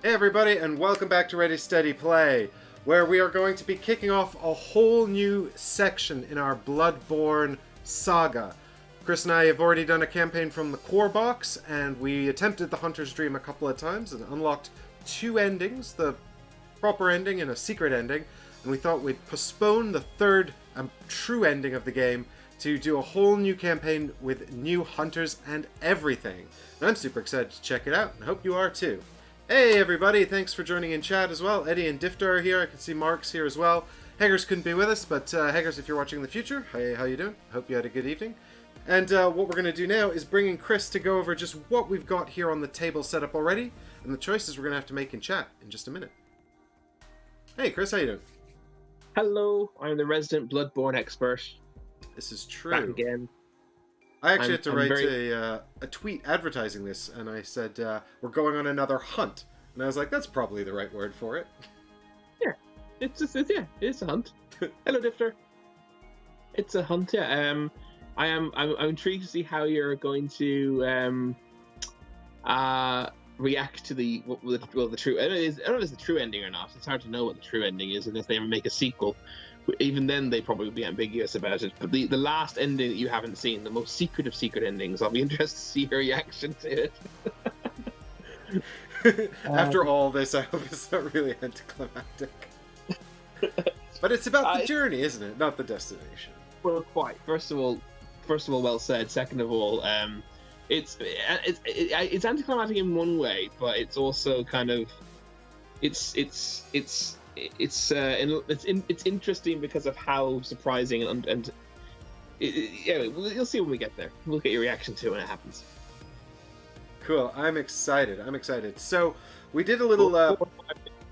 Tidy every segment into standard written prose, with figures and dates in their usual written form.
Hey everybody, and welcome back to Ready Steady Play, where we are going to be kicking off a whole new section in our Bloodborne saga. Chris and I have already done a campaign from the core box, and we attempted the Hunter's Dream a couple of times and unlocked two endings, the proper ending and a secret ending, and we thought we'd postpone the third true ending of the game to do a whole new campaign with new hunters and everything. And I'm super excited to check it out, and I hope you are too. Hey everybody, thanks for joining in chat as well. Eddie and Difter are here. I can see Mark's here as well. Haggers couldn't be with us, but Haggers, if you're watching in the future, hey, how you doing? Hope you had a good evening. And what we're going to do now is bring in Chris to go over just what we've got here on the table set up already, and the choices we're going to have to make in chat in just a minute. Hey Chris, how you doing? Hello, I'm the resident Bloodborne expert. This is true. Back again. I actually had to write a tweet advertising this, and I said, we're going on another hunt. And I was like, that's probably the right word for it. Yeah, it's a hunt. Hello, Difter. It's a hunt, yeah. I'm intrigued to see how you're going to react to the true. I don't know if it's the true ending or not. It's hard to know what the true ending is, and if they ever make a sequel. Even then, they probably would be ambiguous about it. But the last ending that you haven't seen, the most secret of secret endings, I'll be interested to see your reaction to it. After all this, I hope it's not really anticlimactic. But it's about the journey, isn't it? Not the destination. Well, quite. First of all, well said. Second of all, it's anticlimactic in one way, but it's also kind of it's interesting because of how surprising and you'll see when we get there. We'll get your reaction to it when it happens. Cool. I'm excited. So we did a little 4 or 5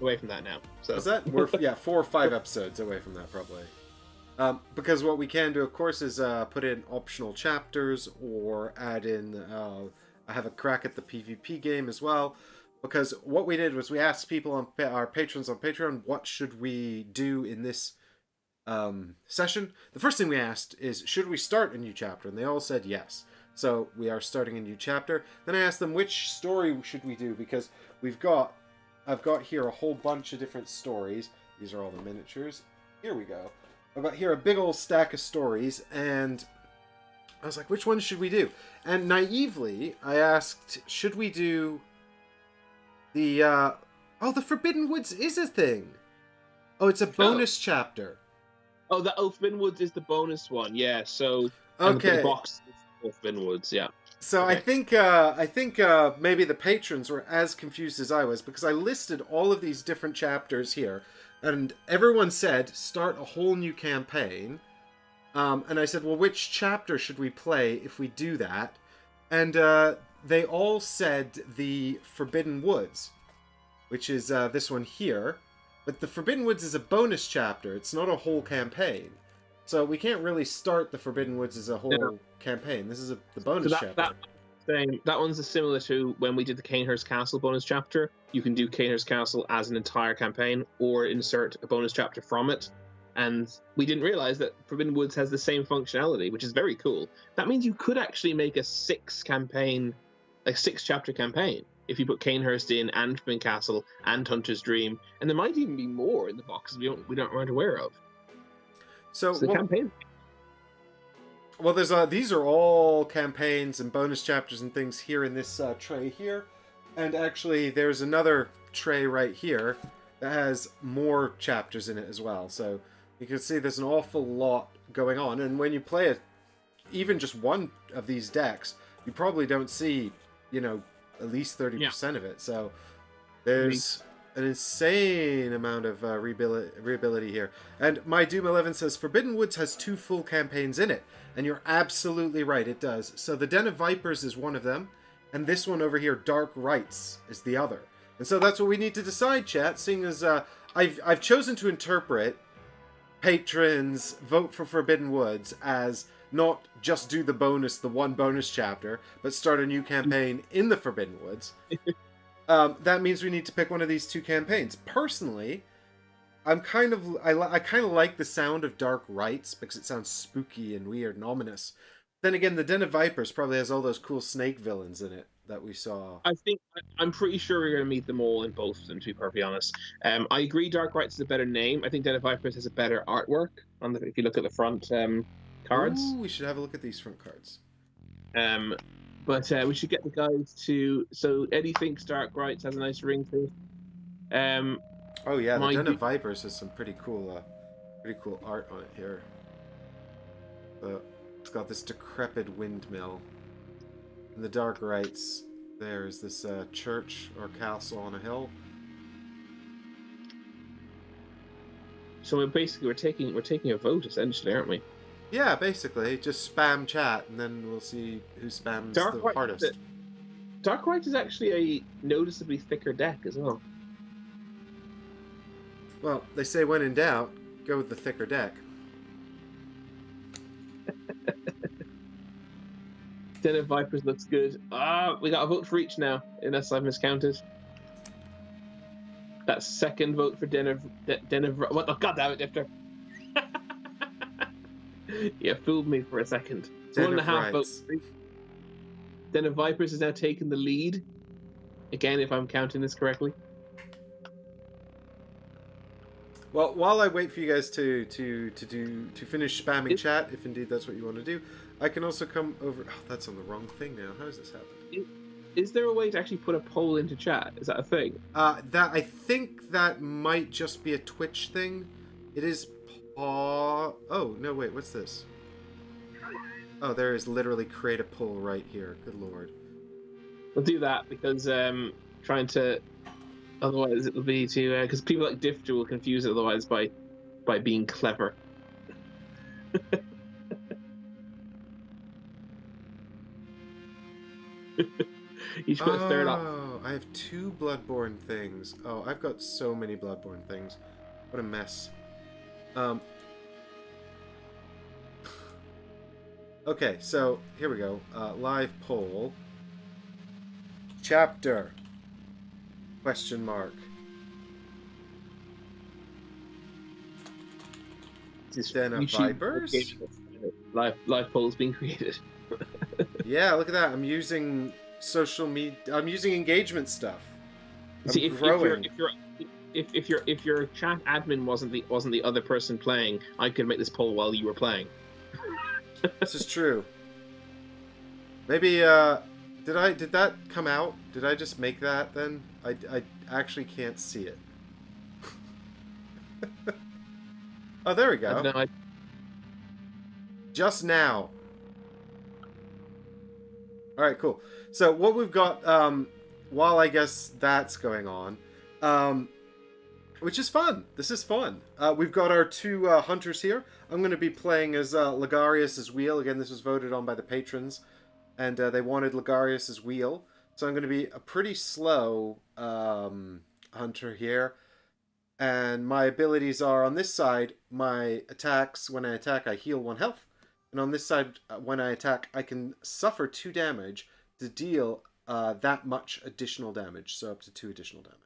away from that now. So is that we're 4 or 5 episodes away from that probably. Because what we can do, of course, is put in optional chapters or add in. I have a crack at the PvP game as well. Because what we did was we asked people on our patrons on Patreon, what should we do in this session? The first thing we asked is, should we start a new chapter? And they all said yes. So we are starting a new chapter. Then I asked them, which story should we do? Because I've got here a whole bunch of different stories. These are all the miniatures. Here we go. I've got here a big old stack of stories, and I was like, which one should we do? And naively, I asked, should we do the Forbidden Woods is a thing. Oh, it's a bonus chapter. Oh, the Forbidden Woods is the bonus one. Yeah. So okay. The box is Forbidden Woods. Yeah. So okay. I think maybe the patrons were as confused as I was because I listed all of these different chapters here, and everyone said start a whole new campaign. And I said, well, which chapter should we play if we do that? And they all said the Forbidden Woods, which is this one here. But the Forbidden Woods is a bonus chapter. It's not a whole campaign. So we can't really start the Forbidden Woods as a whole campaign. This is the bonus chapter. That one's similar to when we did the Cainhurst Castle bonus chapter. You can do Cainhurst Castle as an entire campaign or insert a bonus chapter from it. And we didn't realize that Forbidden Woods has the same functionality, which is very cool. That means you could actually make a 6-chapter campaign if you put Cainhurst in and Forbidden Castle and Hunter's Dream, and there might even be more in the boxes we aren't aware of. So the campaign. Well, there's these are all campaigns and bonus chapters and things here in this tray here, and actually there's another tray right here that has more chapters in it as well. So you can see there's an awful lot going on, and when you play it, even just one of these decks, you probably don't see, at least 30% of it. So there's an insane amount of reability here. And My Doom 11 says, Forbidden Woods has 2 full campaigns in it. And you're absolutely right, it does. So the Den of Vipers is one of them, and this one over here, Dark Rites, is the other. And so that's what we need to decide, chat, seeing as I've chosen to interpret patrons vote for Forbidden Woods as not just do the one bonus chapter, but start a new campaign in the Forbidden Woods. That means we need to pick one of these 2 campaigns. Personally, I kind of like the sound of Dark Rites because it sounds spooky and weird and ominous. Then again, the Den of Vipers probably has all those cool snake villains in it that we saw. I'm pretty sure we're going to meet them all in both of them. To be perfectly honest, I agree. Dark Rites is a better name. I think Den of Vipers has a better artwork on the. If you look at the front cards, Ooh, we should have a look at these front cards. But we should get the guys to. So Eddie thinks Dark Rites has a nice ring to it. Oh yeah, the Den of Vipers has some pretty cool art on it here. It's got this decrepit windmill. In the Dark Rites, there's this church or castle on a hill. So we're taking a vote essentially, aren't we? Yeah, basically, just spam chat, and then we'll see who spams the hardest. Dark Rites is actually a noticeably thicker deck as well. Well, they say when in doubt, go with the thicker deck. Den of Vipers looks good. We got a vote for each now, unless I've miscounted. That second vote for Den of what the god damn it, Difter. Yeah, fooled me for a second. It's 1.5 votes. Den of Vipers has now taken the lead. Again, if I'm counting this correctly. Well, while I wait for you guys to finish spamming chat, if indeed that's what you want to do, I can also come over. Oh, that's on the wrong thing now. How does this happen? Is there a way to actually put a poll into chat? Is that a thing? That I think that might just be a Twitch thing. It is. Oh no! Wait, what's this? Oh, there is literally create a poll right here. Good lord. We'll do that because trying to. Otherwise, it'll be to because people like Difter will confuse it otherwise by being clever. You should put a third up. Oh, I have 2 Bloodborne things. Oh, I've got so many Bloodborne things. What a mess. Okay, so here we go. Live poll. Chapter. Question mark. Den of Vipers? Live polls being created. Yeah, look at that. I'm using social media. I'm using engagement stuff. See, if your chat admin wasn't the other person playing, I could make this poll while you were playing. This is true. Maybe did that come out? Did I just make that then? I actually can't see it. Oh, there we go. No, Just now. All right, cool. So what we've got, while I guess that's going on, which is fun. This is fun. We've got our 2 hunters here. I'm going to be playing as Logarius' Wheel. Again, this was voted on by the patrons, and they wanted Logarius' Wheel. So I'm going to be a pretty slow hunter here. And my abilities are, on this side, my attacks, when I attack, I heal 1 health. And on this side, when I attack, I can suffer 2 damage to deal that much additional damage. So up to 2 additional damage.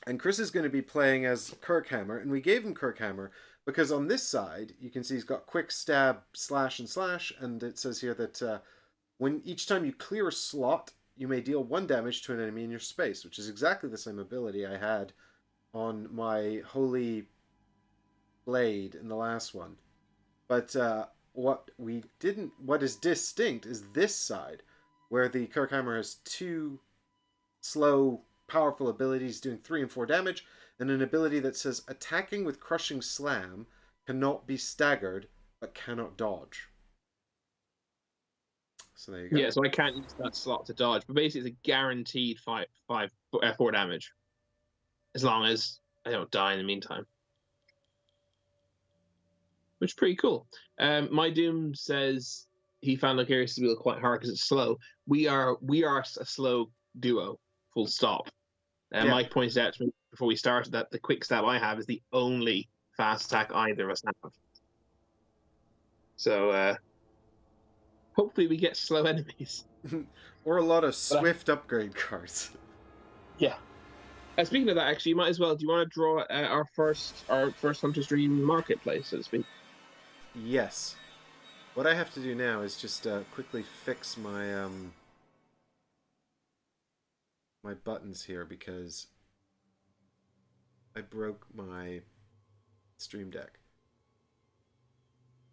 And Chris is going to be playing as Kirkhammer. And we gave him Kirkhammer because on this side, you can see he's got quick stab, slash, and slash. And it says here that when each time you clear a slot, you may deal 1 damage to an enemy in your space, which is exactly the same ability I had on my Holy Blade in the last one. But what is distinct is this side, where the Kirkhammer has 2 slow, powerful abilities doing 3 and 4 damage, and an ability that says attacking with Crushing Slam cannot be staggered, but cannot dodge. So there you go. Yeah, so I can't use that slot to dodge, but basically it's a guaranteed 4 damage. As long as I don't die in the meantime. Which is pretty cool. My Doom says he found Logarius' Wheel quite hard because it's slow. We are a slow duo, full stop. Yeah. Mike pointed out to me before we started that the quick stab I have is the only fast attack either of us have. So hopefully we get slow enemies. Or a lot of swift upgrade cards. Yeah. Speaking of that, actually, you might as well. Do you want to draw our first Hunter's Dream marketplace, so to speak? Yes. What I have to do now is just quickly fix my my buttons here because I broke my Stream Deck.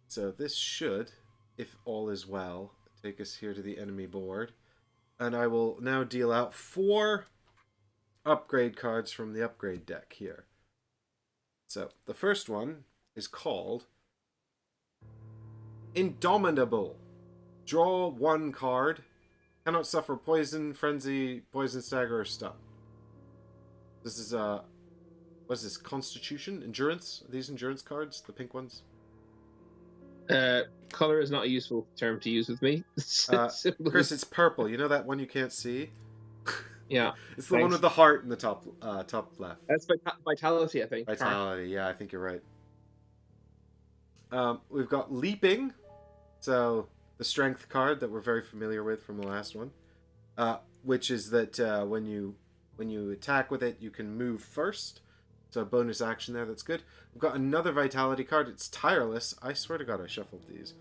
So this should, if all is well, take us here to the enemy board. And I will now deal out 4 upgrade cards from the upgrade deck here. So the first one is called Indomitable. Draw 1 card. Cannot suffer poison, frenzy, poison, stagger, or stun. This is what is this? Constitution? Endurance? Are these endurance cards? The pink ones? Color is not a useful term to use with me. Chris, it's purple. You know that one you can't see? Yeah. It's the one with the heart in the top left. That's Vitality, I think. Vitality, yeah, I think you're right. We've got Leaping. So, the strength card that we're very familiar with from the last one. Which is that when you attack with it, you can move first. So, bonus action there, that's good. We've got another Vitality card. It's Tireless. I swear to God, I shuffled these.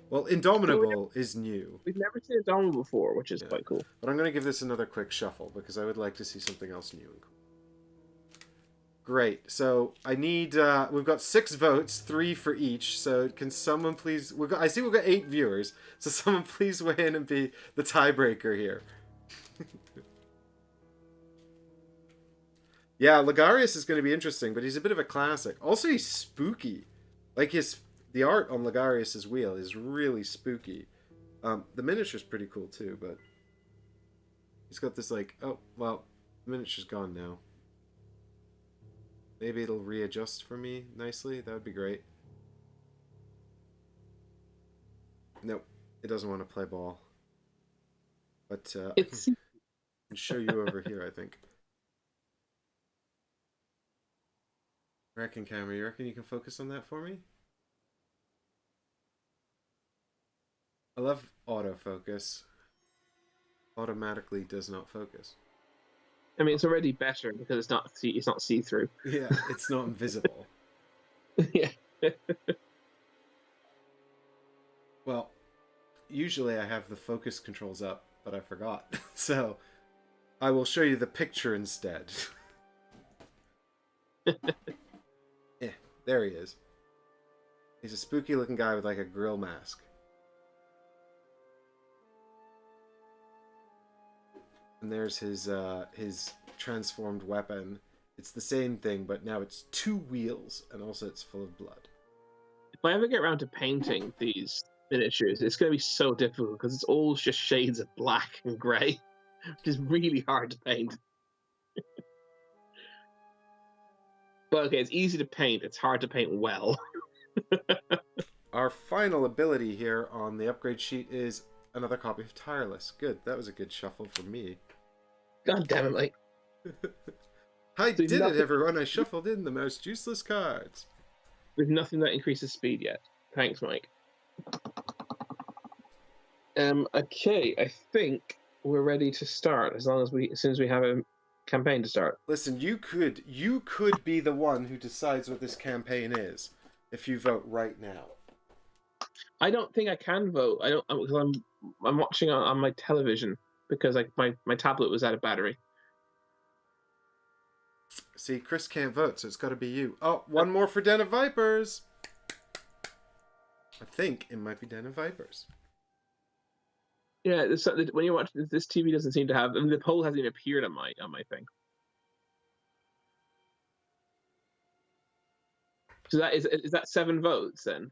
Well, Indomitable is new. We've never seen Indomitable before, which is quite cool. But I'm going to give this another quick shuffle because I would like to see something else new and cool. Great. So I need. We've got 6 votes, 3 for each. So can someone please? I see we've got 8 viewers. So someone please weigh in and be the tiebreaker here. Yeah, Logarius is going to be interesting, but he's a bit of a classic. Also, he's spooky. Like the art on Logarius' wheel is really spooky. The miniature's pretty cool too, but he's got this like, oh, well, the miniature's gone now. Maybe it'll readjust for me nicely. That would be great. Nope, it doesn't want to play ball. But I can show you over here, I think. Wrecking camera, you reckon you can focus on that for me? I love autofocus. Automatically does not focus. I mean, it's already better because it's not see-through. Yeah, it's not invisible. Yeah. Well, usually I have the focus controls up, but I forgot. So I will show you the picture instead. Yeah, there he is. He's a spooky looking guy with like a grill mask. And there's his transformed weapon. It's the same thing, but now it's 2 wheels, and also it's full of blood. If I ever get around to painting these miniatures, it's going to be so difficult because it's all just shades of black and grey, which is really hard to paint. But okay, it's easy to paint. It's hard to paint well. Our final ability here on the upgrade sheet is another copy of Tireless. Good. That was a good shuffle for me. God damn it, Mike. I did it, everyone. I shuffled in the most useless cards. With nothing that increases speed yet. Thanks, Mike. Okay, I think we're ready to start as soon as we have a campaign to start. Listen, you could be the one who decides what this campaign is if you vote right now. I don't think I can vote. I don't because I'm watching on my television because my tablet was out of battery. See, Chris can't vote, so it's got to be you. Oh, one more for Den of Vipers. I think it might be Den of Vipers. Yeah, when you watch this TV doesn't seem to have. I mean, the poll hasn't even appeared on my thing. So that is that 7 votes then?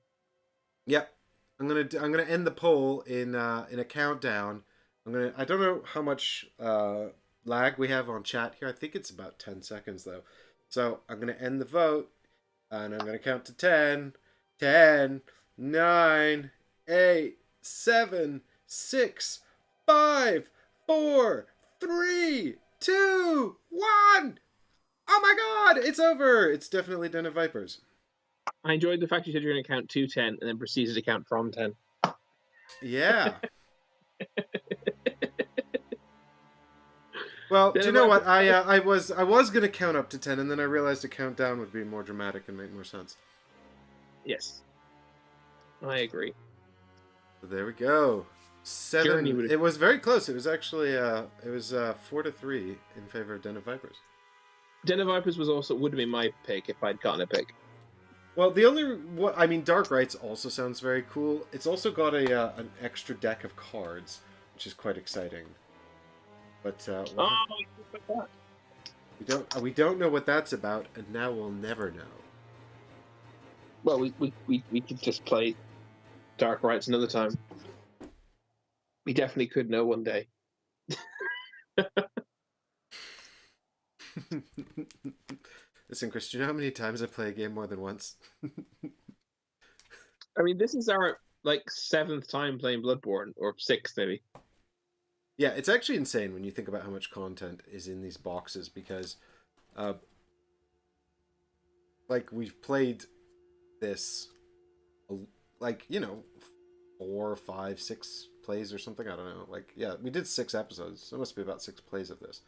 Yep. I'm gonna end the poll in a countdown. I don't know how much lag we have on chat here. I think it's about 10 seconds though. So I'm gonna end the vote, and I'm gonna count to 10, 10, 9, 8, 7, 6, 5, 4, 3, 2, 1. Oh my God! It's over. It's definitely Den of Vipers. I enjoyed the fact you said you're going to count to 10 and then proceeded to count from 10. Yeah. Well, do you know what? I was going to count up to 10, and then I realized a countdown would be more dramatic and make more sense. Yes. I agree. So there we go. 7. It was very close. It was actually 4-3 in favor of Den of Vipers. Den of Vipers would have been my pick if I'd gotten a pick. Well, Dark Rites also sounds very cool. It's also got an extra deck of cards, which is quite exciting. But we don't know what that's about, and now we'll never know. Well, we could just play Dark Rites another time. We definitely could know one day. Listen, Chris, do you know how many times I play a game more than once? I mean, this is our 7th time playing Bloodborne, or 6th maybe. Yeah, it's actually insane when you think about how much content is in these boxes, because we've played this 4, 5, 6 plays or something. I don't know. We did 6 episodes. So it must be about 6 plays of this,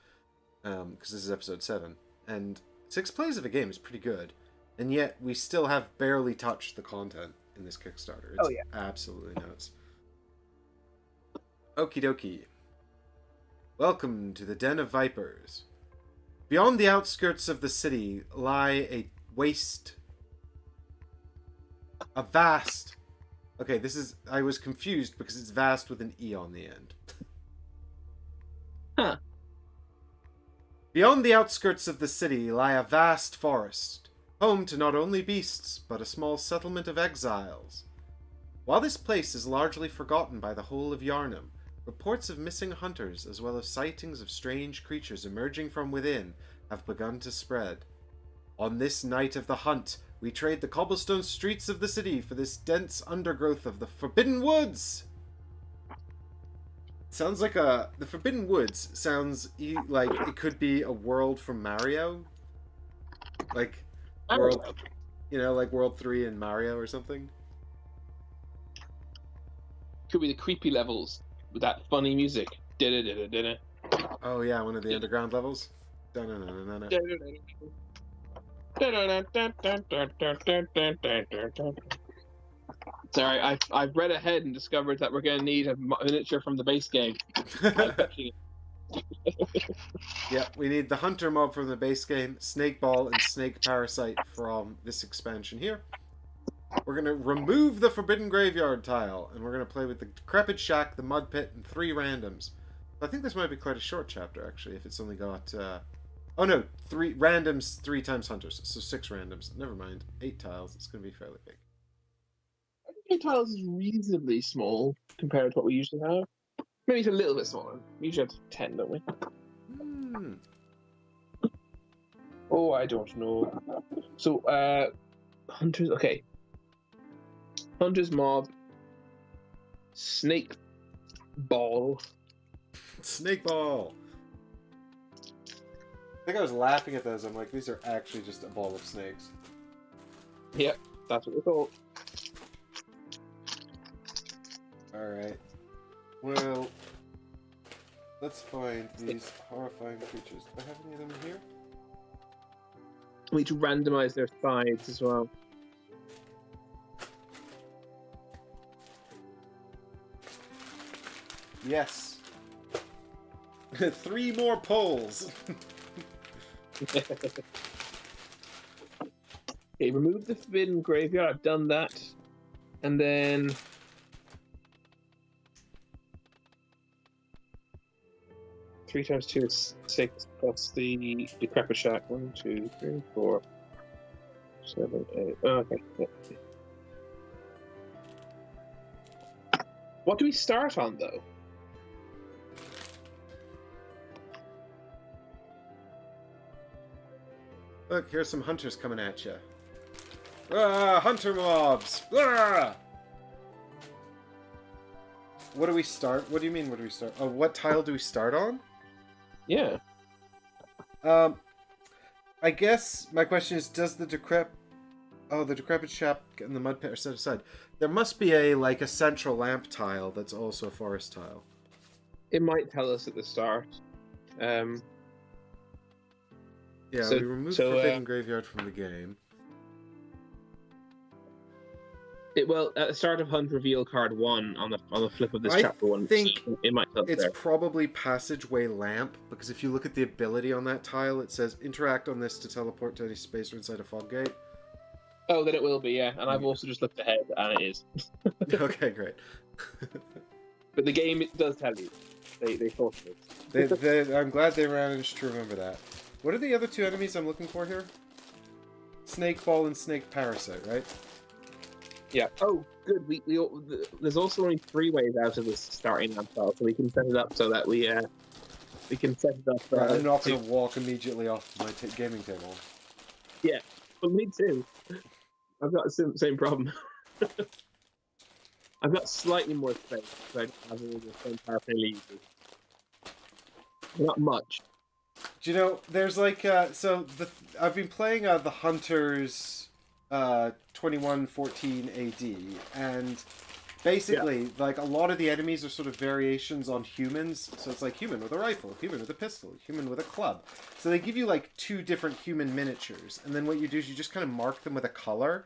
because this is episode 7, and 6 plays of a game is pretty good, and yet we still have barely touched the content in this Kickstarter. It's absolutely nuts. Okie dokie. Welcome to the Den of Vipers. Beyond the outskirts of the city lie a waste. A vast. Okay, I was confused because it's vast with an E on the end. Huh. Beyond the outskirts of the city lie a vast forest, home to not only beasts, but a small settlement of exiles. While this place is largely forgotten by the whole of Yharnam, reports of missing hunters, as well as sightings of strange creatures emerging from within, have begun to spread. On this night of the hunt, we trade the cobblestone streets of the city for this dense undergrowth of the Forbidden Woods! Sounds like the Forbidden Woods sounds like it could be a world from Mario. World 3 in Mario or something. Could be the creepy levels with that funny music. Oh yeah, one of the underground levels. Sorry, I've read ahead and discovered that we're going to need a miniature from the base game. Yeah, we need the hunter mob from the base game, Snake Ball, and Snake Parasite from this expansion here. We're going to remove the Forbidden Graveyard tile, and we're going to play with the Decrepit Shack, the Mud Pit, and 3 randoms. I think this might be quite a short chapter, actually, if it's only got... 3 randoms, 3 times hunters, so 6 randoms. Never mind, 8 tiles. It's going to be fairly big. I think 8 tiles is reasonably small compared to what we usually have. Maybe it's a little bit smaller. We usually have 10, don't we? Oh, I don't know. So, hunters, okay. Hunters mob. Snake Ball. Snake Ball! I think I was laughing at those. I'm like, these are actually just a ball of snakes. Yep, that's what we thought. Alright. Well, let's find these horrifying creatures. Do I have any of them here? We need to randomize their sides as well. Yes. 3 more polls. Okay, remove the Forbidden Graveyard. I've done that. And then... 3 times 2 is 6, plus the Decrepit Shack. 1, 2, 3, 4, 7, 8. Oh, okay. Yeah. What do we start on, though? Look, here's some hunters coming at you. Ah, hunter mobs! Ah! What do we start? What do you mean, what do we start? Oh, what tile do we start on? Yeah. I guess my question is, does the Decrepit Shack and the Mud Pit are set aside? There must be a central lamp tile that's also a forest tile. It might tell us at the start. Yeah, we removed Forbidden Graveyard from the game. Well, at the start of Hunt, reveal card 1 on the flip of this I chapter 1. think it might help it's there. probably Passageway Lamp, because if you look at the ability on that tile, it says interact on this to teleport to any space or inside a fog gate. Oh, then it will be, yeah. And I've also just looked ahead, and it is. Okay, great. But the game does tell you. They thought of it. I'm glad they managed to remember that. What are the other two enemies I'm looking for here? Snake Ball and Snake Parasite, right? Yeah. Oh, good. There's also only 3 ways out of this starting lamp tile, so we can set it up so that we can set it up. Right, I'm not going to walk immediately off my gaming table. Yeah, well, me too. I've got the same problem. I've got slightly more space, but I have all the same paraphernalia. Not much. Do you know, there's like, I've been playing the Hunters 2114 AD, and basically, like, a lot of the enemies are sort of variations on humans. So it's like human with a rifle, human with a pistol, human with a club. So they give you like 2 different human miniatures, and then what you do is you just kind of mark them with a color,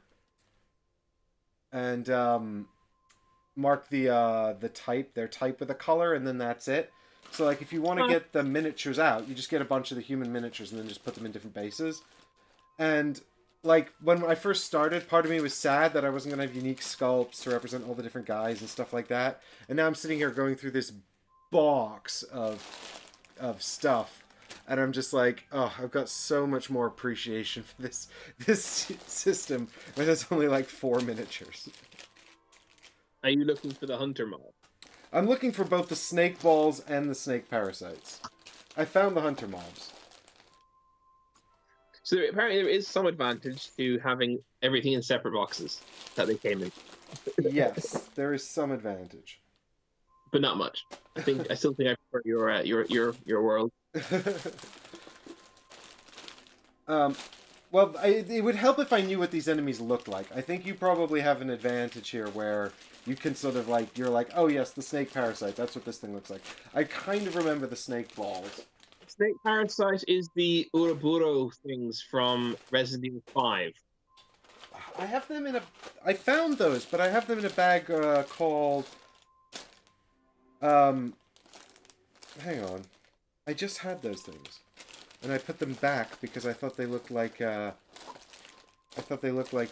and mark their type with a color, and then that's it. So like if you want to get the miniatures out, you just get a bunch of the human miniatures and then just put them in different bases. And like when I first started, part of me was sad that I wasn't going to have unique sculpts to represent all the different guys and stuff like that. And now I'm sitting here going through this box of stuff, and I'm just like, oh, I've got so much more appreciation for this system where there's only like 4 miniatures. Are you looking for the Hunter mob? I'm looking for both the snake balls and the snake parasites. I found the hunter mobs. So apparently there is some advantage to having everything in separate boxes that they came in. Yes, there is some advantage, but not much. I still think I prefer your world. Well, it would help if I knew what these enemies looked like. I think you probably have an advantage here where you can sort of like, you're like, oh yes, the snake parasite, that's what this thing looks like. I kind of remember the snake balls. Snake parasite is the Uraburo things from Resident Evil 5. I have them in a... I found those, but I have them in a bag called... Hang on. I just had those things. And I put them back because I thought they looked like,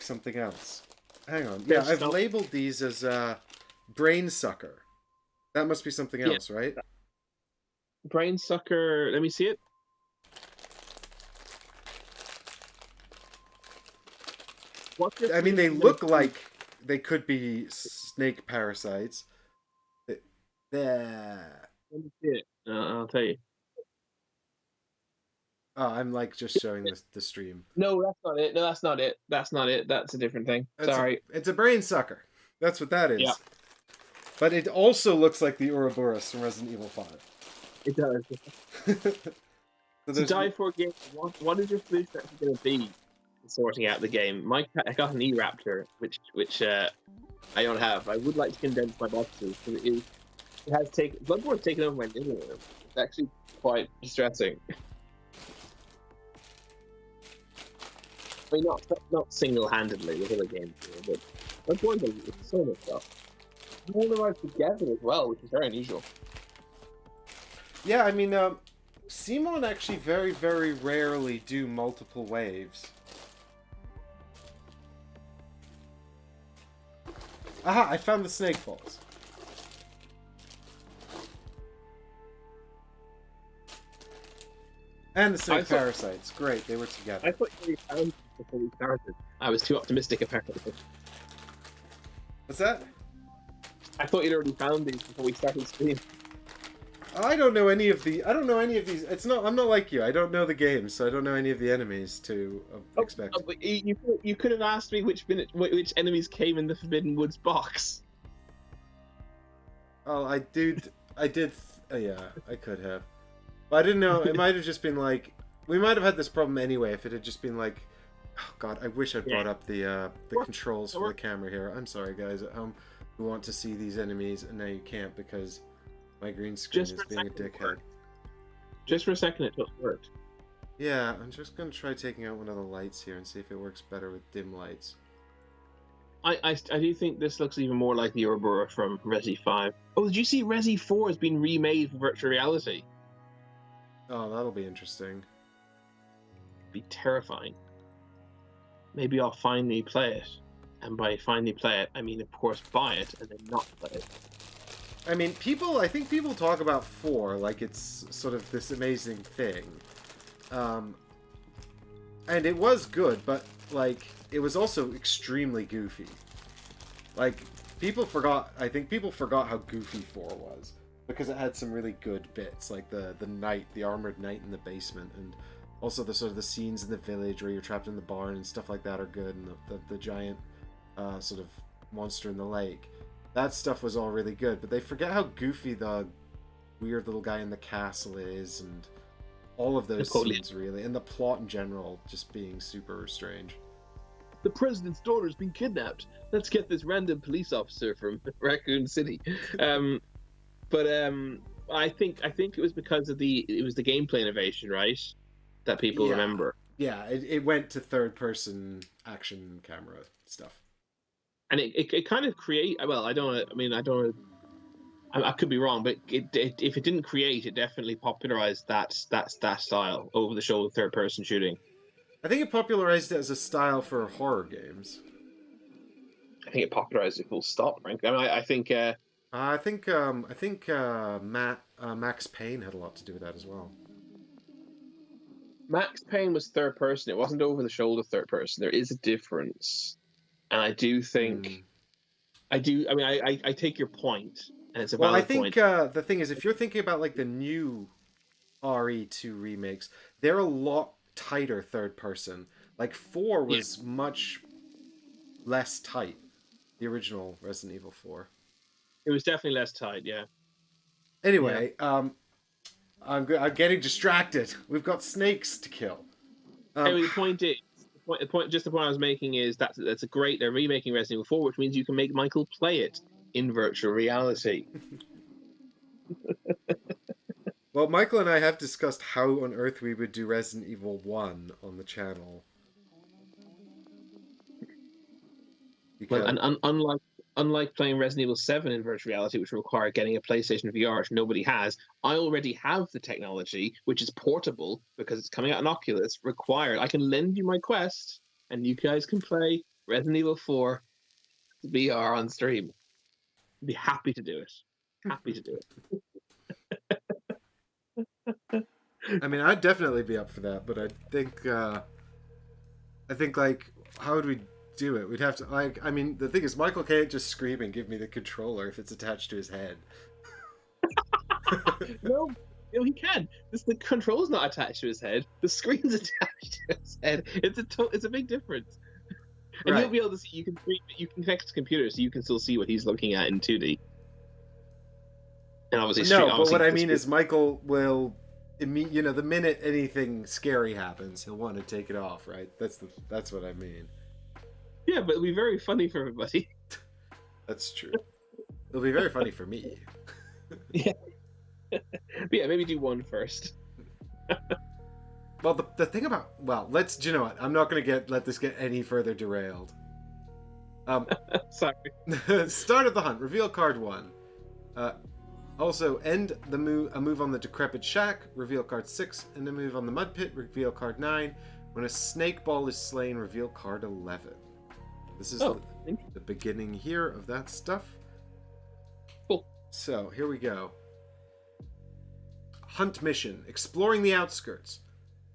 something else. Hang on. Yeah, I've labeled these as, Brain Sucker. That must be something else, right? Brain Sucker, let me see it. I mean, they look like they could be snake parasites. There. Let me see it. I'll tell you. Oh, I'm like just showing the stream. No, that's not it. No, that's not it. That's not it. That's a different thing. Sorry. It's a brain sucker. That's what that is. Yeah. But it also looks like the Ouroboros from Resident Evil 5. It does. So die for game. What is your solution actually going to be? Sorting out the game. I got an E-Raptor, which I don't have. I would like to condense my boxes because it has taken Bloodborne's taken over my living room. It's actually quite distressing. I mean, not single-handedly with other games, but Bloodborne's so much stuff. All of them together as well, which is very unusual. Yeah, I mean, Simon actually very, very rarely do multiple waves. Aha, I found the snake balls. And the snake parasites. Great, they were together. I thought you already found them before we started. I was too optimistic, apparently. What's that? I thought you'd already found these before we started stream. I don't know any of these. It's not. I'm not like you. I don't know the game, so I don't know any of the enemies to expect. But you could have asked me which enemies came in the Forbidden Woods box. Oh, I did. Yeah, I could have. But I didn't know. It might have just been like we might have had this problem anyway. If it had just been like, oh god, I wish I'd brought up the controls for the camera here. I'm sorry, guys at home who want to see these enemies, and now you can't because my green screen is being a dickhead. Just for a second, it just worked. Yeah, I'm just gonna try taking out one of the lights here and see if it works better with dim lights. I do think this looks even more like the Ouroboros from Resi 5. Oh, did you see Resi 4 has been remade for virtual reality? Oh, that'll be interesting. Be terrifying. Maybe I'll finally play it. And by finally play it, I mean, of course, buy it and then not play it. I mean, I think people talk about 4 like it's sort of this amazing thing. And it was good, but, like, it was also extremely goofy. Like, I think people forgot how goofy 4 was. Because it had some really good bits, like the armored knight in the basement, and also the sort of the scenes in the village where you're trapped in the barn and stuff like that are good, and the giant sort of monster in the lake. That stuff was all really good, but they forget how goofy the weird little guy in the castle is, and all of those scenes, really, and the plot in general just being super strange. The president's daughter's been kidnapped. Let's get this random police officer from Raccoon City. But I think it was because of the gameplay innovation, right? That people remember. Yeah, it went to third-person action camera stuff. And it kind of I could be wrong, but if it didn't create, it definitely popularized that style, over the shoulder third person shooting. I think it popularized it as a style for horror games. I think it popularized it full stop, frankly. I think Max Payne had a lot to do with that as well. Max Payne was third person. It wasn't over the shoulder third person. There is a difference. And I do think, I take your point, and it's a valid point. Well, I think the thing is, if you're thinking about like the new RE2 remakes, they're a lot tighter third person. Like 4 was much less tight. The original Resident Evil 4. It was definitely less tight, yeah. Anyway, I'm getting distracted. We've got snakes to kill. Anyway, the point I was making is that's they're remaking Resident Evil 4, which means you can make Michael play it in virtual reality. Well, Michael and I have discussed how on earth we would do Resident Evil 1 on the channel. Because... Well, and unlike playing Resident Evil 7 in virtual reality, which require getting a PlayStation VR, which nobody has, I already have the technology, which is portable because it's coming out on Oculus, required. I can lend you my Quest, and you guys can play Resident Evil 4 VR on stream. I'd be happy to do it. Happy to do it. I mean, I'd definitely be up for that, but I think like, how would we do it? We'd have to, like, I mean, the thing is, Michael can't just scream and give me the controller if it's attached to his head. No, he can. The control's not attached to his head. The screen's attached to his head. It's a big difference. And you'll be able to see. You can connect to the computer, so you can still see what he's looking at in 2D. And obviously, but what I mean is, Michael will, the minute anything scary happens, he'll want to take it off. Right? That's what I mean. Yeah, but it'll be very funny for everybody. That's true. It'll be very funny for me. Yeah. But yeah, maybe do 1 first. Well, the thing about... Well, you know what? I'm not going to let this get any further derailed. Sorry. Start of the hunt. Reveal card 1. Also, end a move on the Decrepit Shack. Reveal card 6. End a move on the Mud Pit. Reveal card 9. When a snake ball is slain, reveal card 11. This is the beginning here of that stuff. Cool. So, here we go. Hunt mission. Exploring the outskirts.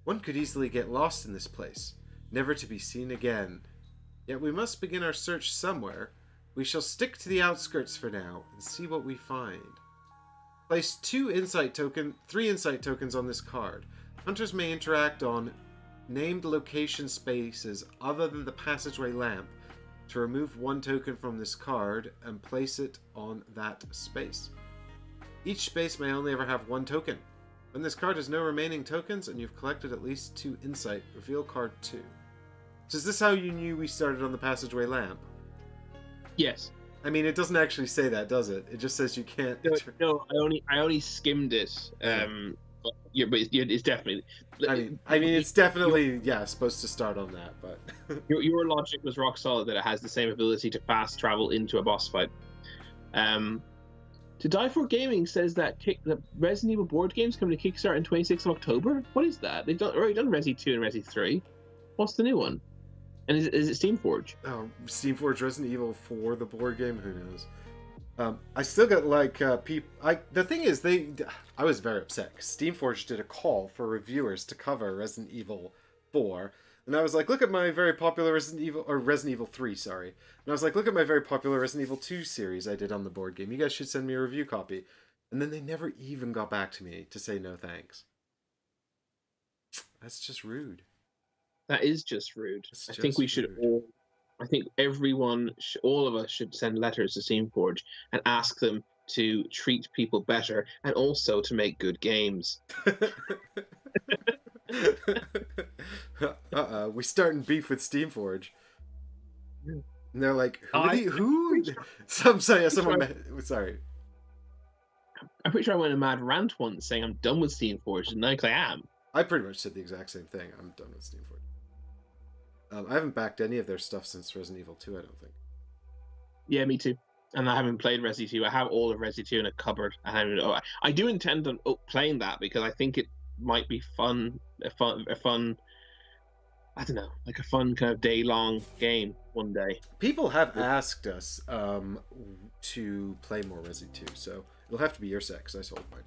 One could easily get lost in this place, never to be seen again. Yet we must begin our search somewhere. We shall stick to the outskirts for now, and see what we find. Place 3 insight tokens on this card. Hunters may interact on named location spaces other than the passageway lamp to remove 1 token from this card and place it on that space. Each space may only ever have 1 token. When this card has no remaining tokens and you've collected at least 2 insight, reveal card 2. So is this how you knew we started on the passageway lamp? Yes. I mean, it doesn't actually say that, does it? It just says you can't... No, I only skimmed it it's definitely. I mean, it's definitely supposed to start on that, but your logic was rock solid that it has the same ability to fast travel into a boss fight. To Die For Gaming says that the Resident Evil board games coming to Kickstarter in 26th of October. What is that? They've already done Resi 2 and Resi 3. What's the new one? And is it Steamforge? Oh, Steamforge Resident Evil 4, the board game. Who knows? I still got like people. The thing is, I was very upset because Steamforge did a call for reviewers to cover Resident Evil 4, and I was like, look at my very popular Resident Evil 3, sorry. And I was like, look at my very popular Resident Evil 2 series I did on the board game. You guys should send me a review copy. And then they never even got back to me to say no thanks. That's just rude. That is just rude. I think we should all. I think everyone, all of us, should send letters to Steamforge and ask them to treat people better and also to make good games. We're starting beef with Steamforge. And they're like, who? Sorry. I'm pretty sure I went a mad rant once saying I'm done with Steamforge, and now I am. I pretty much said the exact same thing. I'm done with Steamforge. I haven't backed any of their stuff since Resident Evil 2, I don't think. Yeah, me too. And I haven't played Resi 2. I have all of Resi 2 in a cupboard. I do intend on playing that because I think it might be fun. A fun. I don't know, like a fun kind of day-long game one day. People have asked us to play more Resi 2, so it'll have to be your set because I sold mine.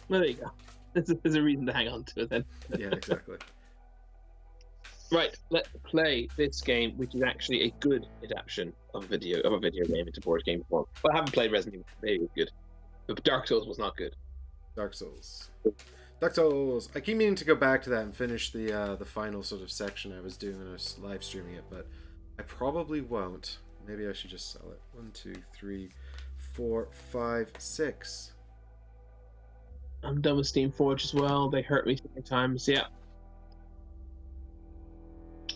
Well, there you go. There's a reason to hang on to it then. Yeah, exactly. Right, let's play this game, which is actually a good adaptation of a video game into board game form. But I haven't played Resident Evil. Maybe it's good, but Dark Souls was not good. Dark Souls. I keep meaning to go back to that and finish the final sort of section I was doing when I was live streaming it, but I probably won't. Maybe I should just sell it. 1, 2, 3, 4, 5, 6. I'm done with Steamforge as well. They hurt me so many times. Yeah.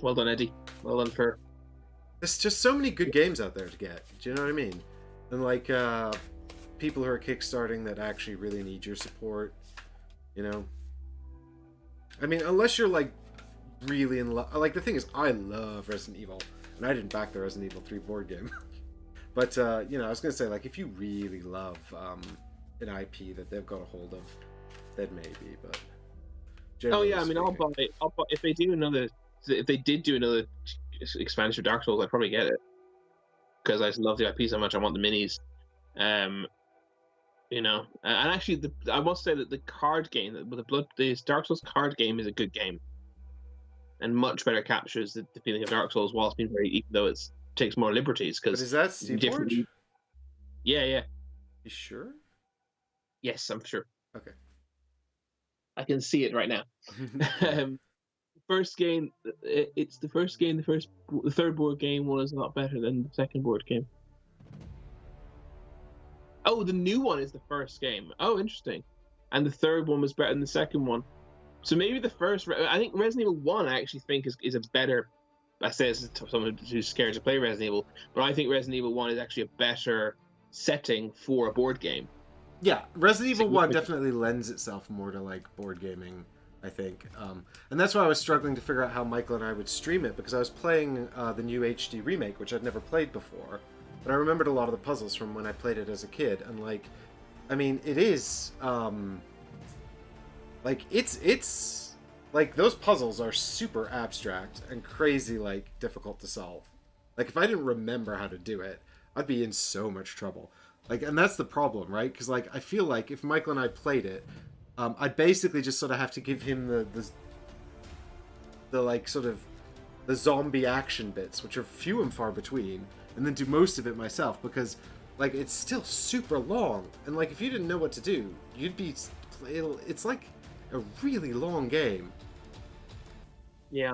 Well done, Eddie. Well done for. There's just so many good games out there to get. Do you know what I mean? And like people who are kickstarting that actually really need your support. You know. I mean, unless you're like really in love. Like the thing is, I love Resident Evil, and I didn't back the Resident Evil 3 board game. But you know, I was gonna say like if you really love an IP that they've got a hold of, then maybe. But oh yeah, I mean, I'll buy if they do another. If they did do another expansion of Dark Souls, I'd probably get it because I just love the IP so much. I want the minis, you know. And actually, I must say that the card game, the Dark Souls card game, is a good game, and much better captures the feeling of Dark Souls whilst being even though it takes more liberties. Because is that Steamforge? Yeah. You sure? Yes, I'm sure. Okay. I can see it right now. First game, it's the first game. The third board game was a lot better than the second board game. Oh, the new one is the first game. Oh, interesting. And the third one was better than the second one. So maybe the first. I think Resident Evil 1 I actually think is a better. I say this to someone who's scared to play Resident Evil, but I think Resident Evil 1 is actually a better setting for a board game. Yeah, Resident Evil 1 definitely lends itself more to like board gaming, I think. And that's why I was struggling to figure out how Michael and I would stream it, because I was playing the new HD remake, which I'd never played before. But I remembered a lot of the puzzles from when I played it as a kid, and like, I mean, it is, like, it's, like, those puzzles are super abstract and crazy, like, difficult to solve. Like, if I didn't remember how to do it, I'd be in so much trouble. Like, and that's the problem, right? Because, like, I feel like if Michael and I played it, I'd basically just sort of have to give him the like, sort of, the zombie action bits, which are few and far between, and then do most of it myself, because, like, it's still super long, and, like, if you didn't know what to do, you'd be, it's like a really long game. Yeah,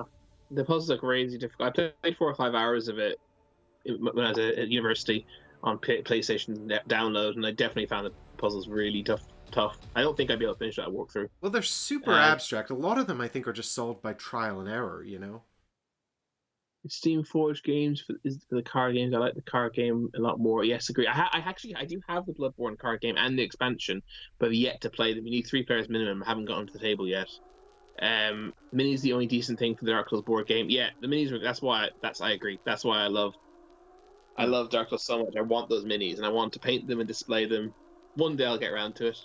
the puzzles are crazy difficult. I played 4 or 5 hours of it when I was at university on PlayStation download, and I definitely found the puzzles really tough. I don't think I'd be able to finish that walkthrough. Well, they're super abstract. A lot of them, I think, are just solved by trial and error, you know? Steam Forge games is for the card games. I like the card game a lot more. Yes, agree. I do have the Bloodborne card game and the expansion, but I've yet to play them. You need 3 players minimum. I haven't gotten to the table yet. Minis the only decent thing for the Dark Souls board game. Yeah, the minis. I agree. That's why I love Dark Souls so much. I want those minis, and I want to paint them and display them. One day I'll get around to it.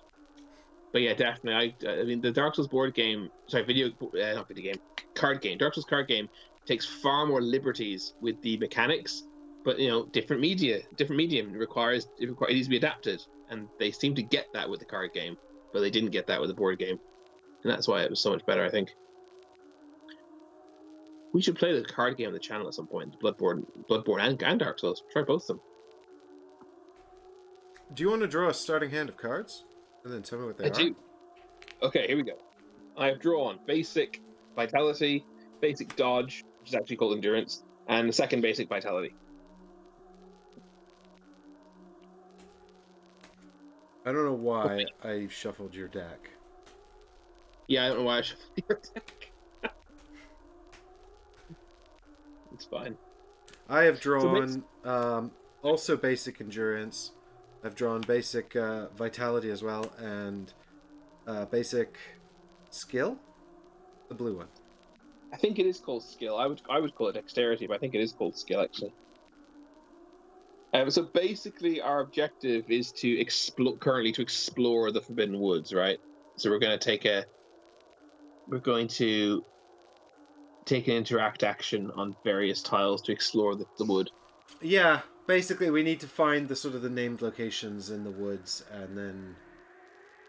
But yeah, definitely. I mean, the Dark Souls board game. Sorry, not video game. Card game. Dark Souls card game takes far more liberties with the mechanics, but different medium it needs to be adapted, and they seem to get that with the card game, but they didn't get that with the board game, and that's why it was so much better, I think. We should play the card game on the channel at some point. Bloodborne and Dark Souls. Try both of them. Do you want to draw a starting hand of cards and then tell me what they are? I do. Okay, here we go. I have drawn basic vitality, basic dodge, which is actually called endurance, and the second basic vitality. I don't know why I shuffled your deck. Yeah, I don't know why I shuffled your deck. It's fine. I have drawn also basic endurance. I've drawn basic vitality as well, and basic skill, the blue one. I think it is called skill. I would call it dexterity, but I think it is called skill actually. So basically, our objective is to explore the Forbidden Woods, right? So we're going to take an interact action on various tiles to explore the wood. Yeah, basically we need to find the named locations in the woods and then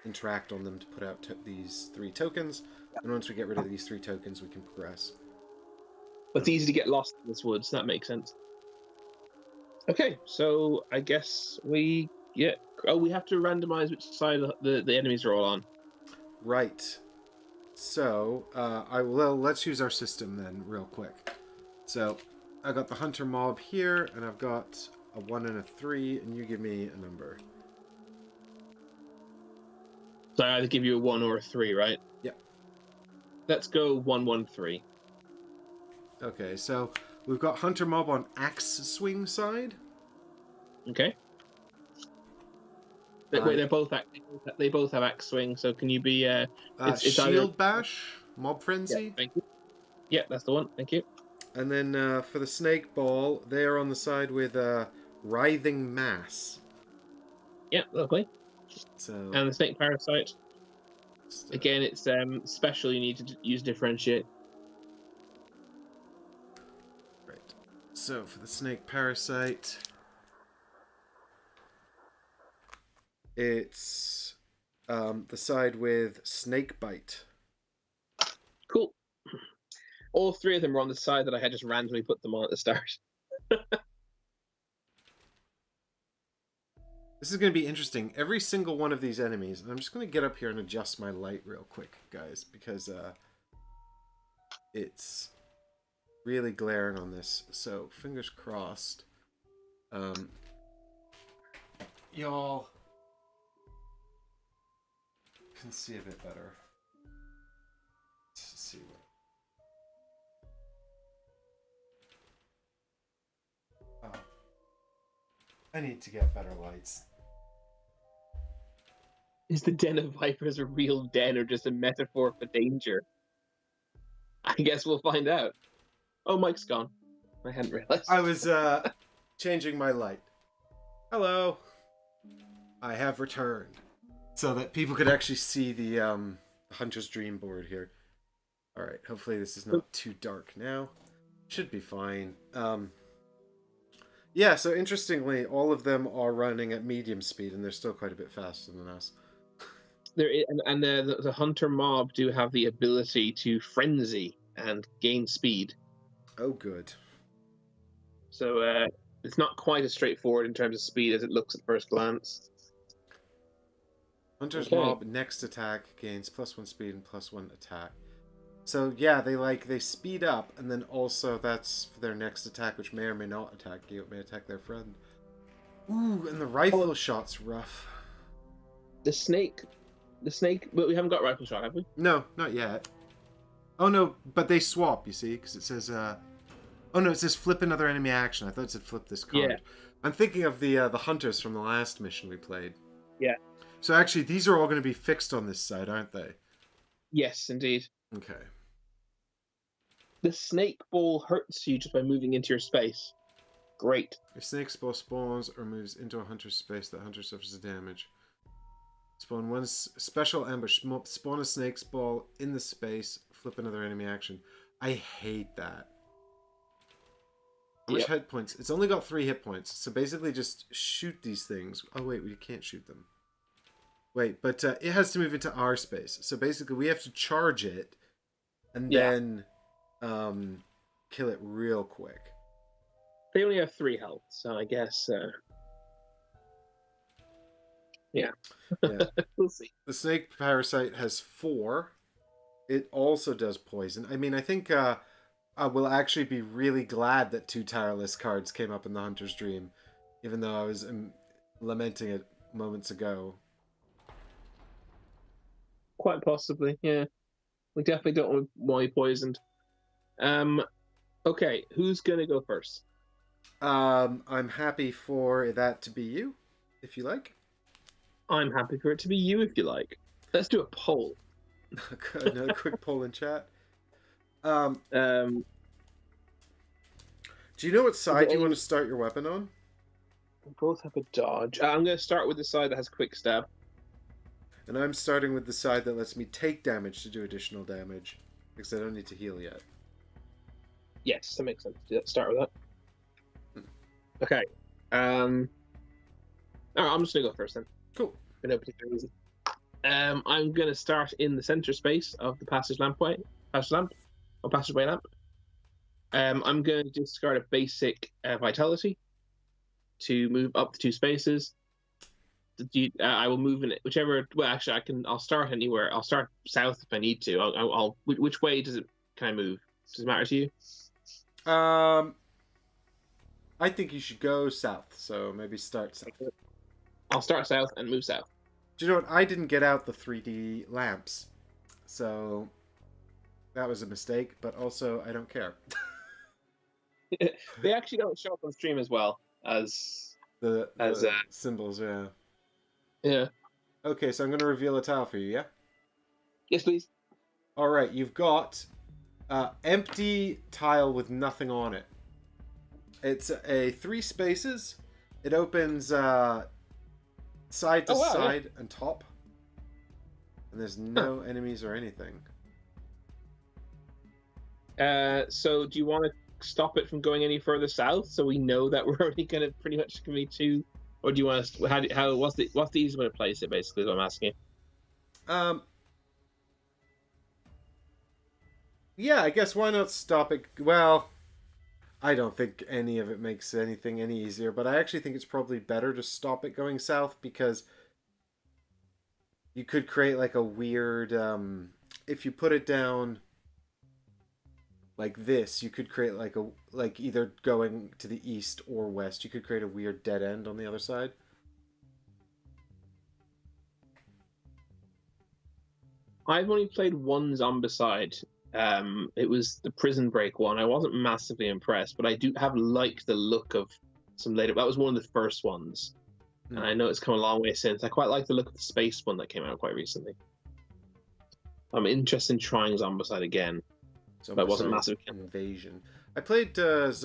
interact on them to put out these 3 tokens. And once we get rid of these 3 tokens, we can progress. But it's easy to get lost in this woods. That makes sense. Okay, so I guess we have to randomize which side the enemies are all on. Right. So let's use our system then real quick. So I got the hunter mob here, and I've got a 1 and a 3, and you give me a number. So I either give you a 1 or a 3, right? Yeah. Let's go 1, 1, 3. Okay, so we've got hunter mob on axe swing side. Okay. Wait, they both have axe swing. So can you be it's shield either... bash, mob frenzy? Yeah, thank you. Yeah, that's the one. Thank you. And then for the snake ball, they are on the side with writhing mass. Yeah, lovely. So and the snake parasite. Again, it's special. You need to use differentiate. Right. So for the snake parasite, it's the side with snake bite. Cool. All 3 of them were on the side that I had just randomly put them on at the start. This is going to be interesting. Every single one of these enemies, and I'm just going to get up here and adjust my light real quick, guys, because it's really glaring on this. So, fingers crossed. Y'all can see a bit better. Let's see what... I need to get better lights. Is the den of vipers a real den or just a metaphor for danger? I guess we'll find out. Oh, Mike's gone. I hadn't realized. I was changing my light. Hello. I have returned. So that people could actually see the Hunter's Dream board here. Alright, hopefully this is not too dark now. Should be fine. Yeah, so interestingly, all of them are running at medium speed, and they're still quite a bit faster than us. The hunter mob do have the ability to frenzy and gain speed. Oh, good. So it's not quite as straightforward in terms of speed as it looks at first glance. Hunter's mob next attack gains +1 speed and +1 attack. So yeah, they speed up, and then also that's for their next attack, which may or may not attack you. It may attack their friend. Ooh, and the rifle shot's rough. The snake. But we haven't got rifle shot, have we? No, not yet. Oh no, but they swap. You see, because it says. Oh no, it says flip another enemy action. I thought it said flip this card. Yeah. I'm thinking of the hunters from the last mission we played. Yeah. So actually, these are all going to be fixed on this side, aren't they? Yes, indeed. Okay. The snake ball hurts you just by moving into your space. Great. If snake ball spawns or moves into a hunter's space, the hunter suffers the damage. Spawn one special ambush. Spawn a snake's ball in the space. Flip another enemy action. I hate that. How much hit points? It's only got 3 hit points. So basically just shoot these things. Oh wait, we can't shoot them. Wait, but it has to move into our space. So basically we have to charge it and then kill it real quick. They only have 3 health, so I guess... Yeah. We'll see. The snake parasite has 4. It also does poison. I mean, I think I will actually be really glad that 2 tireless cards came up in the Hunter's Dream, even though I was lamenting it moments ago. Quite possibly, yeah. We definitely don't want to be poisoned. Okay, who's going to go first? I'm happy for that to be you, if you like. I'm happy for it to be you, if you like. Let's do a poll. Another quick poll in chat. Do you know what side you want to start your weapon on? We both have a dodge. I'm going to start with the side that has quick stab. And I'm starting with the side that lets me take damage to do additional damage, because I don't need to heal yet. Yes, that makes sense. Let's start with that. Okay. Alright, I'm just going to go first then. Cool. For no particular reason. I'm going to start in the center space of the passageway lamp. I'm going to discard a basic vitality to move up the 2 spaces. I will move in it whichever. Well, actually, I'll start anywhere. I'll start south if I need to. Which way can I move? Does it matter to you? I think you should go south. So maybe start south. I'll start south and move south. Do you know what? I didn't get out the 3D lamps, so that was a mistake. But also, I don't care. They actually don't show up on stream as well as the symbols. Yeah. Yeah. Okay, so I'm going to reveal a tile for you. Yeah. Yes, please. All right, you've got empty tile with nothing on it. It's a 3 spaces. It opens side to side and top, and there's no enemies or anything. So do you want to stop it from going any further south, so we know that we're only going to pretty much be 2, or do you want to? What's the easiest way to place it? Basically, is what I'm asking you. Yeah, I guess why not stop it? Well, I don't think any of it makes anything any easier, but I actually think it's probably better to stop it going south, because you could create like a weird, if you put it down like this, you could create like either going to the east or west, you could create a weird dead end on the other side. I've only played one Zombicide. It was the Prison Break one. I wasn't massively impressed, but I do have liked the look of some later. That was one of the first ones, and I know it's come a long way since. I quite like the look of the space one that came out quite recently. I'm interested in trying Zombicide again, but I wasn't massive. Invasion. I played Zombicide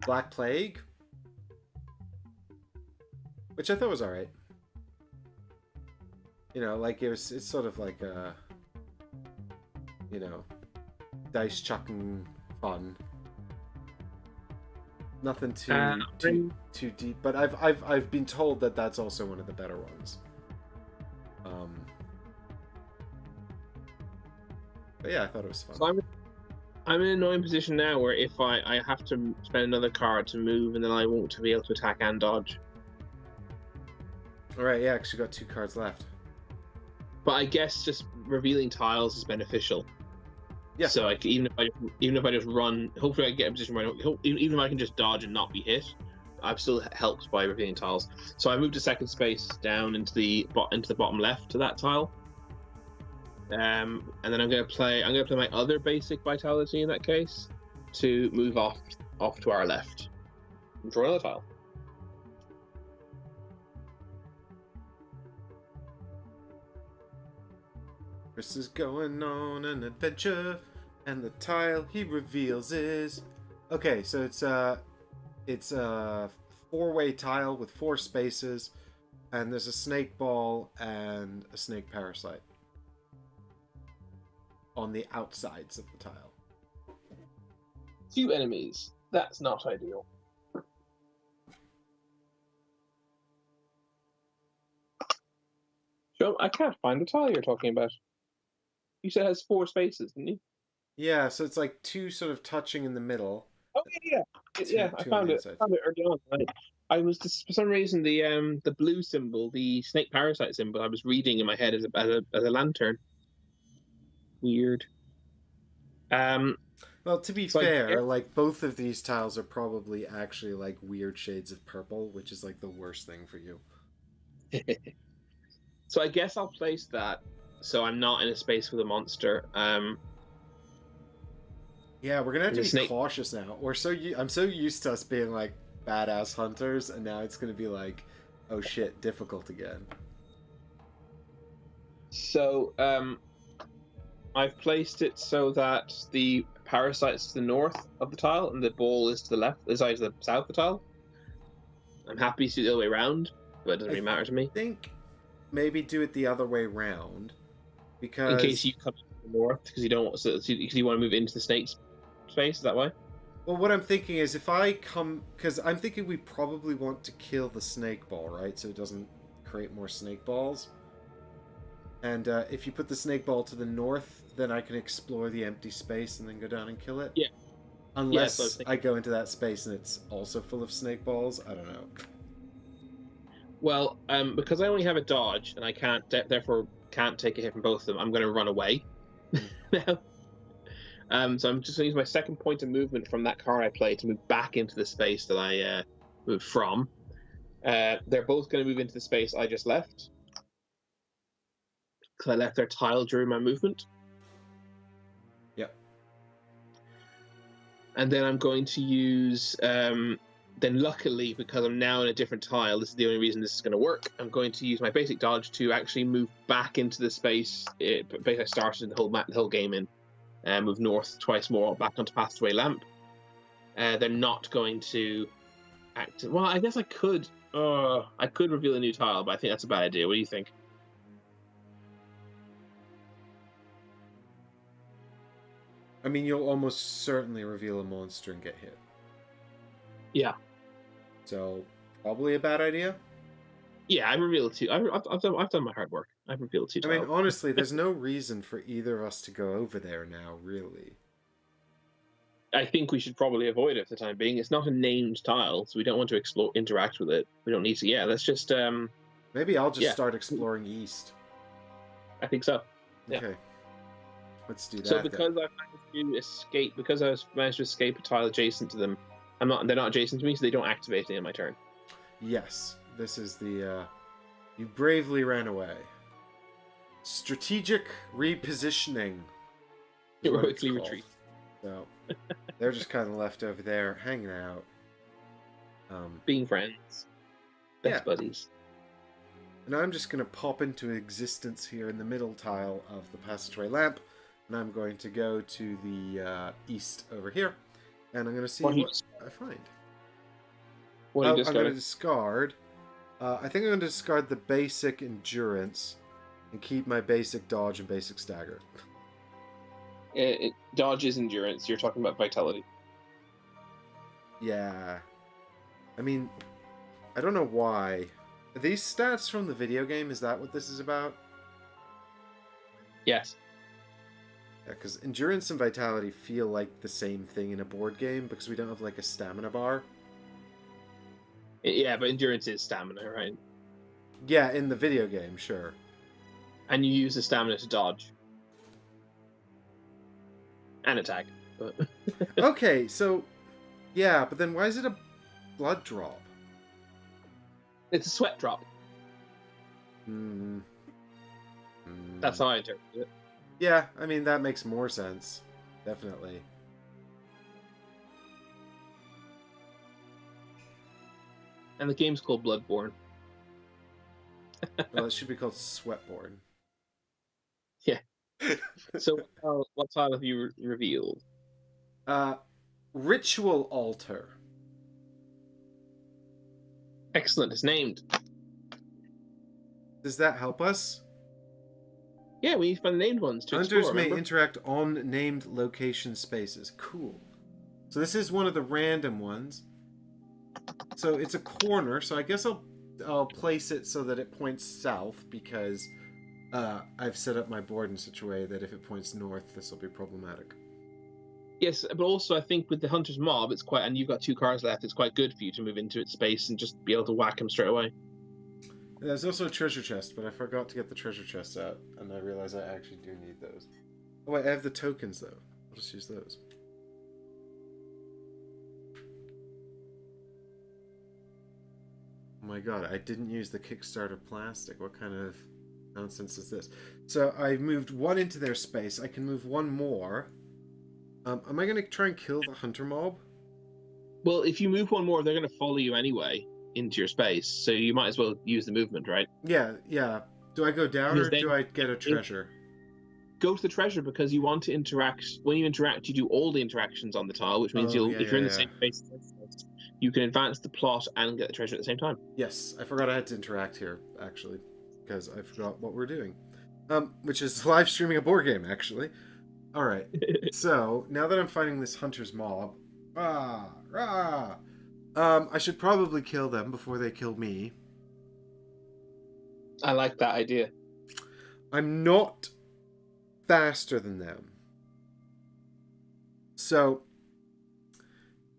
Black Plague, which I thought was alright. You know, like it's sort of like a, you know, dice chucking fun. Nothing too deep, but I've been told that that's also one of the better ones. But yeah, I thought it was fun. So I'm in an annoying position now where if I have to spend another card to move, and then I won't be able to attack and dodge. All right, yeah, because you got 2 cards left. But I guess just revealing tiles is beneficial. Yeah. So even if I just run, hopefully I get a position where even if I can just dodge and not be hit, I'm still helped by revealing tiles. So I moved a second space down into the bottom left to that tile. And then I'm gonna play my other basic vitality in that case to move off to our left. Draw another tile. Chris is going on an adventure, and the tile he reveals is... Okay, so it's a 4-way tile with 4 spaces, and there's a snake ball and a snake parasite on the outsides of the tile. 2 enemies. That's not ideal. Joe, I can't find the tile you're talking about. You said it has 4 spaces, didn't you? Yeah, so it's like 2 sort of touching in the middle. Oh yeah. I found it. I found it early on. I was just, for some reason, the blue symbol, the snake parasite symbol, I was reading in my head as a lantern. Weird. Well, to be fair, like both of these tiles are probably actually like weird shades of purple, which is like the worst thing for you. So I guess I'll place that so I'm not in a space with a monster. Yeah, we're gonna have to be cautious now. I'm so used to us being like badass hunters, and now it's gonna be like, oh shit, difficult again. So I've placed it so that the parasite's to the north of the tile and the ball is to the left, to the south of the tile. I'm happy to do it the other way around, but it doesn't really matter to me. I think maybe do it the other way round, because in case you come to the north, because you don't want you want to move into the snake's space that way. Well, what I'm thinking is if I come, because I'm thinking we probably want to kill the snake ball, right? So it doesn't create more snake balls. And if you put the snake ball to the north, then I can explore the empty space and then go down and kill it. Yeah. Unless I go into that space and it's also full of snake balls. I don't know. Well, because I only have a dodge and I therefore can't take a hit from both of them, I'm going to run away now. So I'm just going to use my second point of movement from that card I played to move back into the space that I moved from. They're both going to move into the space I just left, because I left their tile during my movement. Yep. And then I'm going to use... then luckily, because I'm now in a different tile, this is the only reason this is going to work, I'm going to use my basic dodge to actually move back into the space I started the whole game in. Move north twice more, back onto Pathway Lamp. They're not going to act... Well, I guess I could reveal a new tile, but I think that's a bad idea. What do you think? I mean, you'll almost certainly reveal a monster and get hit. Yeah. So, probably a bad idea? Yeah, I revealed 2. I've done my hard work. I've revealed 2 tiles. I mean, honestly, there's no reason for either of us to go over there now, really. I think we should probably avoid it for the time being. It's not a named tile, so we don't want to interact with it. We don't need to. Yeah, let's just... Maybe I'll just start exploring east. I think so. Yeah. Okay. Let's do that. So because I managed to escape a tile adjacent to them, they're not adjacent to me, so they don't activate any on my turn. Yes. This is the... You bravely ran away. Strategic repositioning. Heroically retreat. So, they're just kind of left over there, hanging out. Being friends. Best buddies. And I'm just going to pop into existence here in the middle tile of the passageway lamp. And I'm going to go to the east over here. And I'm going to see what I find. What are you I'm going to discard... I think I'm going to discard the basic endurance and keep my basic dodge and basic stagger. Dodge is endurance. You're talking about vitality. Yeah. I mean, I don't know why. Are these stats from the video game? Is that what this is about? Yes. Yeah, because endurance and vitality feel like the same thing in a board game because we don't have like a stamina bar. Yeah, but endurance is stamina, right? Yeah, in the video game, sure. And you use the stamina to dodge. And attack. But... Okay, so... Yeah, but then why is it a blood drop? It's a sweat drop. That's how I interpret it. Yeah, I mean, that makes more sense. Definitely. And the game's called Bloodborne. Well, it should be called Sweatborn. Yeah. So what tile have you revealed? Ritual Altar. Excellent. It's named. Does that help us? Yeah, we need to find the named ones to Hunters explore, may remember? interact on named location spaces. Cool. So this is one of the random ones. So it's a corner, so I guess I'll place it so that it points south because I've set up my board in such a way that if it points north, this will be problematic. Yes, but also I think with the Hunter's Mob, it's quite, and you've got 2 cards left, it's quite good for you to move into its space and just be able to whack him straight away. There's also a treasure chest, but I forgot to get the treasure chests out, and I realize I actually do need those. Oh wait, I have the tokens though. I'll just use those. Oh my god, I didn't use the Kickstarter plastic. What kind of nonsense is this? So I moved 1 into their space. I can move 1 more. Am I going to try and kill the hunter mob? Well, if you move 1 more, they're going to follow you anyway into your space, so you might as well use the movement, right? Yeah. Do I go down or do I get a treasure? Go to the treasure because you want to interact. When you interact, you do all the interactions on the tile, which means if you're in the same space, you can advance the plot and get the treasure at the same time. Yes, I forgot I had to interact here, actually, because I forgot what we're doing. Which is live streaming a board game, actually. Alright, so, now that I'm fighting this hunter's mob, I should probably kill them before they kill me. I like that idea. I'm not faster than them. So,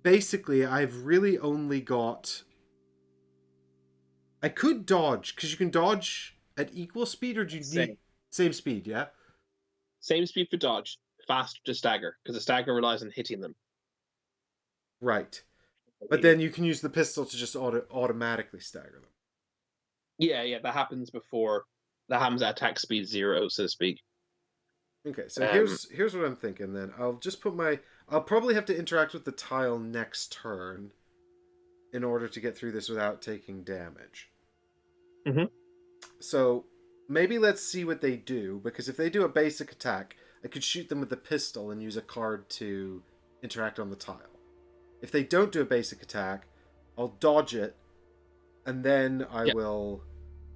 basically, I've really only got... I could dodge, because you can dodge at equal speed, or do you need... Same speed, yeah? Same speed for dodge, faster to stagger, because the stagger relies on hitting them. Right. But then you can use the pistol to just automatically stagger them. Yeah, that happens before... That happens at attack speed 0, so to speak. Okay, so here's what I'm thinking then. I'll just put my... I'll probably have to interact with the tile next turn in order to get through this without taking damage. Mm-hmm. So maybe let's see what they do, because if they do a basic attack, I could shoot them with the pistol and use a card to interact on the tile. If they don't do a basic attack, I'll dodge it, and then I will...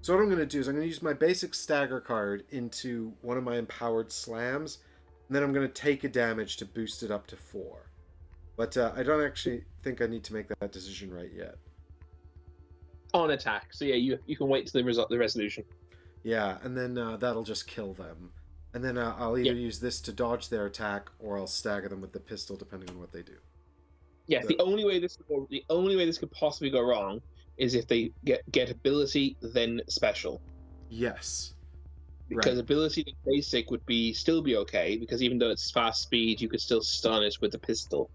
So what I'm going to do is I'm going to use my basic stagger card into one of my empowered slams, and then I'm going to take a damage to boost it up to 4. But I don't actually think I need to make that decision right yet. On attack. So yeah, you can wait till the resolution. Yeah, and then that'll just kill them. And then I'll either use this to dodge their attack, or I'll stagger them with the pistol, depending on what they do. Yes, so. the only way this could possibly go wrong is if they get ability, then special. Yes. Because ability and basic would still be okay, because even though it's fast speed, you could still stun it with a pistol.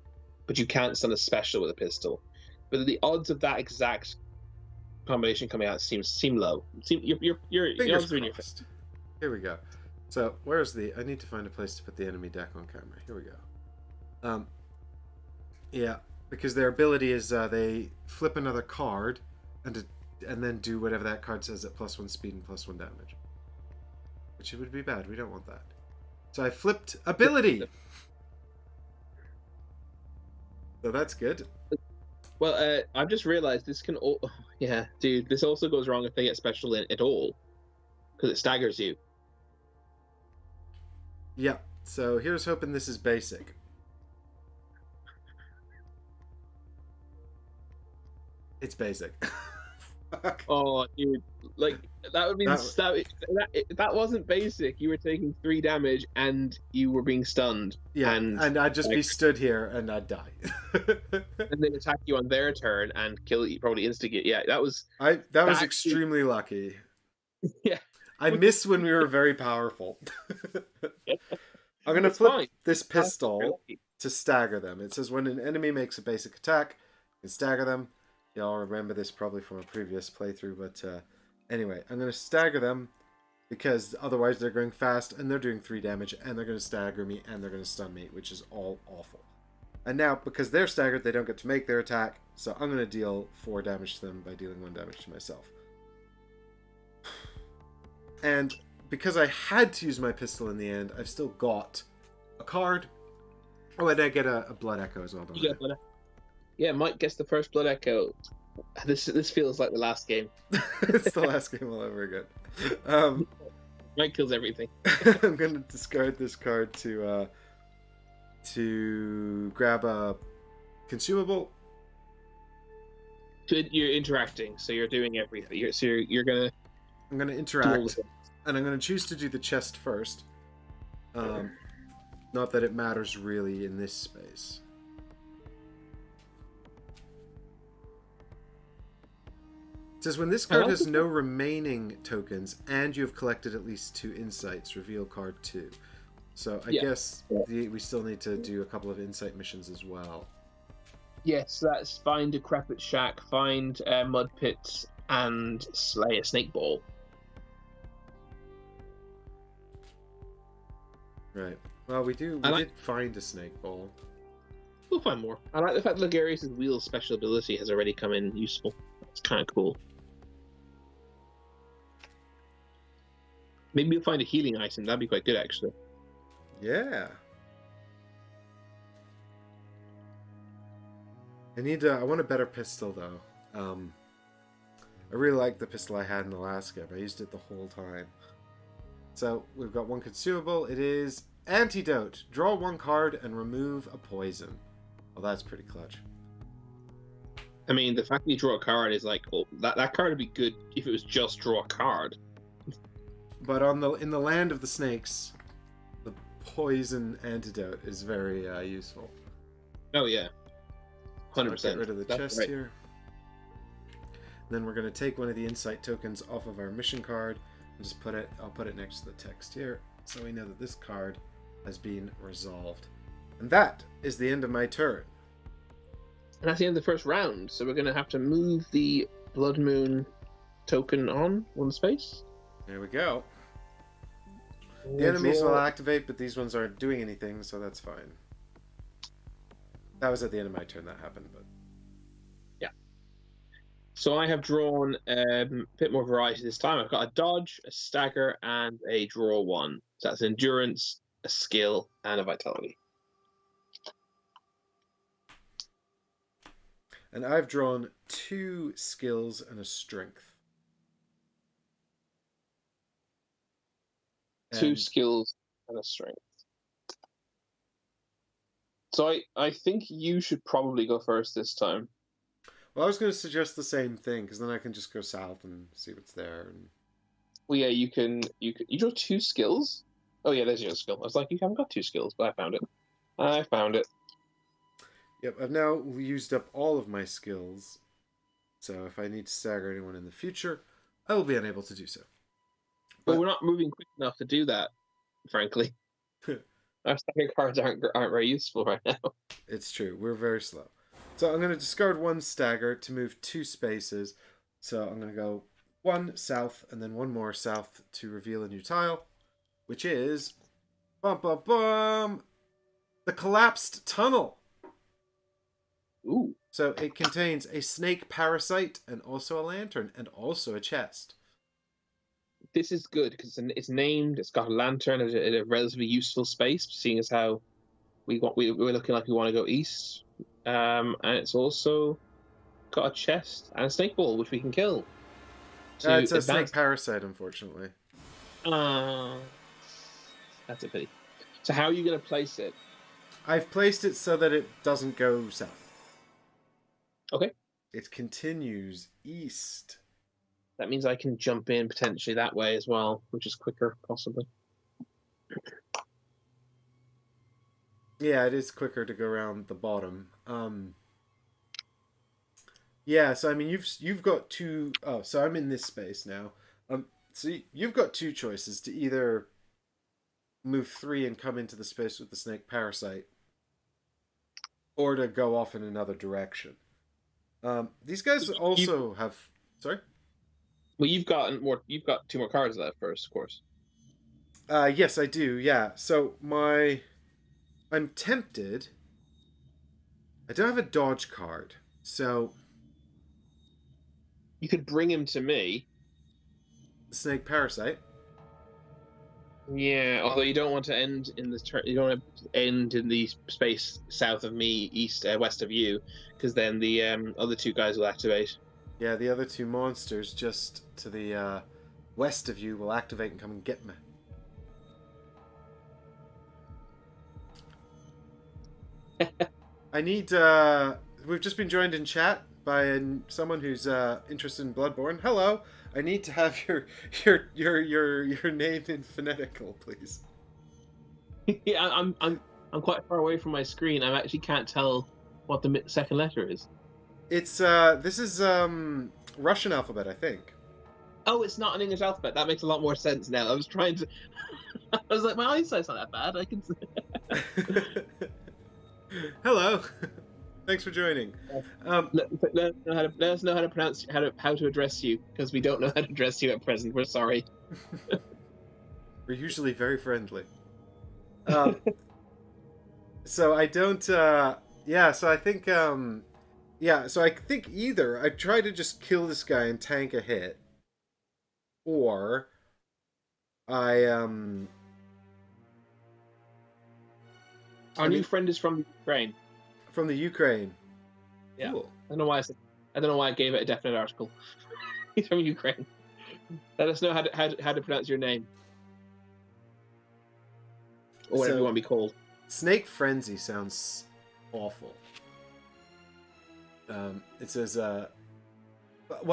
But you can't stun a special with a pistol. But the odds of that exact combination coming out seem low. Your Fingers crossed. Here we go. So where's I need to find a place to put the enemy deck on camera. Here we go. Yeah, because their ability is they flip another card and then do whatever that card says at +1 speed and +1 damage. Which would be bad. We don't want that. So I flipped ability. So that's good. Well, I've just realized this can... yeah, dude, this also goes wrong if they get special in at all. Because it staggers you. Yeah, so here's hoping this is basic. It's basic. Oh, dude, like that would be that wasn't basic. You were taking 3 damage and you were being stunned. Yeah, and I'd just be stood here and I'd die. And then attack you on their turn and kill you, probably instigate. Yeah, that was extremely lucky. Yeah, I missed when we were very powerful. I'm gonna flip this pistol to stagger them. It says when an enemy makes a basic attack, you can stagger them. Y'all remember this probably from a previous playthrough, but anyway, I'm going to stagger them, because otherwise they're going fast and they're doing 3 damage and they're going to stagger me and they're going to stun me, which is all awful. And now, because they're staggered, they don't get to make their attack, so I'm going to deal 4 damage to them by dealing 1 damage to myself. And because I had to use my pistol in the end, I've still got a card. Oh, and I get a Blood Echo as well, don't I? Yeah, Mike gets the first Blood Echo. This feels like the last game. It's the last game I'll ever get. Mike kills everything. I'm going to discard this card to grab a consumable. You're interacting, so you're doing everything. You're gonna. I'm going to interact, and I'm going to choose to do the chest first. Not that it matters really in this space. It says when this card has no remaining tokens and you have collected at least 2 insights, reveal card 2. So I guess we still need to do a couple of insight missions as well. Yes, that's find Decrepit Shack, find Mud Pits, and slay a snake ball. Right. Well, we did find a snake ball. We'll find more. I like the fact that Logarius' Wheel special ability has already come in useful. It's kind of cool. Maybe we'll find a healing item. That'd be quite good, actually. Yeah. I want a better pistol, though. I really like the pistol I had in the last game. I used it the whole time. So, we've got 1 consumable. It is Antidote. Draw 1 card and remove a poison. Well, that's pretty clutch. I mean, the fact that you draw a card is like, oh, that card would be good if it was just draw a card. But in the land of the snakes, the poison antidote is very useful. Oh yeah, 100%. Get rid of the chest here. Then we're going to take one of the insight tokens off of our mission card and just put it. I'll put it next to the text here, so we know that this card has been resolved. And that is the end of my turn. And that's the end of the first round. So we're going to have to move the Blood Moon token on 1 space. There we go. The enemies will activate, but these ones aren't doing anything, so that's fine. That was at the end of my turn that happened, but... Yeah. So I have drawn a bit more variety this time. I've got a dodge, a stagger, and a draw 1. So that's endurance, a skill, and a vitality. And I've drawn 2 skills and a strength. 2 skills and a strength. So I think you should probably go first this time. Well, I was going to suggest the same thing, because then I can just go south and see what's there. And... Well, yeah, you draw 2 skills? Oh yeah, there's your skill. I was like, you haven't got 2 skills, but I found it. Yep, I've now used up all of my skills. So if I need to stagger anyone in the future, I will be unable to do so. But we're not moving quick enough to do that, frankly. Our stagger cards aren't very useful right now. It's true. We're very slow. So I'm going to discard 1 stagger to move 2 spaces. So I'm going to go 1 south and then 1 more south to reveal a new tile, which is the collapsed tunnel. Ooh. So it contains a snake parasite and also a lantern and also a chest. This is good because it's named. It's got a lantern at a relatively useful space, seeing as how we're looking like we want to go east. And it's also got a chest and a snake ball, which we can kill. It's a snake parasite, unfortunately. That's a pity. So how are you going to place it? I've placed it so that it doesn't go south. Okay. It continues east. That means I can jump in potentially that way as well, which is quicker, possibly. Yeah, it is quicker to go around the bottom. Yeah, so I mean, you've got 2. Oh, so I'm in this space now. So you've got 2 choices to either move 3 and come into the space with the snake parasite, or to go off in another direction. These guys also have... Sorry? Well, you've got more. You've got 2 more cards left first, of course. Yes, I do. Yeah. So I'm tempted. I don't have a dodge card, so You could bring him to me. snake parasite. Yeah, although you don't want to end in the you don't want to end in the space south of me, west of you, because then the other 2 guys will activate. Yeah, the other 2 monsters just to the west of you will activate and come and get me. I need. We've just been joined in chat by someone who's interested in Bloodborne. Hello. I need to have your name in phonetical, please. Yeah, I'm quite far away from my screen. I actually can't tell what the second letter is. It's this is Russian alphabet, I think. Oh, it's not an English alphabet. That makes a lot more sense now. I was trying to. I was like, my eyesight's not that bad. I can. Hello. Thanks for joining. Let us know how to pronounce how to address you, because we don't know how to address you at present. We're sorry. We're usually very friendly. So I don't. Yeah. So I think. Yeah. So I think either I try to just kill this guy and tank a hit, or I Our new friend is from Ukraine. From the Ukraine. Yeah. Cool. I don't know why I gave it a definite article. He's from Ukraine. Let us know how to pronounce your name, or whatever you want to be called. Snake Frenzy sounds awful. It says well,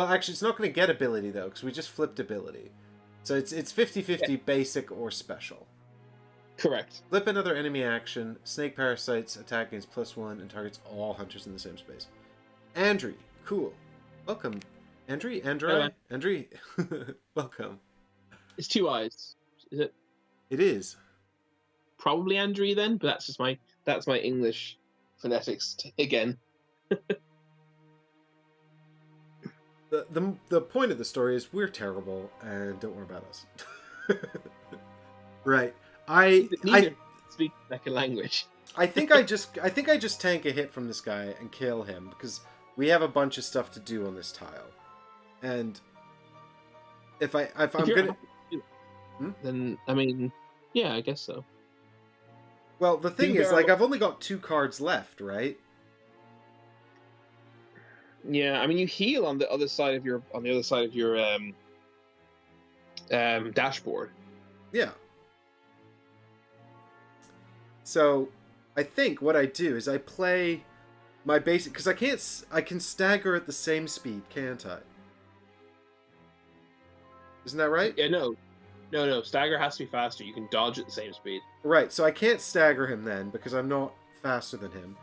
actually, it's not going to get ability though, because we just flipped ability. So it's 50-50 basic or special. Correct. Flip another enemy action. Snake parasites attack against +1 and targets all hunters in the same space. Andrew, cool. Welcome. Andrew? Welcome. It's 2 eyes. Is it? It is. Probably Andrew then, but that's my English phonetics again. The point of the story is we're terrible and don't worry about us. Right. I speak second language. I think I just tank a hit from this guy and kill him, because we have a bunch of stuff to do on this tile. And if I'm gonna then I mean, yeah, I guess so. Well, the thing is, like, I've only got 2 cards left, right? Yeah, I mean, you heal on the other side of your dashboard. Yeah. So, I think what I do is I play my basic, because I can stagger at the same speed, can't I? Isn't that right? Yeah, no. Stagger has to be faster. You can dodge at the same speed. Right, so I can't stagger him then, because I'm not faster than him.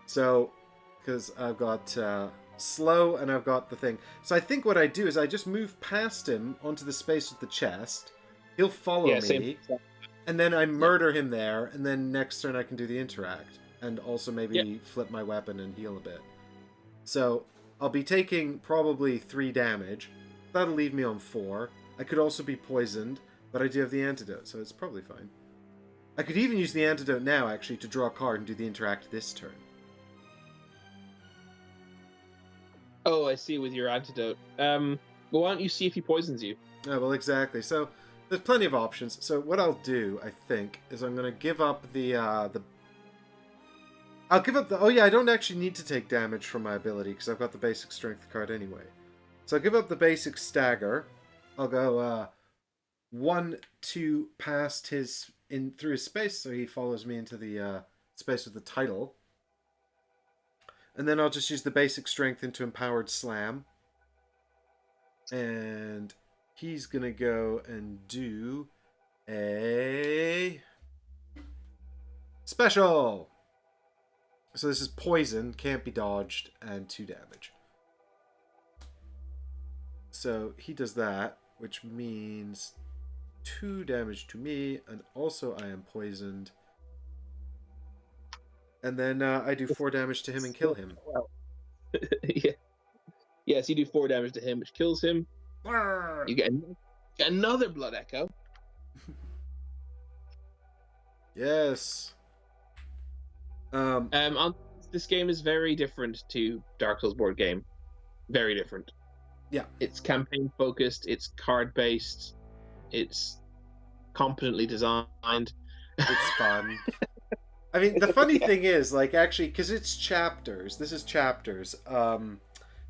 So, because I've got slow and I've got the thing. So I think what I do is I just move past him onto the space with the chest. He'll follow me. Same. And then I murder him there, and then next turn I can do the interact. And also maybe flip my weapon and heal a bit. So, I'll be taking probably 3 damage. That'll leave me on 4. I could also be poisoned, but I do have the antidote, so it's probably fine. I could even use the antidote now, actually, to draw a card and do the interact this turn. Oh, I see, with your antidote. Well, why don't you see if he poisons you? Oh, well, exactly. So, there's plenty of options. So, what I'll do, I think, is I'm going to give up I'll give up the... Oh, yeah, I don't actually need to take damage from my ability, because I've got the basic strength card anyway. So, I'll give up the basic stagger. I'll go 1, 2 past through his space, so he follows me into the space with the title. And then I'll just use the basic strength into empowered slam. And he's going to go and do a special. So this is poison, can't be dodged, and 2 damage. So he does that, which means 2 damage to me, and also I am poisoned. And then I do 4 damage to him and kill him. Yeah. Yes, you do 4 damage to him, which kills him. You get another blood echo. Yes. This game is very different to Dark Souls board game. Very different. Yeah. It's campaign focused. It's card based. It's competently designed. It's fun. I mean, the funny thing is, like, actually, because it's chapters. This is chapters.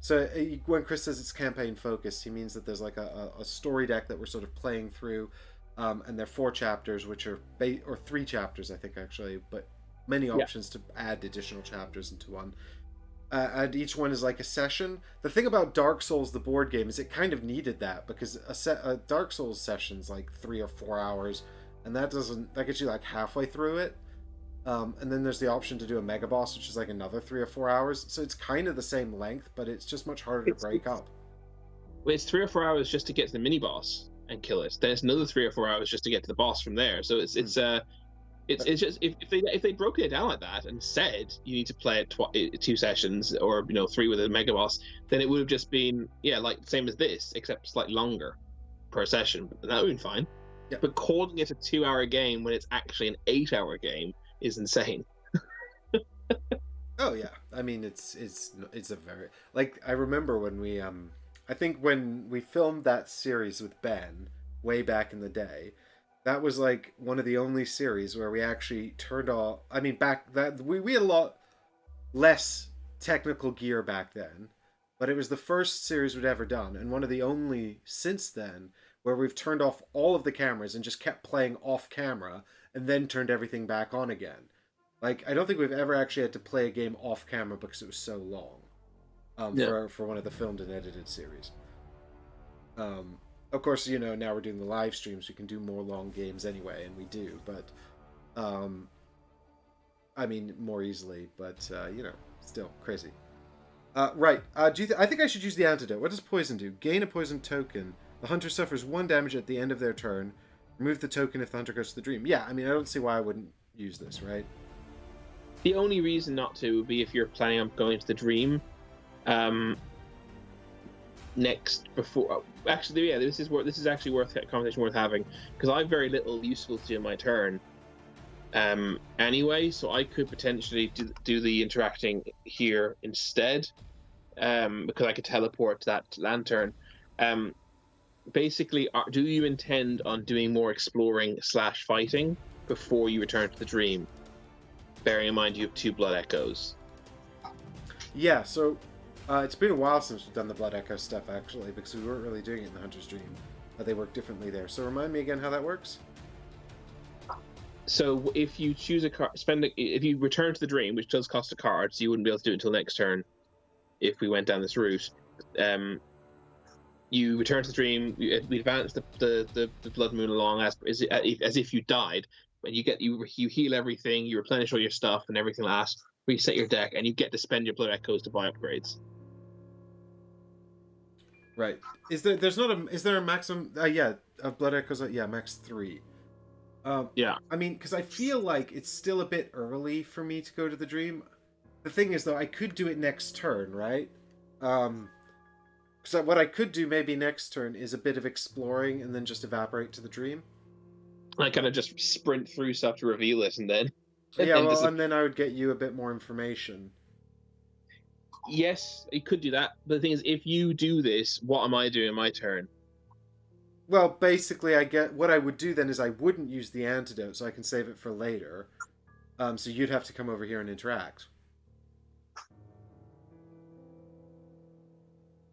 So when Chris says it's campaign focused, he means that there's like a story deck that we're sort of playing through, and there are 4 chapters, which are or 3 chapters, I think, actually, but many options to add additional chapters into one. And each one is like a session. The thing about Dark Souls, the board game, is it kind of needed that, because a Dark Souls session's like 3 or 4 hours, and that gets you like halfway through it. And then there's the option to do a mega boss, which is like another 3 or 4 hours. So it's kind of the same length, but it's just much harder to break up. It's 3 or 4 hours just to get to the mini boss and kill it. Then it's another 3 or 4 hours just to get to the boss from there. So it's just if they broke it down like that and said you need to play it 2 sessions or 3 with a mega boss, then it would have just been like the same as this, except slightly longer per session. And that would have been fine. Yeah. But calling it a 2-hour game when it's actually an 8-hour game is insane. Oh yeah, I mean it's a very, like, I remember when we I think when we filmed that series with Ben way back in the day, that was like one of the only series where we actually turned off. I mean, back that we had a lot less technical gear back then, but it was the first series we'd ever done, and one of the only since then where we've turned off all of the cameras and just kept playing off camera and then turned everything back on again. Like, I don't think we've ever actually had to play a game off camera because it was so long. For one of the filmed and edited series. Of course, now we're doing the live streams, we can do more long games anyway, and we do, but I mean, more easily, but still crazy. Right. I think I should use the antidote. What does poison do? Gain a poison token. The hunter suffers 1 damage at the end of their turn. Remove the token if the hunter goes to the dream. Yeah, I mean, I don't see why I wouldn't use this, right? The only reason not to would be if you're planning on going to the dream actually, yeah, this is actually worth a conversation worth having, because I have very little useful to do in my turn anyway, so I could potentially do the interacting here instead, because I could teleport to that lantern. Basically, do you intend on doing more exploring / fighting before you return to the dream, bearing in mind you have 2 blood echoes? Yeah, so it's been a while since we've done the blood echo stuff, actually, because we weren't really doing it in the hunter's dream. They work differently there. So remind me again how that works. So if you choose a card, if you return to the dream, which does cost a card, so you wouldn't be able to do it until next turn if we went down this route. You return to the dream. We advance the blood moon along as if you died, and you heal everything, you replenish all your stuff and everything like that. Reset your deck, and you get to spend your blood echoes to buy upgrades. Right. Is there a maximum? Of blood echoes. Max 3. Yeah. I mean, because I feel like it's still a bit early for me to go to the dream. The thing is, though, I could do it next turn, right? So what I could do maybe next turn is a bit of exploring and then just evaporate to the dream. I kind of just sprint through stuff to reveal it, and then. And then I would get you a bit more information. Yes, you could do that. But the thing is, if you do this, what am I doing in my turn? Well, basically, what I would do then is I wouldn't use the antidote, so I can save it for later. So you'd have to come over here and interact.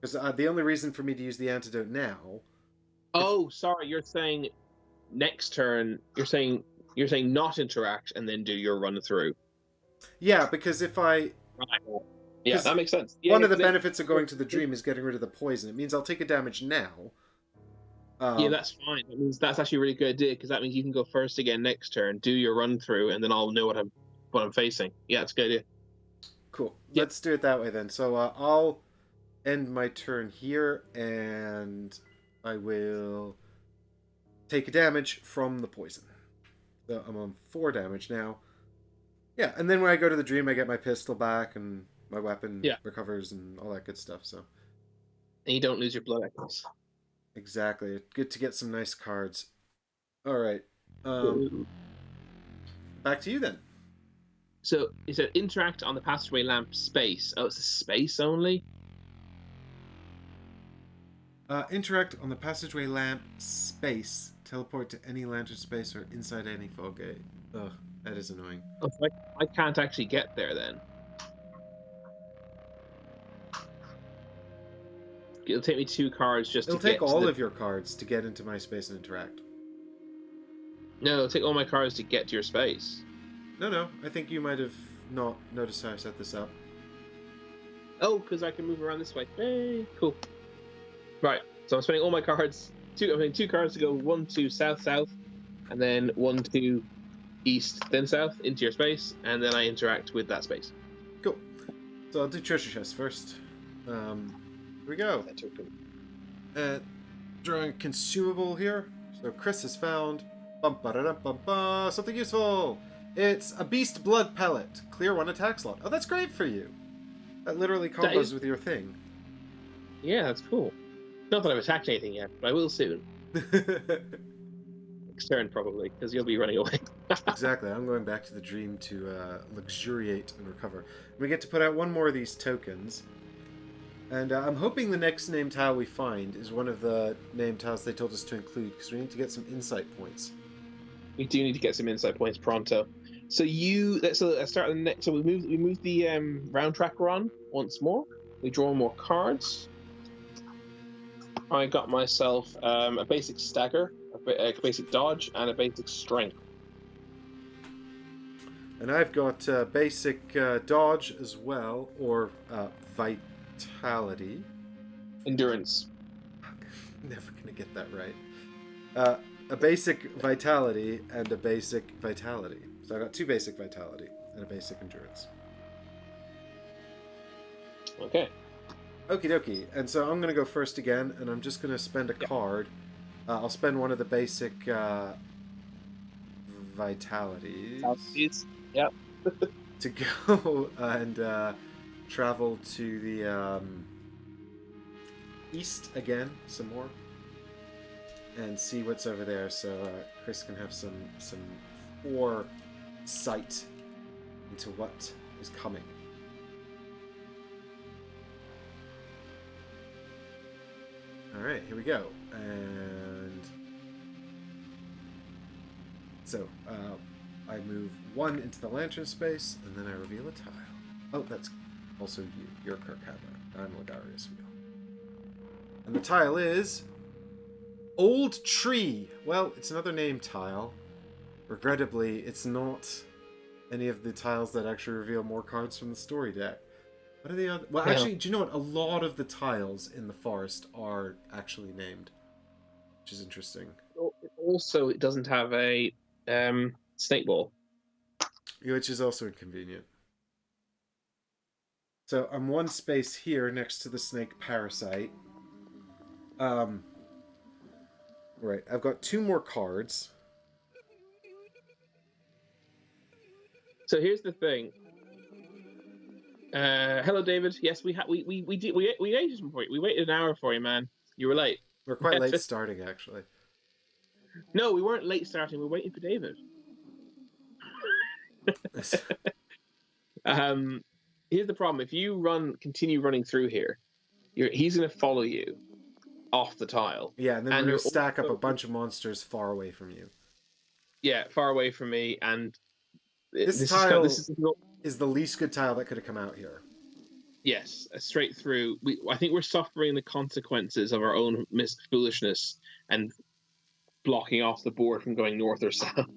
Because the only reason for me to use the antidote now... Oh, sorry, you're saying next turn... You're saying not interact and then do your run through. Yeah, because if I... Right. Yeah, that makes sense. Yeah, one of the benefits of going to the dream is getting rid of the poison. It means I'll take a damage now. Yeah, that's fine. That means that's actually a really good idea, because that means you can go first again next turn, do your run through, and then I'll know what I'm facing. Yeah, it's a good idea. Cool. Yep. Let's do it that way then. So I'll end my turn here, and I will take a damage from the poison. So I'm on 4 damage now. Yeah, and then when I go to the dream, I get my pistol back, and my weapon recovers, and all that good stuff. So. And you don't lose your blood echoes. Exactly. Good to get some nice cards. All right. Ooh. Back to you then. So it said interact on the passageway lamp space. Oh, it's a space only? Interact on the passageway lamp space. Teleport to any lantern space or inside any fog gate. Ugh, that is annoying. Oh, so I can't actually get there then. It'll take me 2 cards just It'll to take get to all the... of your cards to get into my space and interact. No, it'll take all my cards to get to your space. No. I think you might have not noticed how I set this up. Oh, because I can move around this way. Hey, cool. Right, so I'm spending all my cards. I'm spending 2 cards to go 1 to south, and then 1 to east, then south into your space, and then I interact with that space. Cool. So I'll do treasure chest first. Here we go. Drawing consumable here. So Chris has found something useful. It's a beast blood pellet. Clear 1 attack slot. Oh, that's great for you. That literally combos with your thing. Yeah, that's cool. Not that I've attacked anything yet, but I will soon. Next turn, probably, because you'll be running away. Exactly. I'm going back to the dream to luxuriate and recover. We get to put out 1 more of these tokens. And I'm hoping the next name tile we find is one of the name tiles they told us to include, because we need to get some insight points. We do need to get some insight points pronto. So let's start the next. So we move the round tracker on once more. We draw more cards. I got myself a basic stagger, a basic dodge, and a basic strength. And I've got basic dodge as well, or vitality. Endurance. Never gonna get that right. A basic vitality and a basic vitality. So I got 2 basic vitality and a basic endurance. Okay. Okie dokie. And so I'm gonna go first again, and I'm just gonna spend a card. I'll spend 1 of the basic vitalities. Yep. To go and travel to the east again some more and see what's over there, so Chris can have some foresight into what is coming. All right, here we go. And so I move 1 into the lantern space, and then I reveal a tile. Oh, that's also you. You're Kirkhammer. I'm Logarius Wheel. And the tile is Old Tree. Well, it's another name tile. Regrettably, it's not any of the tiles that actually reveal more cards from the story deck. What are the other? Well, actually, do you know what? A lot of the tiles in the forest are actually named, which is interesting. Also, it doesn't have a snake ball, which is also inconvenient. So I'm 1 space here next to the snake parasite. Right, I've got 2 more cards. So here's the thing. Hello, David. Yes, we waited for you. We waited an hour for you, man. You were late. We're quite late starting, actually. No, we weren't late starting. We're waiting for David. Here's the problem. If you continue running through here, he's going to follow you off the tile. Yeah, and then we're going to stack up a bunch of monsters far away from you. Yeah, far away from me, and this tile is the least good tile that could have come out here. Yes, straight through. I think we're suffering the consequences of our own foolishness and blocking off the board from going north or south.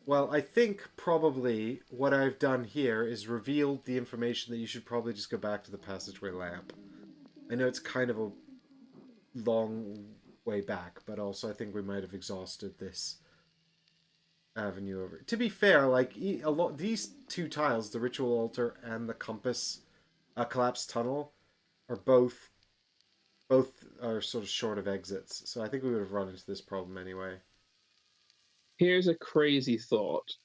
Well, I think probably what I've done here is revealed the information that you should probably just go back to the passageway lamp. I know it's kind of a long way back, but also I think we might have exhausted this avenue over. To be fair, like these 2 tiles, the ritual altar and the compass collapsed tunnel, are both are sort of short of exits. So I think we would have run into this problem anyway. Here's a crazy thought.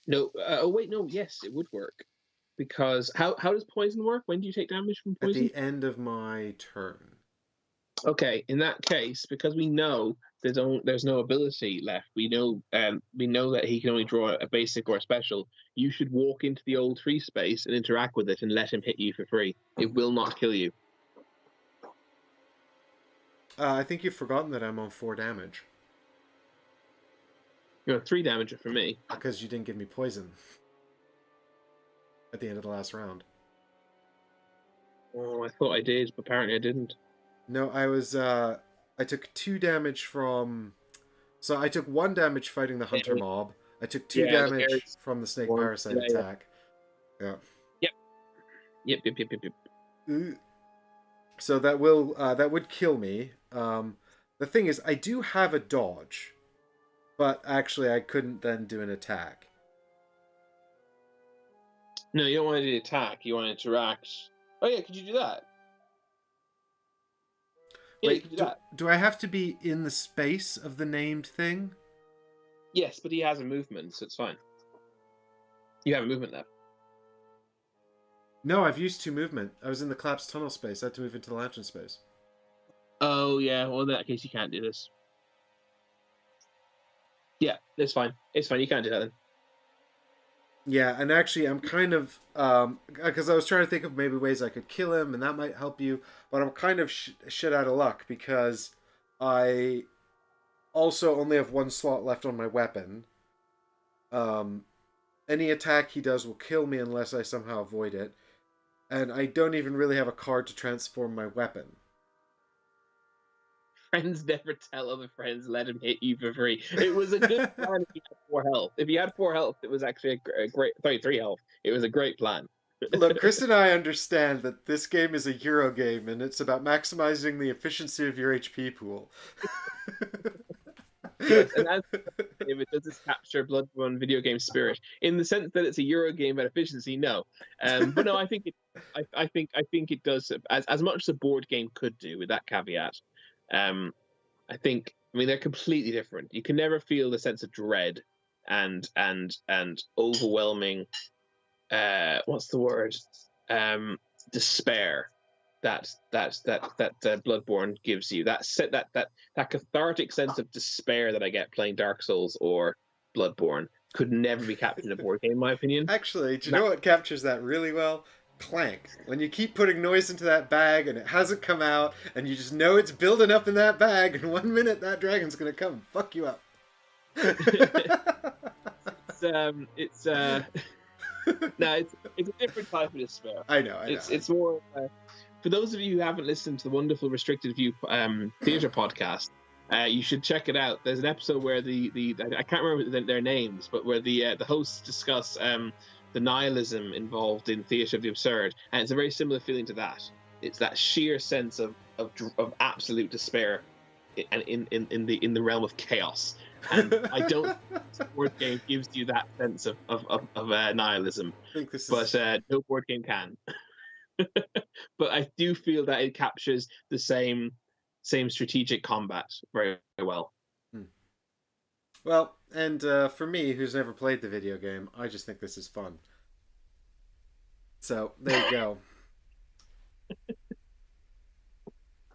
No, oh wait, no, yes, it would work. because how does poison work? When do you take damage from At poison? the end of my turn. Okay, in that case, because we know there's no ability left, we know that he can only draw a basic or a special. You should walk into the old tree space and interact with it and let him hit you for free. It will not kill you. I think you've forgotten that I'm on 4 damage. You're on 3 damage for me. Because you didn't give me poison. At the end of the last round. Oh, I thought I did, but apparently I didn't. No, I took 2 damage from... So I took 1 damage fighting the hunter mob. I took 2 damage from the snake parasite attack. Yeah. Yep. So that would kill me. The thing is, I do have a dodge. But actually, I couldn't then do an attack. No, you don't want to do the attack. You want to interact. Oh yeah, could you do that? Yeah, Wait, you could do that. Do I have to be in the space of the named thing? Yes, but he has a movement, so it's fine. You have a movement left. No, I've used 2 movement. I was in the collapsed tunnel space. I had to move into the lantern space. Oh yeah, well in that case you can't do this. Yeah, it's fine. It's fine. You can't do that then. Yeah, and actually, I'm kind of because I was trying to think of maybe ways I could kill him, and that might help you. But I'm kind of shit out of luck because I also only have 1 slot left on my weapon. Any attack he does will kill me unless I somehow avoid it, and I don't even really have a card to transform my weapon. Friends never tell other friends, let him hit you for free. It was a good plan if you had 4 health. If you had 4 health, it was actually a great... Sorry, 3 health. It was a great plan. Look, Chris and I understand that this game is a Euro game, and it's about maximizing the efficiency of your HP pool. Yes, and as if it does this capture Bloodborne video game spirit, in the sense that it's a Euro game about efficiency, no. But no, I think it does as much as a board game could do with that caveat. I mean they're completely different. You can never feel the sense of dread and overwhelming what's the word? Despair that Bloodborne gives you. That cathartic sense of despair that I get playing Dark Souls or Bloodborne could never be captured in a board game, in my opinion. Actually, do you know what captures that really well? Clank. When you keep putting noise into that bag and it hasn't come out, and you just know it's building up in that bag, and 1 minute that dragon's gonna come and fuck you up. it's a different type of despair. I know. It's more for those of you who haven't listened to the wonderful Restricted View theater podcast. You should check it out. There's an episode where I can't remember their names, but where the hosts discuss the nihilism involved in theatre of the absurd, and it's a very similar feeling to that. It's that sheer sense of absolute despair, and in the realm of chaos. And I don't think the board game gives you that sense of nihilism, but no board game can. But I do feel that it captures the same strategic combat very, very well. Well, and for me, who's never played the video game, I just think this is fun. So, there you go.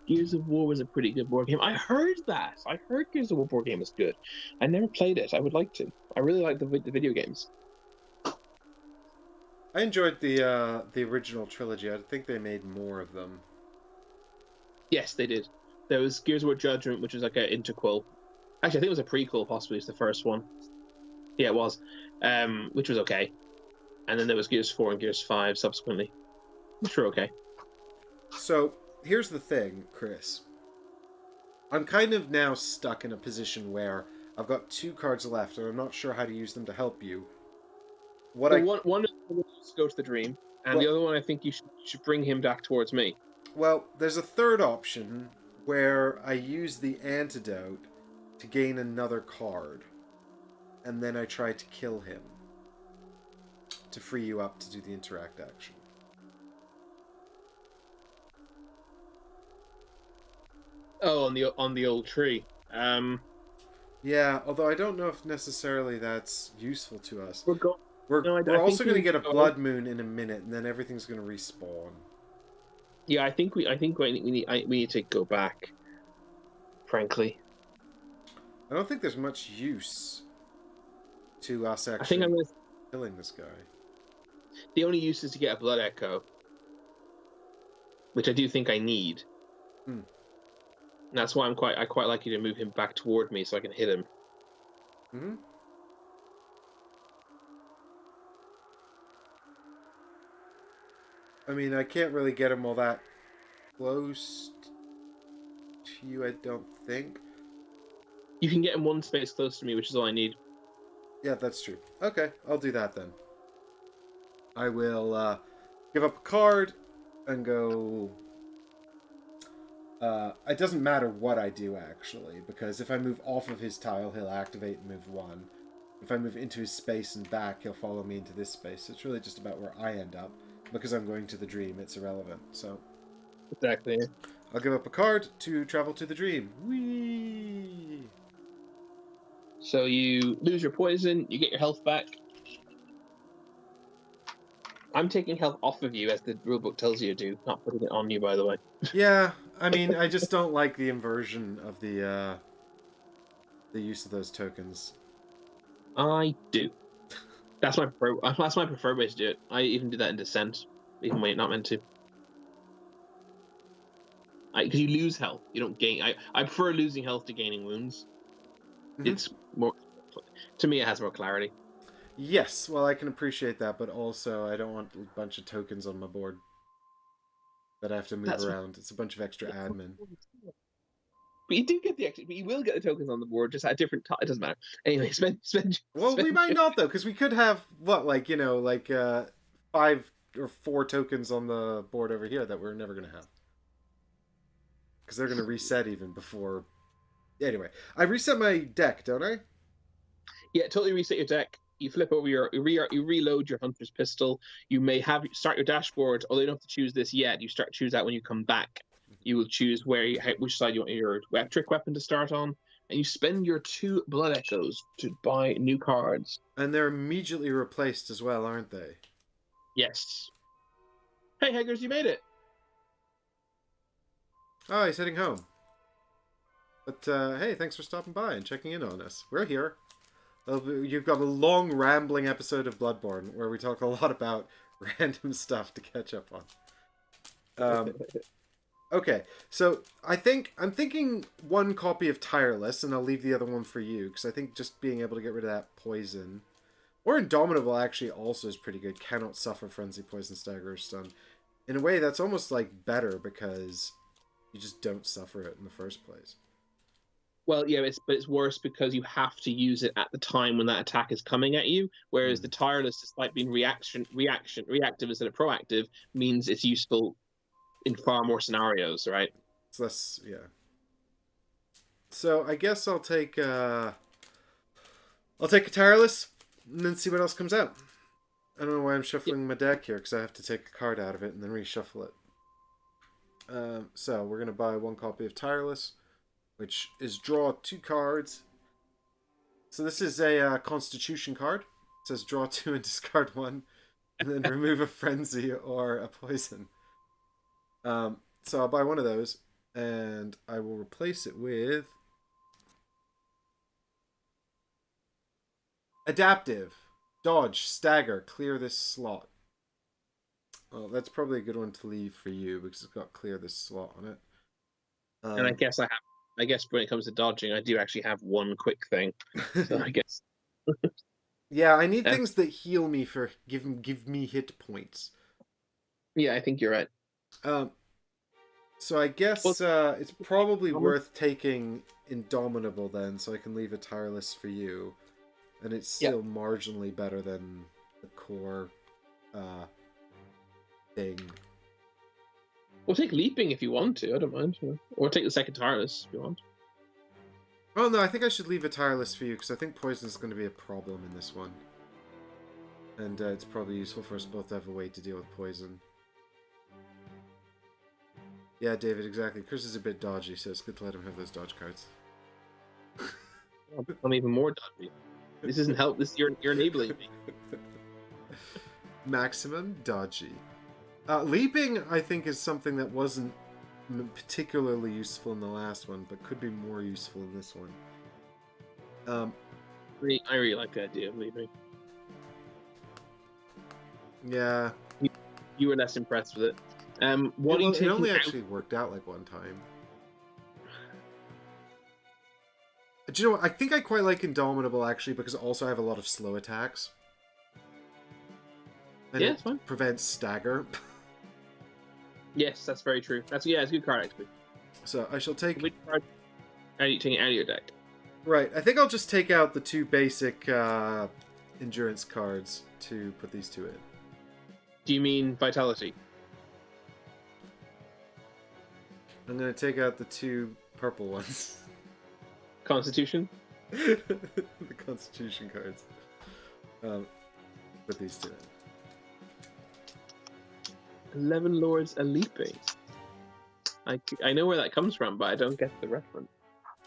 Gears of War was a pretty good board game. I heard that. I heard Gears of War board game is good. I never played it. I would like to. I really like the video games. I enjoyed the original trilogy. I think they made more of them. Yes, they did. There was Gears of War Judgment, which was like an interquel. Actually, I think it was a prequel, possibly. It's the first one. Yeah, it was. Which was okay. And then there was Gears 4 and Gears 5 subsequently, which were okay. So, here's the thing, Chris. I'm kind of now stuck in a position where I've got 2 cards left, and I'm not sure how to use them to help you. One is to go to the dream, and the other one I think you should bring him back towards me. Well, there's a third option where I use the antidote to gain another card, and then I try to kill him to free you up to do the interact action. Oh, on the old tree. Yeah, although I don't know if necessarily that's useful to us. We're I think also going to get a go. blood moon in a minute, and then everything's going to respawn. Yeah, I think we need to go back. Frankly, I don't think there's much use to us I think I'm actually gonna. killing this guy. The only use is to get a blood echo, which I do think I need. Hmm. And that's why I quite like you to move him back toward me so I can hit him. Hmm. I mean, I can't really get him all that close to you, I don't think. You can get him one space close to me, which is all I need. Yeah, that's true. Okay, I'll do that then. I will give up a card and go... it doesn't matter what I do, actually, because if I move off of his tile, he'll activate and move one. If I move into his space and back, he'll follow me into this space. So it's really just about where I end up. Because I'm going to the dream, it's irrelevant. So Exactly. I'll give up a card to travel to the dream. Whee! So you lose your poison, you get your health back. I'm taking health off of you as the rulebook tells you to do, not putting it on you, by the way. Yeah, I mean, I just don't like the inversion of the use of those tokens. I do. That's my preferred way to do it. I even do that in Descent, even when you're not meant to. Because you lose health, you don't gain. I prefer losing health to gaining wounds. Mm-hmm. It's more, to me, it has more clarity. Yes, well, I can appreciate that, but also I don't want a bunch of tokens on my board that I have to move around. It's a bunch of extra admin. But you do get the extra. But you will get the tokens on the board, just at a different time. It doesn't matter. Anyway, spend. Well, we might not though, because we could have what, like 5 or 4 tokens on the board over here that we're never gonna have, because they're gonna reset even before. Anyway, I reset my deck, don't I? Yeah, totally reset your deck. You flip over you reload your hunter's pistol. You may start your dashboard, although you don't have to choose this yet. You choose that when you come back. You will choose which side you want your trick weapon to start on, and you spend your 2 blood echoes to buy new cards. And they're immediately replaced as well, aren't they? Yes. Hey, Heggers, you made it. Oh, he's heading home. But hey, thanks for stopping by and checking in on us. We're here. You've got a long, rambling episode of Bloodborne where we talk a lot about random stuff to catch up on. Okay, so I'm thinking 1 copy of Tireless, and I'll leave the other one for you, because I think just being able to get rid of that poison, or Indomitable actually also is pretty good. Cannot suffer frenzy, poison, stagger, or stun. In a way, that's almost like better because you just don't suffer it in the first place. Well, yeah, it's worse because you have to use it at the time when that attack is coming at you. Whereas the Tireless, despite being reactive instead of proactive, means it's useful in far more scenarios, right? It's less, yeah. So I guess I'll take a Tireless and then see what else comes out. I don't know why I'm shuffling my deck here, because I have to take a card out of it and then reshuffle it. So we're going to buy 1 copy of Tireless, which is draw 2 cards. So this is a Constitution card. It says draw 2 and discard 1, and then remove a frenzy or a poison. So I'll buy 1 of those, and I will replace it with Adaptive. Dodge, stagger, clear this slot. Well, that's probably a good one to leave for you because it's got clear this slot on it. And I guess when it comes to dodging, I do actually have 1 quick thing. So I guess. Yeah, I need things that heal me for give me hit points. Yeah, I think you're right. So I guess it's probably worth taking Indomitable then, so I can leave a Tireless for you, and it's still marginally better than the core thing. We'll take Leaping if you want to. I don't mind. Or take the second Tireless if you want. Oh no, I think I should leave a Tireless for you because I think poison is going to be a problem in this one, and it's probably useful for us both to have a way to deal with poison. Yeah, David, exactly. Chris is a bit dodgy, so it's good to let him have those dodge cards. I'm even more dodgy. This isn't help. You're enabling me. Maximum dodgy. Leaping, I think, is something that wasn't particularly useful in the last one, but could be more useful in this one. I really like the idea of leaping. Yeah. You were less impressed with it. It only actually worked out like one time. Do you know what? I think I quite like Indomitable, actually, because also I have a lot of slow attacks. And yeah, it's fine. Prevents stagger. Yes, that's very true. It's a good card, actually. So I shall take... Which card are you taking out of your deck? Right, I think I'll just take out the 2 basic endurance cards to put these 2 in. Do you mean Vitality? I'm going to take out the 2 purple ones. Constitution? The Constitution cards. Put these 2 in. 11 Lords a leaping. I know where that comes from, but I don't get the reference.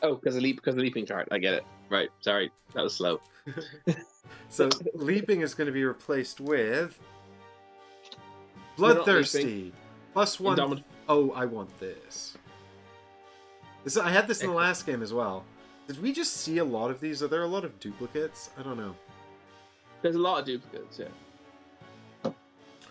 Oh, because the leaping chart. I get it. Right. Sorry, that was slow. So leaping is going to be replaced with Bloodthirsty. +1. Indomitable. Oh, I want this. I had this in the last game as well. Did we just see a lot of these? Are there a lot of duplicates? I don't know. There's a lot of duplicates, yeah.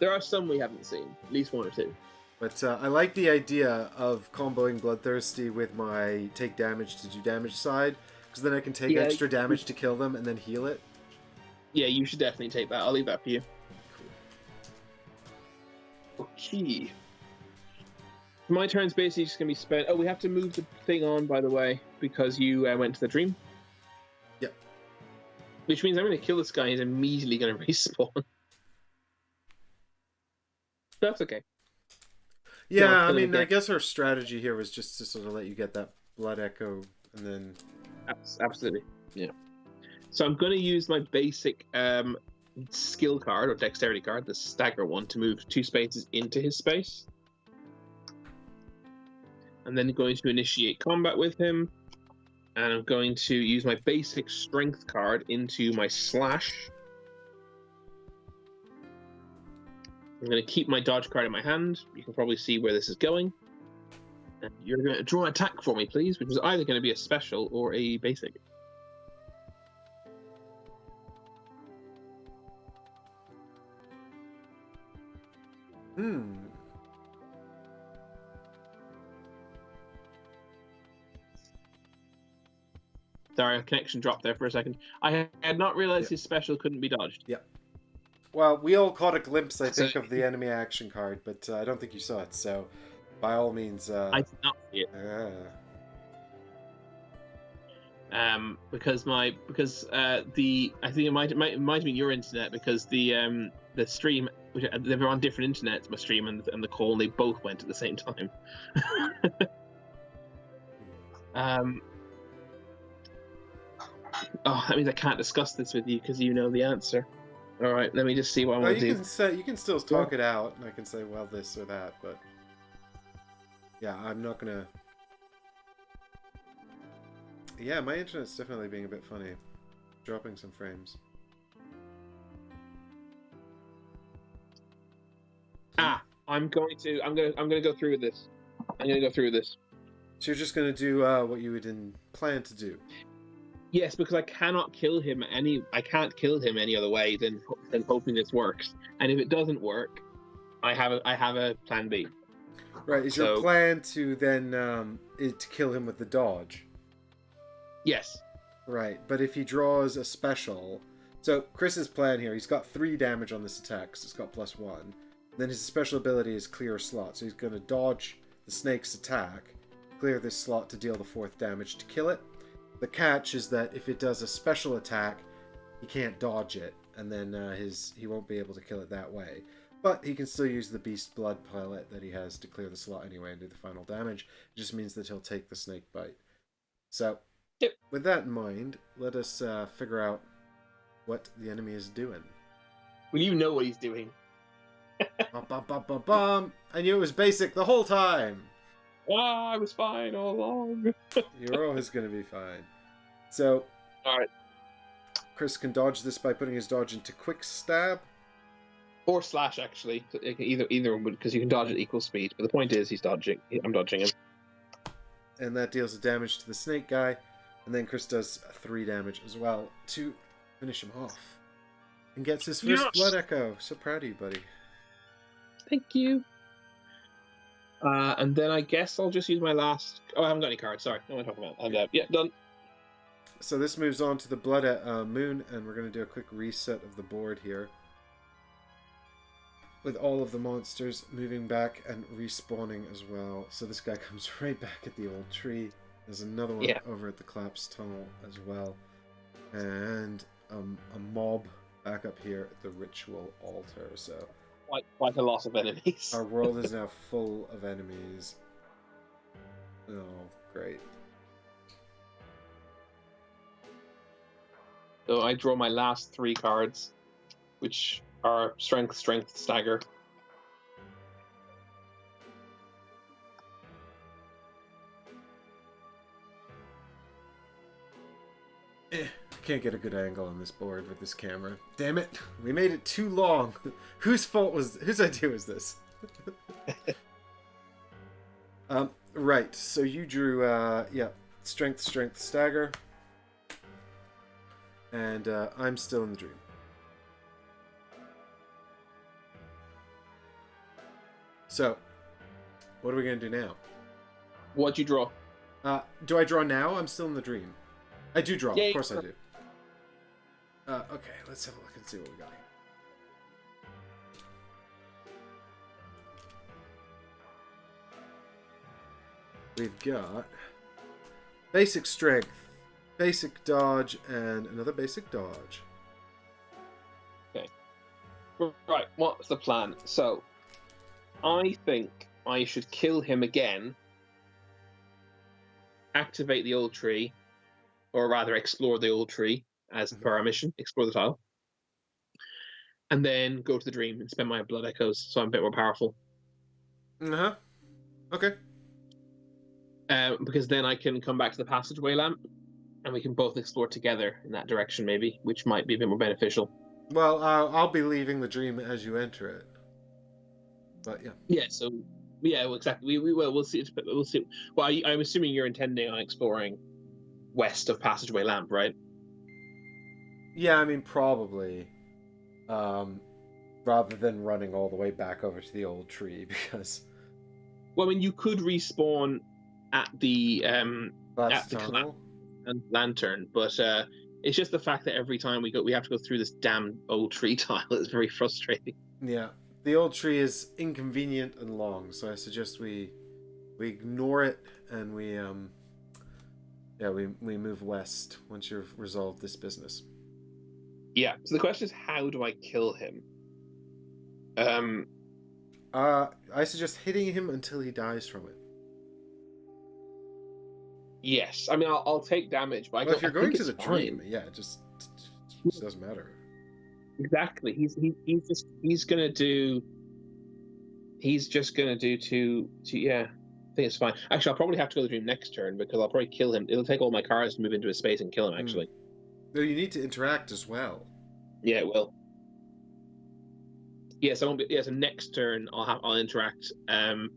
There are some we haven't seen, at least 1 or 2. But I like the idea of comboing Bloodthirsty with my take damage to do damage side, because then I can take extra damage to kill them and then heal it. Yeah, you should definitely take that. I'll leave that for you. Cool. Okay. My turn's basically just going to be spent... Oh, we have to move the thing on, by the way, because you went to the dream. Yep. Which means I'm going to kill this guy. He's immediately going to respawn. That's okay. Yeah, I mean, I guess our strategy here was just to sort of let you get that blood echo, and then... Absolutely, yeah. So I'm going to use my basic skill card, or dexterity card, the stagger one, to move 2 spaces into his space. And then going to initiate combat with him. And I'm going to use my basic strength card into my slash. I'm going to keep my dodge card in my hand. You can probably see where this is going. And you're going to draw an attack for me, please, which is either going to be a special or a basic. Sorry, connection dropped there for a second. I had not realized his special couldn't be dodged. Yeah. Well, we all caught a glimpse, I think, of the enemy action card, but I don't think you saw it, so by all means... I did not see it. Because I think it might have been your internet, because the stream, they were on different internets, my stream and the call, and they both went at the same time. Oh, that means I can't discuss this with you because you know the answer. All right, let me just see what I want to do. You can still talk it out, and I can say, well, this or that, but yeah, I'm not gonna. Yeah, my internet's definitely being a bit funny, dropping some frames. I'm gonna go through with this. I'm gonna go through with this. So you're just gonna do what you would plan to do. Yes, because I can't kill him any other way than hoping this works. And if it doesn't work, I have a plan B. Right. Is your plan to then to kill him with the dodge? Yes. Right. But if he draws a special, so Chris's plan here, he's got 3 damage on this attack, so it's got +1. Then his special ability is clear a slot, so he's going to dodge the snake's attack, clear this slot to deal the 4th damage to kill it. The catch is that if it does a special attack, he can't dodge it, and then he won't be able to kill it that way. But he can still use the Beast Blood pellet that he has to clear the slot anyway and do the final damage. It just means that he'll take the snake bite. So, with that in mind, let us figure out what the enemy is doing. Well, you know what he's doing. I knew it was basic the whole time. I was fine all along. You're always going to be fine. So, all right. Chris can dodge this by putting his dodge into Quick Stab. Or slash, actually. Either because you can dodge at equal speed. But the point is, he's dodging. I'm dodging him. And that deals the damage to the snake guy. And then Chris does 3 damage as well to finish him off. And gets his first blood echo. So proud of you, buddy. Thank you. And then I guess I'll just use my last... Oh, I haven't got any cards. Sorry. What am I talking about? Yeah, done. So this moves on to the Blood Moon. And we're going to do a quick reset of the board here. With all of the monsters moving back and respawning as well. So this guy comes right back at the old tree. There's another one over at the collapsed tunnel as well. And a mob back up here at the ritual altar. So quite a lot of enemies. Our world is now full of enemies. Oh, great. So I draw my last 3 cards, which are strength, stagger. I can't get a good angle on this board with this camera. Damn it! We made it too long. Whose idea was this? Right. So you drew, strength, stagger, and I'm still in the dream. So, what are we gonna do now? What'd you draw? Do I draw now? I'm still in the dream. I do draw. Yeah, of course I do. Okay, let's have a look and see what we got here. We've got basic strength, basic dodge, and another basic dodge. Okay. Right, what's the plan? So, I think I should kill him again, activate the old tree, or rather explore the old tree as per our mission, explore the tile, and then go to the dream and spend my blood echoes so I'm a bit more powerful. Okay. Because then I can come back to the passageway lamp and we can both explore together in that direction maybe, which might be a bit more beneficial. Well, I'll be leaving the dream as you enter it. But yeah. Yeah, so well, exactly. We'll see. We'll see. Well, I'm assuming you're intending on exploring west of Passageway Lamp, right? Yeah, I mean probably. Rather than running all the way back over to the old tree, because. Well, I mean, you could respawn at the tunnel and lantern, but it's just the fact that every time we have to go through this damn old tree tile. It's very frustrating. Yeah. The old tree is inconvenient and long, so I suggest we ignore it and we move west once you've resolved this business. Yeah. So the question is, how do I kill him? I suggest hitting him until he dies from it. Yes. I mean, I'll take damage, but if you're going to the dream, yeah, it just doesn't matter. Exactly. He's just gonna do to yeah. I think it's fine. Actually, I'll probably have to go to the dream next turn because I'll probably kill him. It'll take all my cards to move into his space and kill him. Actually, though you need to interact as well. Yeah, it will. Yes, I won't be. Yeah, so next turn I'll interact, and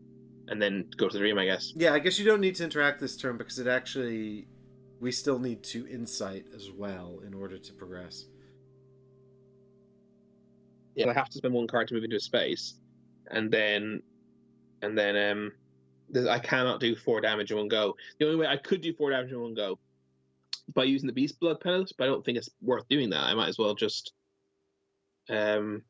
then go to the dream, I guess. Yeah, I guess you don't need to interact this turn because we still need to insight as well in order to progress. Yeah, I have to spend 1 card to move into a space, and then I cannot do 4 damage in one go. The only way I could do 4 damage in one go by using the Beast Blood penalty, but I don't think it's worth doing that. I might as well just. Well,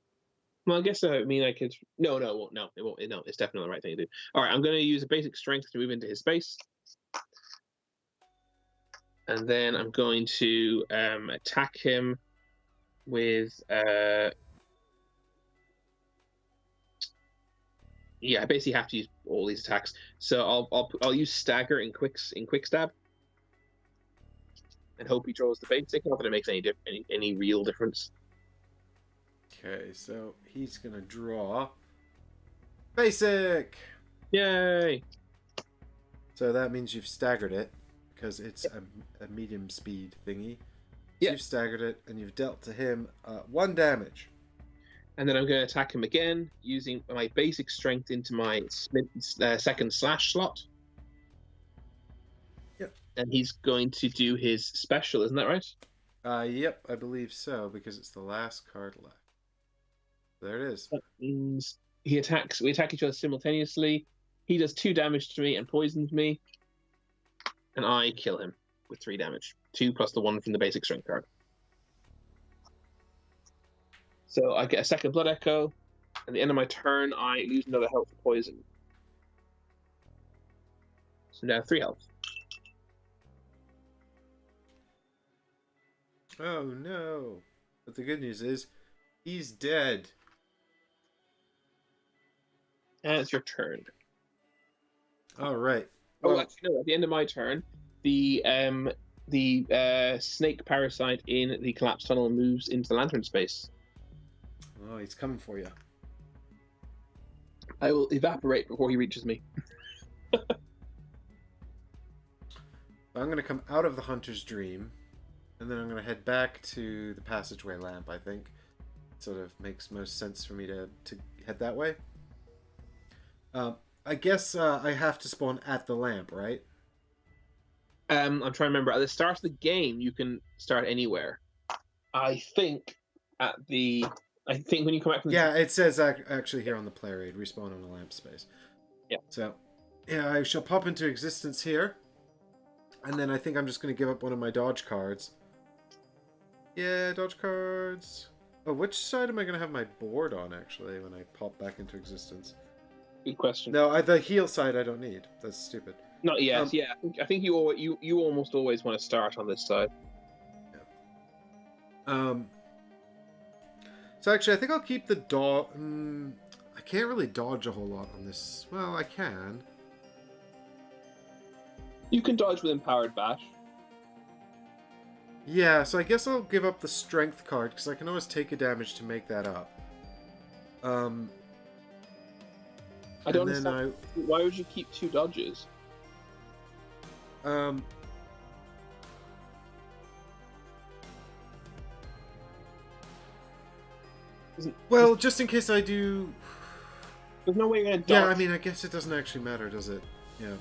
I guess I mean I could. No, it won't. No, it won't. No, it's definitely the right thing to do. All right, I'm going to use a basic strength to move into his space, and then I'm going to attack him with. Yeah, I basically have to use all these attacks. So I'll use stagger in quick stab, and hope he draws the basic. Not that it makes any real difference. Okay, so he's gonna draw basic. Yay! So that means you've staggered it because it's a medium speed thingy. So you've staggered it and you've dealt to him 1 damage. And then I'm going to attack him again using my basic strength into my second slash slot. Yep. And he's going to do his special, isn't that right? Yep, I believe so, because it's the last card left. There it is. That means we attack each other simultaneously. He does 2 damage to me and poisons me. And I kill him with 3 damage. 2 plus the 1 from the basic strength card. So I get a second blood echo. At the end of my turn, I lose another health for poison. So now 3 health. Oh no. But the good news is, he's dead. And it's your turn. Alright. Well, actually, no, at the end of my turn, the snake parasite in the collapsed tunnel moves into the lantern space. Oh, he's coming for you. I will evaporate before he reaches me. I'm going to come out of the hunter's dream, and then I'm going to head back to the passageway lamp, I think. Sort of makes most sense for me to head that way. I guess I have to spawn at the lamp, right? I'm trying to remember. At the start of the game, you can start anywhere. I think when you come back from Yeah, it says actually here on the player aid, respawn on a lamp space. Yeah. So, yeah, I shall pop into existence here. And then I think I'm just going to give up one of my dodge cards. Yeah, dodge cards. Oh, which side am I going to have my board on, actually, when I pop back into existence? Good question. No, the heal side I don't need. That's stupid. Not yet. Yeah, I think you almost always want to start on this side. Yeah. So actually, I think I'll keep the dodge. I can't really dodge a whole lot on this. Well, I can. You can dodge with Empowered Bash. Yeah, so I guess I'll give up the strength card because I can always take a damage to make that up. I don't understand. Why would you keep 2 dodges? Well, just in case I do. There's no way you're gonna dodge. Yeah, I mean, I guess it doesn't actually matter, does it? Yeah.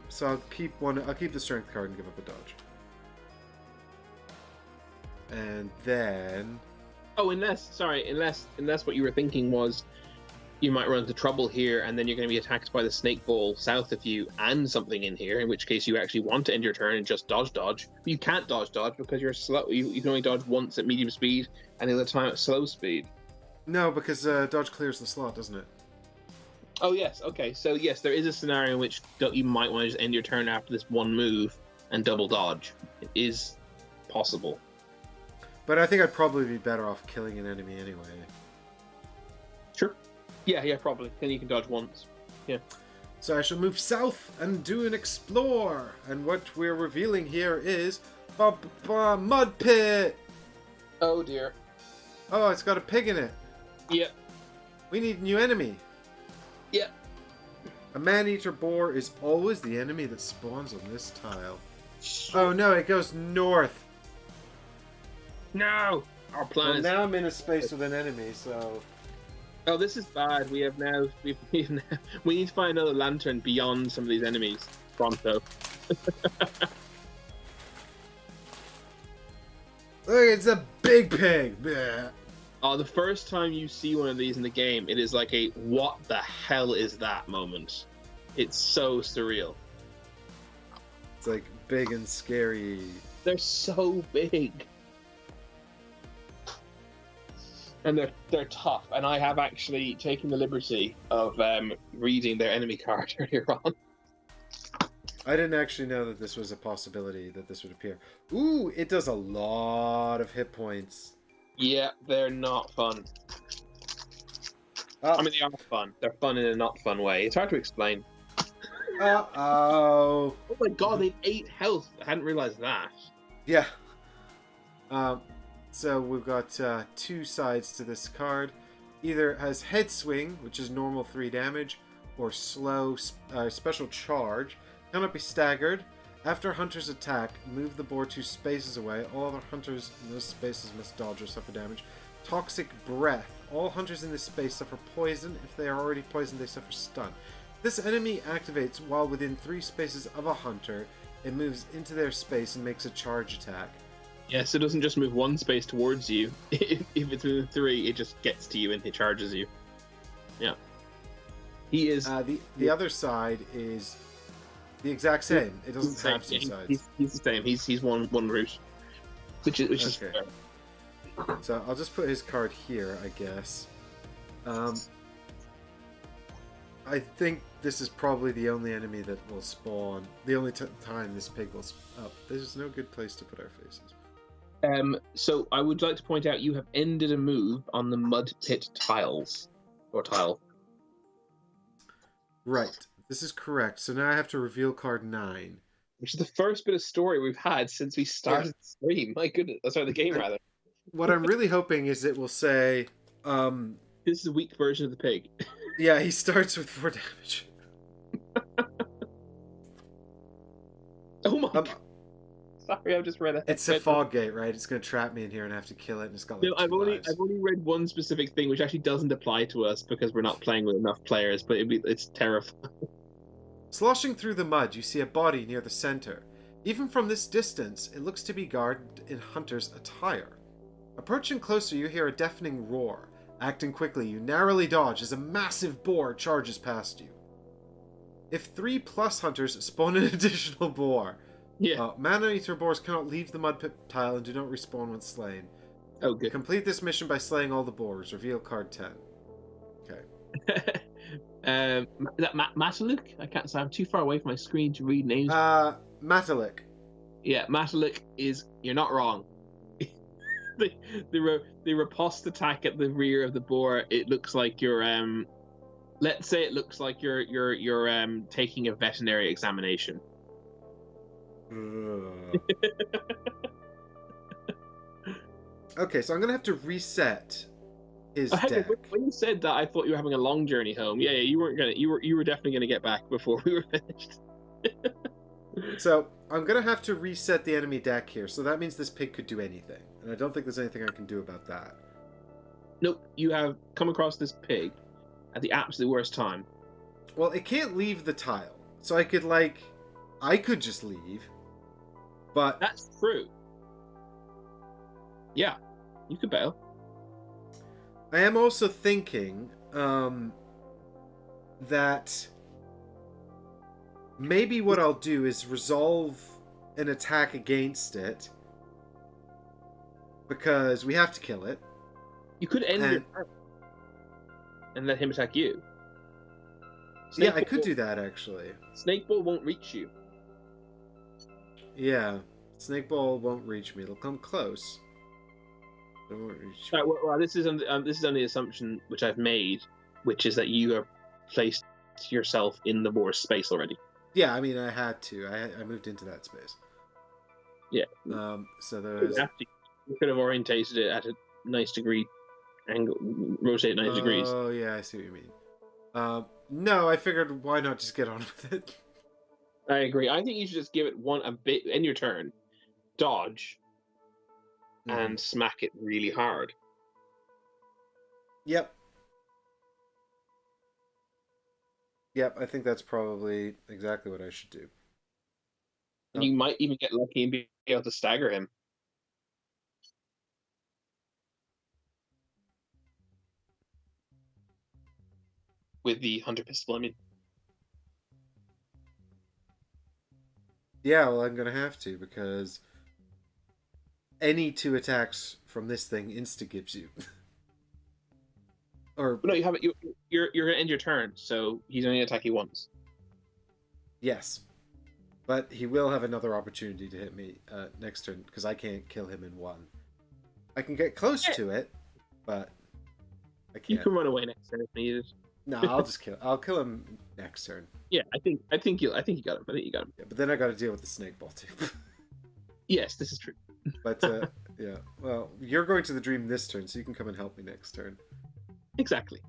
So I'll keep the strength card and give up a dodge. And then. Oh, unless what you were thinking was you might run into trouble here, and then you're going to be attacked by the snake ball south of you and something in here, in which case you actually want to end your turn and just dodge. But you can't dodge because you're slow. You can only dodge once at medium speed and the other time at slow speed. No, because dodge clears the slot, doesn't it? Oh, yes. Okay, so yes, there is a scenario in which you might want to just end your turn after this one move and double dodge. It is possible. But I think I'd probably be better off killing an enemy anyway. Sure. Yeah, probably. Then you can dodge once. Yeah. So I shall move south and do an explore. And what we're revealing here is mud pit. Oh dear. Oh, it's got a pig in it. Yep. We need a new enemy. Yep. A man-eater boar is always the enemy that spawns on this tile. Oh no, it goes north. No! Our plan is... now I'm in a space with an enemy, so... Oh, this is bad. We need to find another lantern beyond some of these enemies. Pronto. Look, it's a big pig! Blech. Oh, the first time you see one of these in the game, it is like a what the hell is that moment. It's so surreal. It's like big and scary. They're so big. And they're tough, and I have actually taken the liberty of reading their enemy card earlier on. I didn't actually know that this was a possibility, that this would appear. Ooh, it does a lot of hit points. Yeah, they're not fun. I mean, they are fun. They're fun in a not fun way. It's hard to explain. Uh-oh. Oh my god, they've 8 health. I hadn't realized that. Yeah. So we've got 2 sides to this card. Either it has head swing, which is normal 3 damage, or slow special charge. Cannot be staggered. After hunters attack, move the boar 2 spaces away. All other hunters in those spaces must dodge or suffer damage. Toxic breath. All hunters in this space suffer poison. If they are already poisoned, they suffer stun. This enemy activates while within 3 spaces of a hunter. It moves into their space and makes a charge attack. Yes, it doesn't just move 1 space towards you. If it's within 3, it just gets to you and it charges you. Yeah. He is... the other side is the exact same. It doesn't have 2 sides. He's the same. He's one route. Which is okay. fair. So I'll just put his card here, I guess. I think this is probably the only enemy that will spawn. The only time this pig will up. There's no good place to put our faces. So I would like to point out you have ended a move on the mud pit tiles. Or tile. Right. This is correct. So now I have to reveal card 9. Which is the first bit of story we've had since we started the stream. My goodness. Sorry, the game, rather. What I'm really hoping is it will say... this is a weak version of the pig. Yeah, he starts with 4 damage. Oh my god. Sorry, I've just read it. It's a fog gate, right? It's going to trap me in here and I have to kill it, and it's got like I've only read one specific thing which actually doesn't apply to us because we're not playing with enough players, but it's terrifying. Sloshing through the mud, you see a body near the center. Even from this distance, it looks to be garbed in hunter's attire. Approaching closer, you hear a deafening roar. Acting quickly, you narrowly dodge as a massive boar charges past you. If 3+ hunters spawn an additional boar. Yeah. Man-eater boars cannot leave the mud pit tile and do not respawn when slain. Oh, good. Complete this mission by slaying all the boars. Reveal card 10. Okay. Is that Mataluk? I can't say I'm too far away from my screen to read names. Matalik. Yeah, Mataluk is... You're not wrong. the riposte attack at the rear of the boar, it looks like you're let's say it looks like you're taking a veterinary examination. Okay, so I'm gonna have to reset his deck. When you said that, I thought you were having a long journey home. Yeah, you weren't gonna. You were definitely gonna get back before we were finished. So I'm gonna have to reset the enemy deck here. So that means this pig could do anything, and I don't think there's anything I can do about that. Nope, you have come across this pig at the absolute worst time. Well, it can't leave the tile, so I could just leave. But that's true. Yeah, you could bail. I am also thinking that maybe what I'll do is resolve an attack against it because we have to kill it. You could end your turn and let him attack you. Yeah, I could do that actually. Snakeball won't reach you. Yeah, Snakeball won't reach me. It'll come close. It won't reach me. Well, this is on the assumption which I've made, which is that you have placed yourself in the boar space already. Yeah, I mean, I had to. I moved into that space. Yeah. So there was... You could have orientated it at a nice degree angle, rotate 90 degrees. Oh, yeah, I see what you mean. No, I figured why not just get on with it. I agree. I think you should just give it a bit in your turn, dodge, and smack it really hard. Yep. Yep, I think that's probably exactly what I should do. And you might even get lucky and be able to stagger him. With the hunter pistol, I mean. Yeah, well, I'm going to have to, because any 2 attacks from this thing insta-gives you. Or no, you have it. You're going to end your turn, so he's only attack you once. Yes. But he will have another opportunity to hit me next turn, because I can't kill him in 1. I can get close to it, but I can't. You can run away next turn if needed. No, I'll kill him next turn. Yeah, I think you got him. I think you got him. Yeah, but then I got to deal with the snake ball too. Yes, this is true. But yeah, well, you're going to the dream this turn, so you can come and help me next turn. Exactly.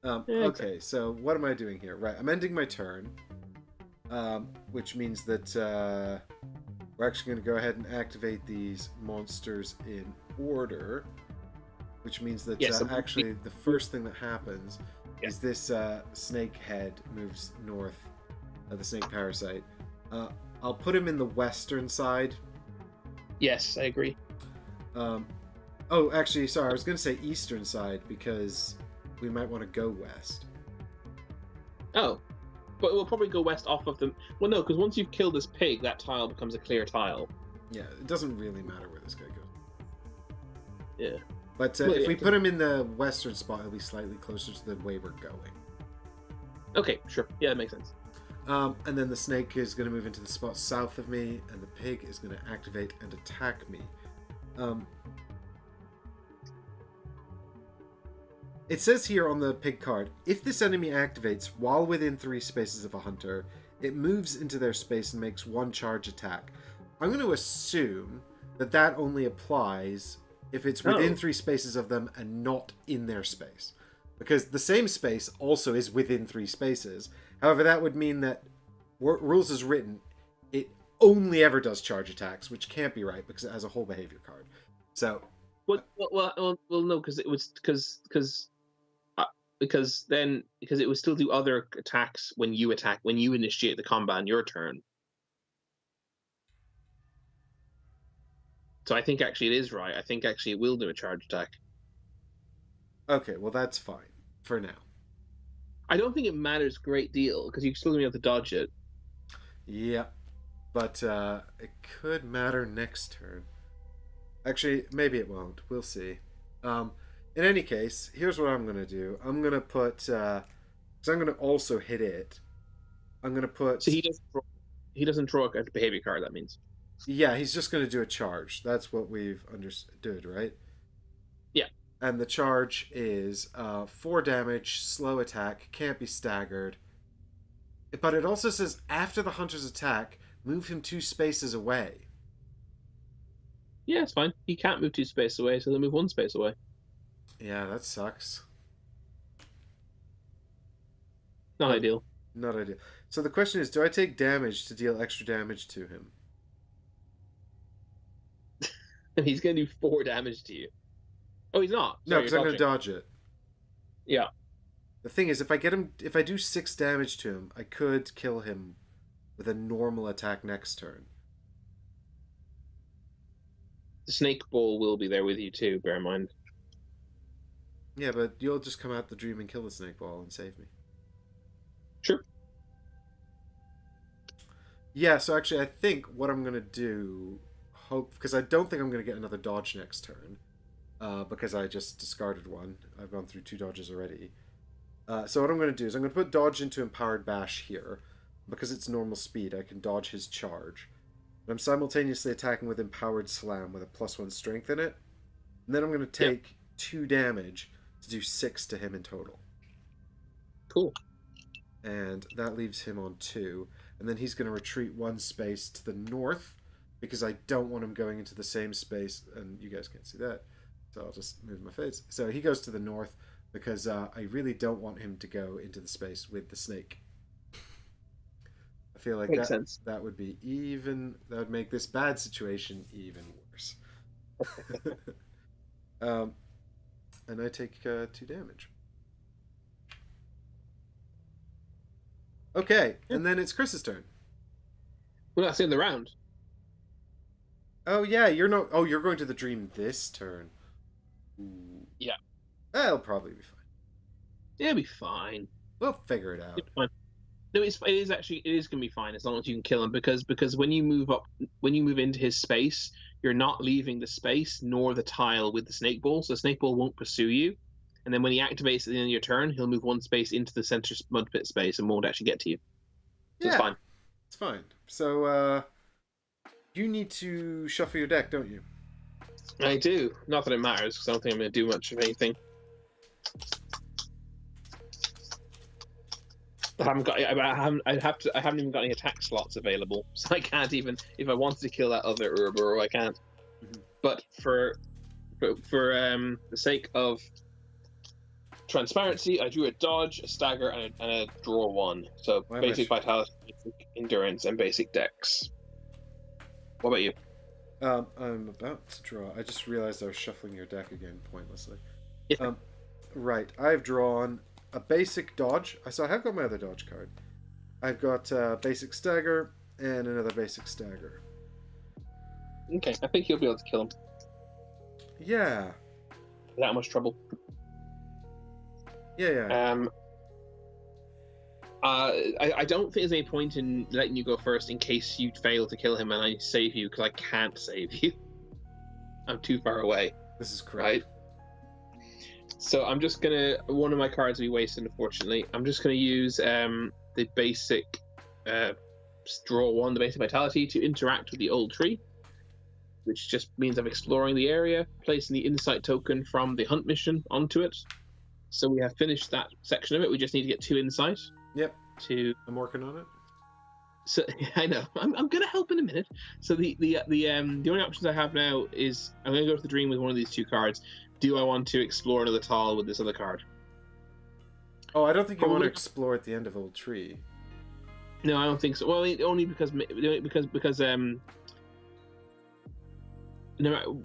Okay, so what am I doing here? Right, I'm ending my turn, which means that we're actually going to go ahead and activate these monsters in order. which means that Yes, actually the first thing that happens is this snake head moves north, the snake parasite. I'll put him in the western side. Yes, I agree. Oh, actually, sorry, I was going to say eastern side because we might want to go west. Oh, but we'll probably go west off of them. Well, no, because once you've killed this pig, that tile becomes a clear tile. Yeah, it doesn't really matter where this guy goes. Yeah. But if we put him in the western spot, he'll be slightly closer to the way we're going. Okay, sure. Yeah, that makes sense. And then the snake is going to move into the spot south of me, and the pig is going to activate and attack me. It says here on the pig card, if this enemy activates while within 3 spaces of a hunter, it moves into their space and makes 1 charge attack. I'm going to assume that that only applies if it's within 3 spaces of them and not in their space. Because the same space also is within 3 spaces. However, that would mean that rules as written, it only ever does charge attacks, which can't be right because it has a whole behavior card. So, Well, no, because it was because it would still do other attacks when you initiate the combat on your turn. So I think actually it is right. I think actually it will do a charge attack. Okay, well that's fine for now. I don't think it matters a great deal because you're still going to be able to dodge it. Yeah, but it could matter next turn. Actually, maybe it won't. We'll see. In any case, here's what I'm going to do. I'm going to put... because I'm going to also hit it. I'm going to put... So he doesn't draw a behavior card, that means. Yeah, he's just going to do a charge. That's what we've understood, right? Yeah. And the charge is 4 damage, slow attack, can't be staggered. But it also says, after the hunter's attack, move him 2 spaces away. Yeah, it's fine. He can't move 2 spaces away, so they'll move 1 space away. Yeah, that sucks. Not ideal. Not ideal. So the question is, do I take damage to deal extra damage to him? And he's going to do 4 damage to you. Oh, he's not. No, because I'm going to dodge it. Yeah. The thing is, if I do 6 damage to him, I could kill him with a normal attack next turn. The snake ball will be there with you too, bear in mind. Yeah, but you'll just come out the dream and kill the snake ball and save me. Sure. Yeah, so actually I think what I'm going to do, because I don't think I'm going to get another dodge next turn, because I just discarded 1. I've gone through 2 dodges already. So what I'm going to do is I'm going to put dodge into empowered bash here. Because it's normal speed, I can dodge his charge. And I'm simultaneously attacking with empowered slam with a +1 strength in it. And then I'm going to take 2 damage to do 6 to him in total. Cool. And that leaves him on 2. And then he's going to retreat 1 space to the north, because I don't want him going into the same space, and you guys can't see that, so I'll just move my face. So he goes to the north, because I really don't want him to go into the space with the snake. I feel like that would be that would make this bad situation even worse. And I take 2 damage. Okay, and then it's Chris's turn. Well, that's the end of the round. Oh yeah, you're going to the dream this turn. Ooh. Yeah. That'll probably be fine. It'll be fine. We'll figure it out. It's fine. No, it is going to be fine as long as you can kill him, because when you move into his space, you're not leaving the space nor the tile with the snake ball, so the snake ball won't pursue you. And then when he activates at the end of your turn, he'll move 1 space into the center mud pit space and won't actually get to you. So yeah, it's fine. It's fine. So you need to shuffle your deck, don't you? I do. Not that it matters, because I don't think I'm going to do much of anything. I haven't even got any attack slots available, so I can't even, if I wanted to kill that other Ouroboros, I can't. Mm-hmm. But for the sake of transparency, I drew a dodge, a stagger, and a draw 1. So basic vitality, basic endurance, and basic dex. What about you? I'm about to draw. I just realized I was shuffling your deck again pointlessly. Yeah. Right. I've drawn a basic dodge. So I have got my other dodge card. I've got basic stagger and another basic stagger. Okay, I think you'll be able to kill him. Yeah. Without much trouble. Yeah. I don't think there's any point in letting you go first in case you fail to kill him and I save you, because I can't save you. I'm too far away. This is correct. Right? So I'm just gonna... One of my cards will be wasted, unfortunately. I'm just gonna use the basic... draw 1, the basic vitality, to interact with the old tree, which just means I'm exploring the area, placing the insight token from the hunt mission onto it. So we have finished that section of it. We just need to get 2 insight. Yep. I'm working on it. So I know I'm gonna help in a minute. So the only options I have now is I'm gonna go to the dream with one of these 2 cards. Do I want to explore another tile with this other card? Oh, I don't think you want to explore at the end of Old Tree. No, I don't think so. Well, only because no,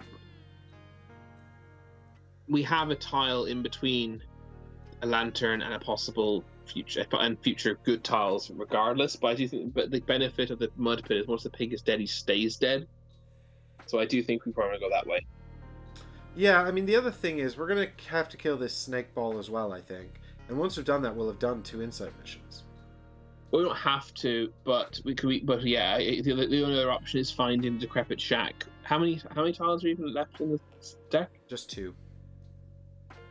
we have a tile in between a lantern and a possible future good tiles regardless, but I do think the benefit of the mud pit is once the pig is dead, he stays dead. So I do think we probably go that way. Yeah, I mean the other thing is we're gonna have to kill this snake ball as well, I think. And once we've done that, we'll have done 2 insight missions. Well, we don't have to, but we could. But yeah, the only other option is finding the decrepit shack. How many tiles are even left in the deck? Just 2.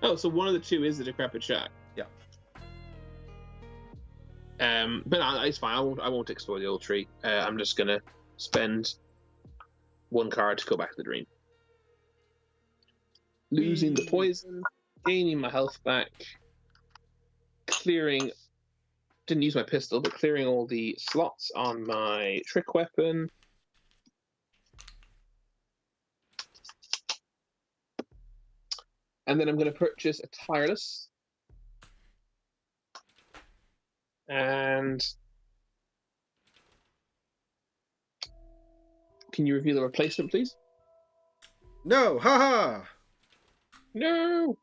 Oh, so one of the 2 is the decrepit shack. Yeah. But no, it's fine. I won't explore the old tree. I'm just gonna spend 1 card to go back to the dream, losing the poison, gaining my health back, clearing. Didn't use my pistol, but clearing all the slots on my trick weapon. And then I'm going to purchase a tireless. And can you reveal a replacement, please? No! Haha! No!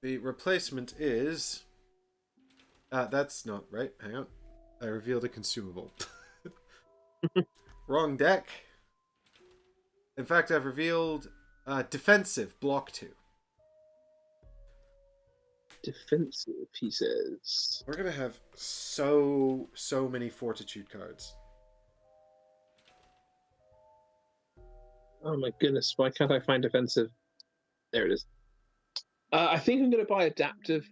The replacement is... that's not right. Hang on. I revealed a consumable. Wrong deck. In fact, I've revealed defensive, block 2. Defensive, he says. We're going to have so many fortitude cards. Oh my goodness, why can't I find defensive? There it is. I think I'm going to buy adaptive.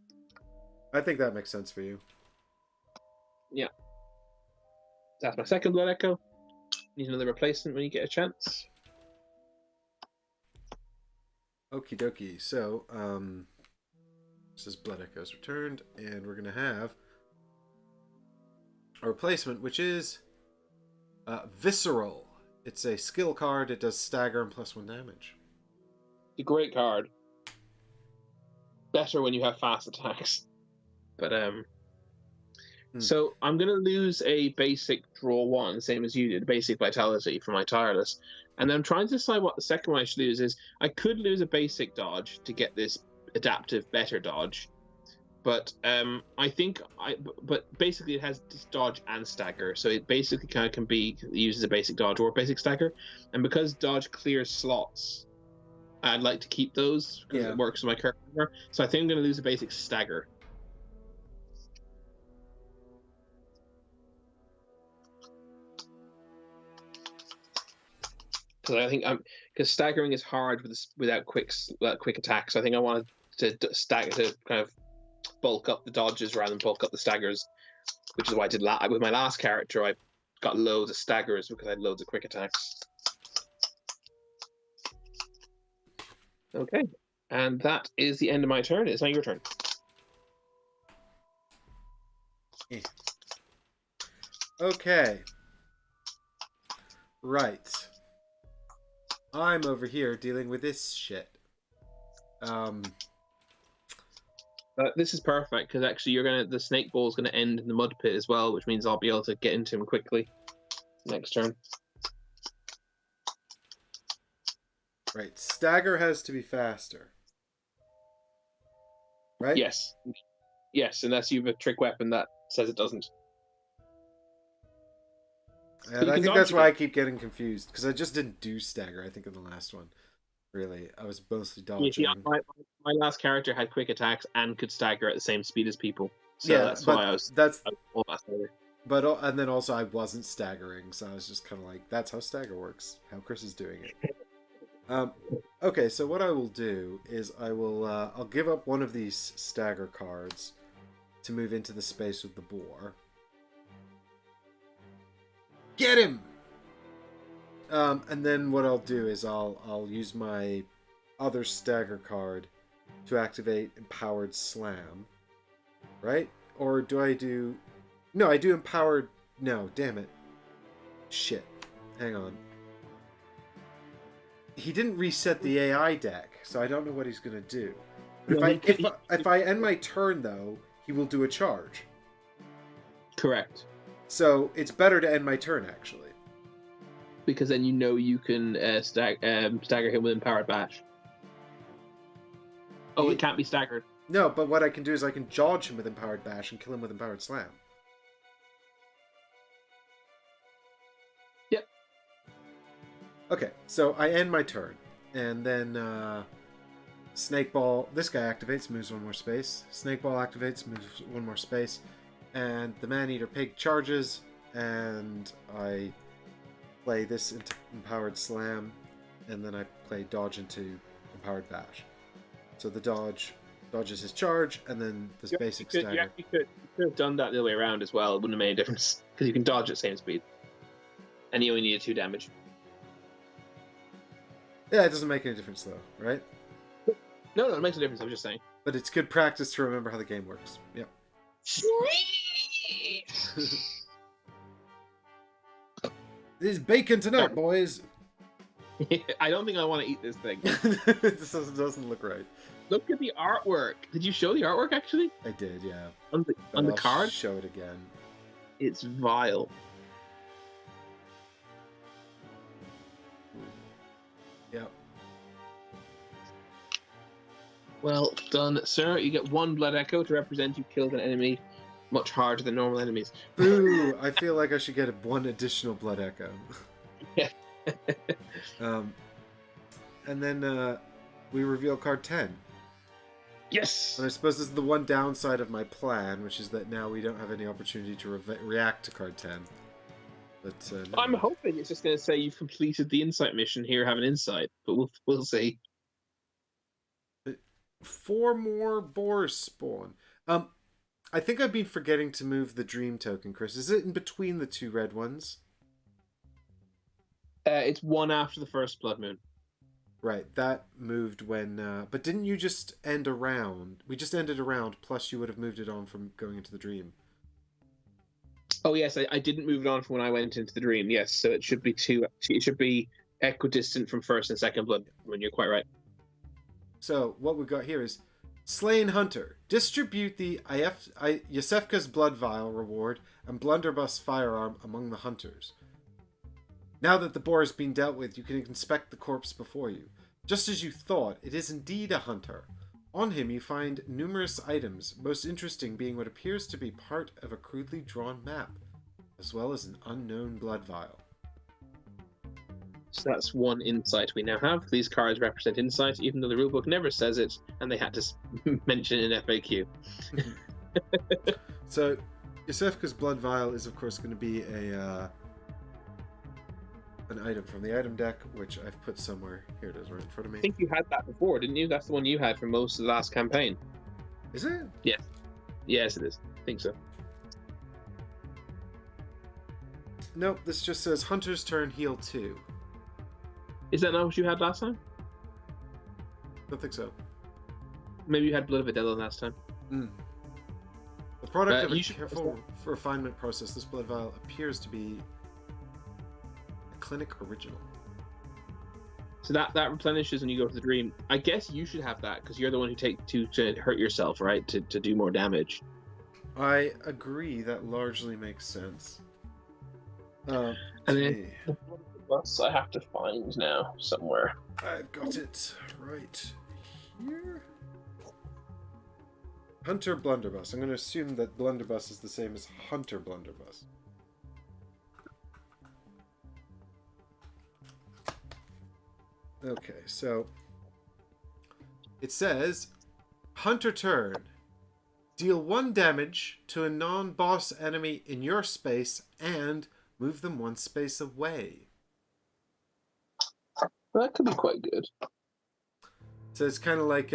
I think that makes sense for you. Yeah. That's my second Blood Echo. Need another replacement when you get a chance. Okie dokie. So, this is Blood Echoes returned, and we're going to have a replacement, which is Visceral. It's a skill card. It does stagger and +1 damage. A great card. Better when you have fast attacks. But, So I'm going to lose a basic draw 1, same as you did, basic vitality for my tireless. And then I'm trying to decide what the second one I should lose is. I could lose a basic dodge to get this adaptive better dodge. But but basically it has dodge and stagger, so it basically kind of can be used as a basic dodge or basic stagger. And because dodge clears slots, I'd like to keep those because it works with my Kirkhammer. So I think I'm going to lose a basic stagger. Because I think because staggering is hard without quick attacks. I think I wanted to stagger to kind of bulk up the dodges rather than bulk up the staggers, which is why I did with my last character. I got loads of staggers because I had loads of quick attacks. Okay, and that is the end of my turn. It's now your turn. Okay. Right. I'm over here dealing with this shit. This is perfect because actually the snake ball is gonna end in the mud pit as well, which means I'll be able to get into him quickly next turn. Right. Stagger has to be faster. Right? Yes. Yes, unless you have a trick weapon that says it doesn't. And I think that's why I keep getting confused, because I just didn't do stagger, I think, in the last one. Really. I was mostly dodging. Yeah, see, my last character had quick attacks and could stagger at the same speed as people. So yeah, that's why I was all that stagger. But and then also I wasn't staggering, so I was just kind of like, that's how stagger works. How Chris is doing it. Okay, so what I will do is I'll give up one of these stagger cards to move into the space with the boar. Get him! And then what I'll do is I'll use my other stagger card to activate Empowered Slam. Right? Or do I do... No, I do Empowered... No, damn it. Shit. Hang on. He didn't reset the AI deck, so I don't know what he's going to do. But if I end my turn, though, he will do a charge. Correct. So it's better to end my turn, actually. Because then you know you can stagger him with Empowered Bash. Oh, it can't be staggered. No, but what I can do is I can dodge him with Empowered Bash and kill him with Empowered Slam. Yep. Okay, so I end my turn. And then Snake Ball... This guy activates, moves one more space. Snake Ball activates, moves one more space. And the Man-Eater Pig charges, and I play this into Empowered Slam, and then I play Dodge into Empowered Bash. So the dodges his charge, and then this basic stagger. You could have done that the other way around as well. It wouldn't have made any difference, because you can dodge at the same speed. And you only needed 2 damage. Yeah, it doesn't make any difference, though, right? No, it makes a difference, I'm just saying. But it's good practice to remember how the game works. Yep. There's bacon tonight, boys. I don't think I want to eat this thing. This doesn't look right. Look at the artwork. Did you show the artwork, actually? I did, yeah. On the card? Show it again. It's vile. Yep. Well done, sir. You get 1 blood echo to represent you killed an enemy much harder than normal enemies. Boo! I feel like I should get 1 additional blood echo. Yeah. And then we reveal card 10. Yes! And I suppose this is the one downside of my plan, which is that now we don't have any opportunity to react to card 10. But no. I'm hoping it's just going to say you've completed the insight mission. Here, have an insight, but we'll see. 4 more boars spawn. I think I've been forgetting to move the dream token, Chris. Is it in between the 2 red ones? It's 1 after the first blood moon. Right, that moved when... but didn't you just end a round? We just ended a round, plus you would have moved it on from going into the dream. Oh, yes, I didn't move it on from when I went into the dream, yes. So it should be 2... It should be equidistant from first and second blood moon. You're quite right. So, what we've got here is... Slain Hunter. Distribute the Yosefka's Blood Vial reward and Blunderbuss firearm among the hunters. Now that the boar has been dealt with, you can inspect the corpse before you. Just as you thought, it is indeed a hunter. On him you find numerous items, most interesting being what appears to be part of a crudely drawn map, as well as an unknown blood vial. So that's 1 insight we now have. These cards represent insight, even though the rulebook never says it, and they had to mention it in FAQ. So, Yosefka's Blood Vial is, of course, going to be an item from the item deck, which I've put somewhere. Here it is, right in front of me. I think you had that before, didn't you? That's the one you had for most of the last campaign. Is it? Yes. Yes, it is. I think so. Nope, this just says Hunter's turn, heal 2. Is that not what you had last time? Don't think so. Maybe you had Blood of Adela last time. The product of a careful refinement process, this blood vial appears to be a clinic original. So that replenishes when you go to the dream. I guess you should have that because you're the one who take to hurt yourself, right? To do more damage. I agree. That largely makes sense. And then the bus I have to find now somewhere. I've got it right here. Hunter Blunderbuss. I'm going to assume that Blunderbuss is the same as Hunter Blunderbuss. Okay, so it says Hunter turn. Deal 1 damage to a non-boss enemy in your space and move them 1 space away. That could be quite good. So it's kind of like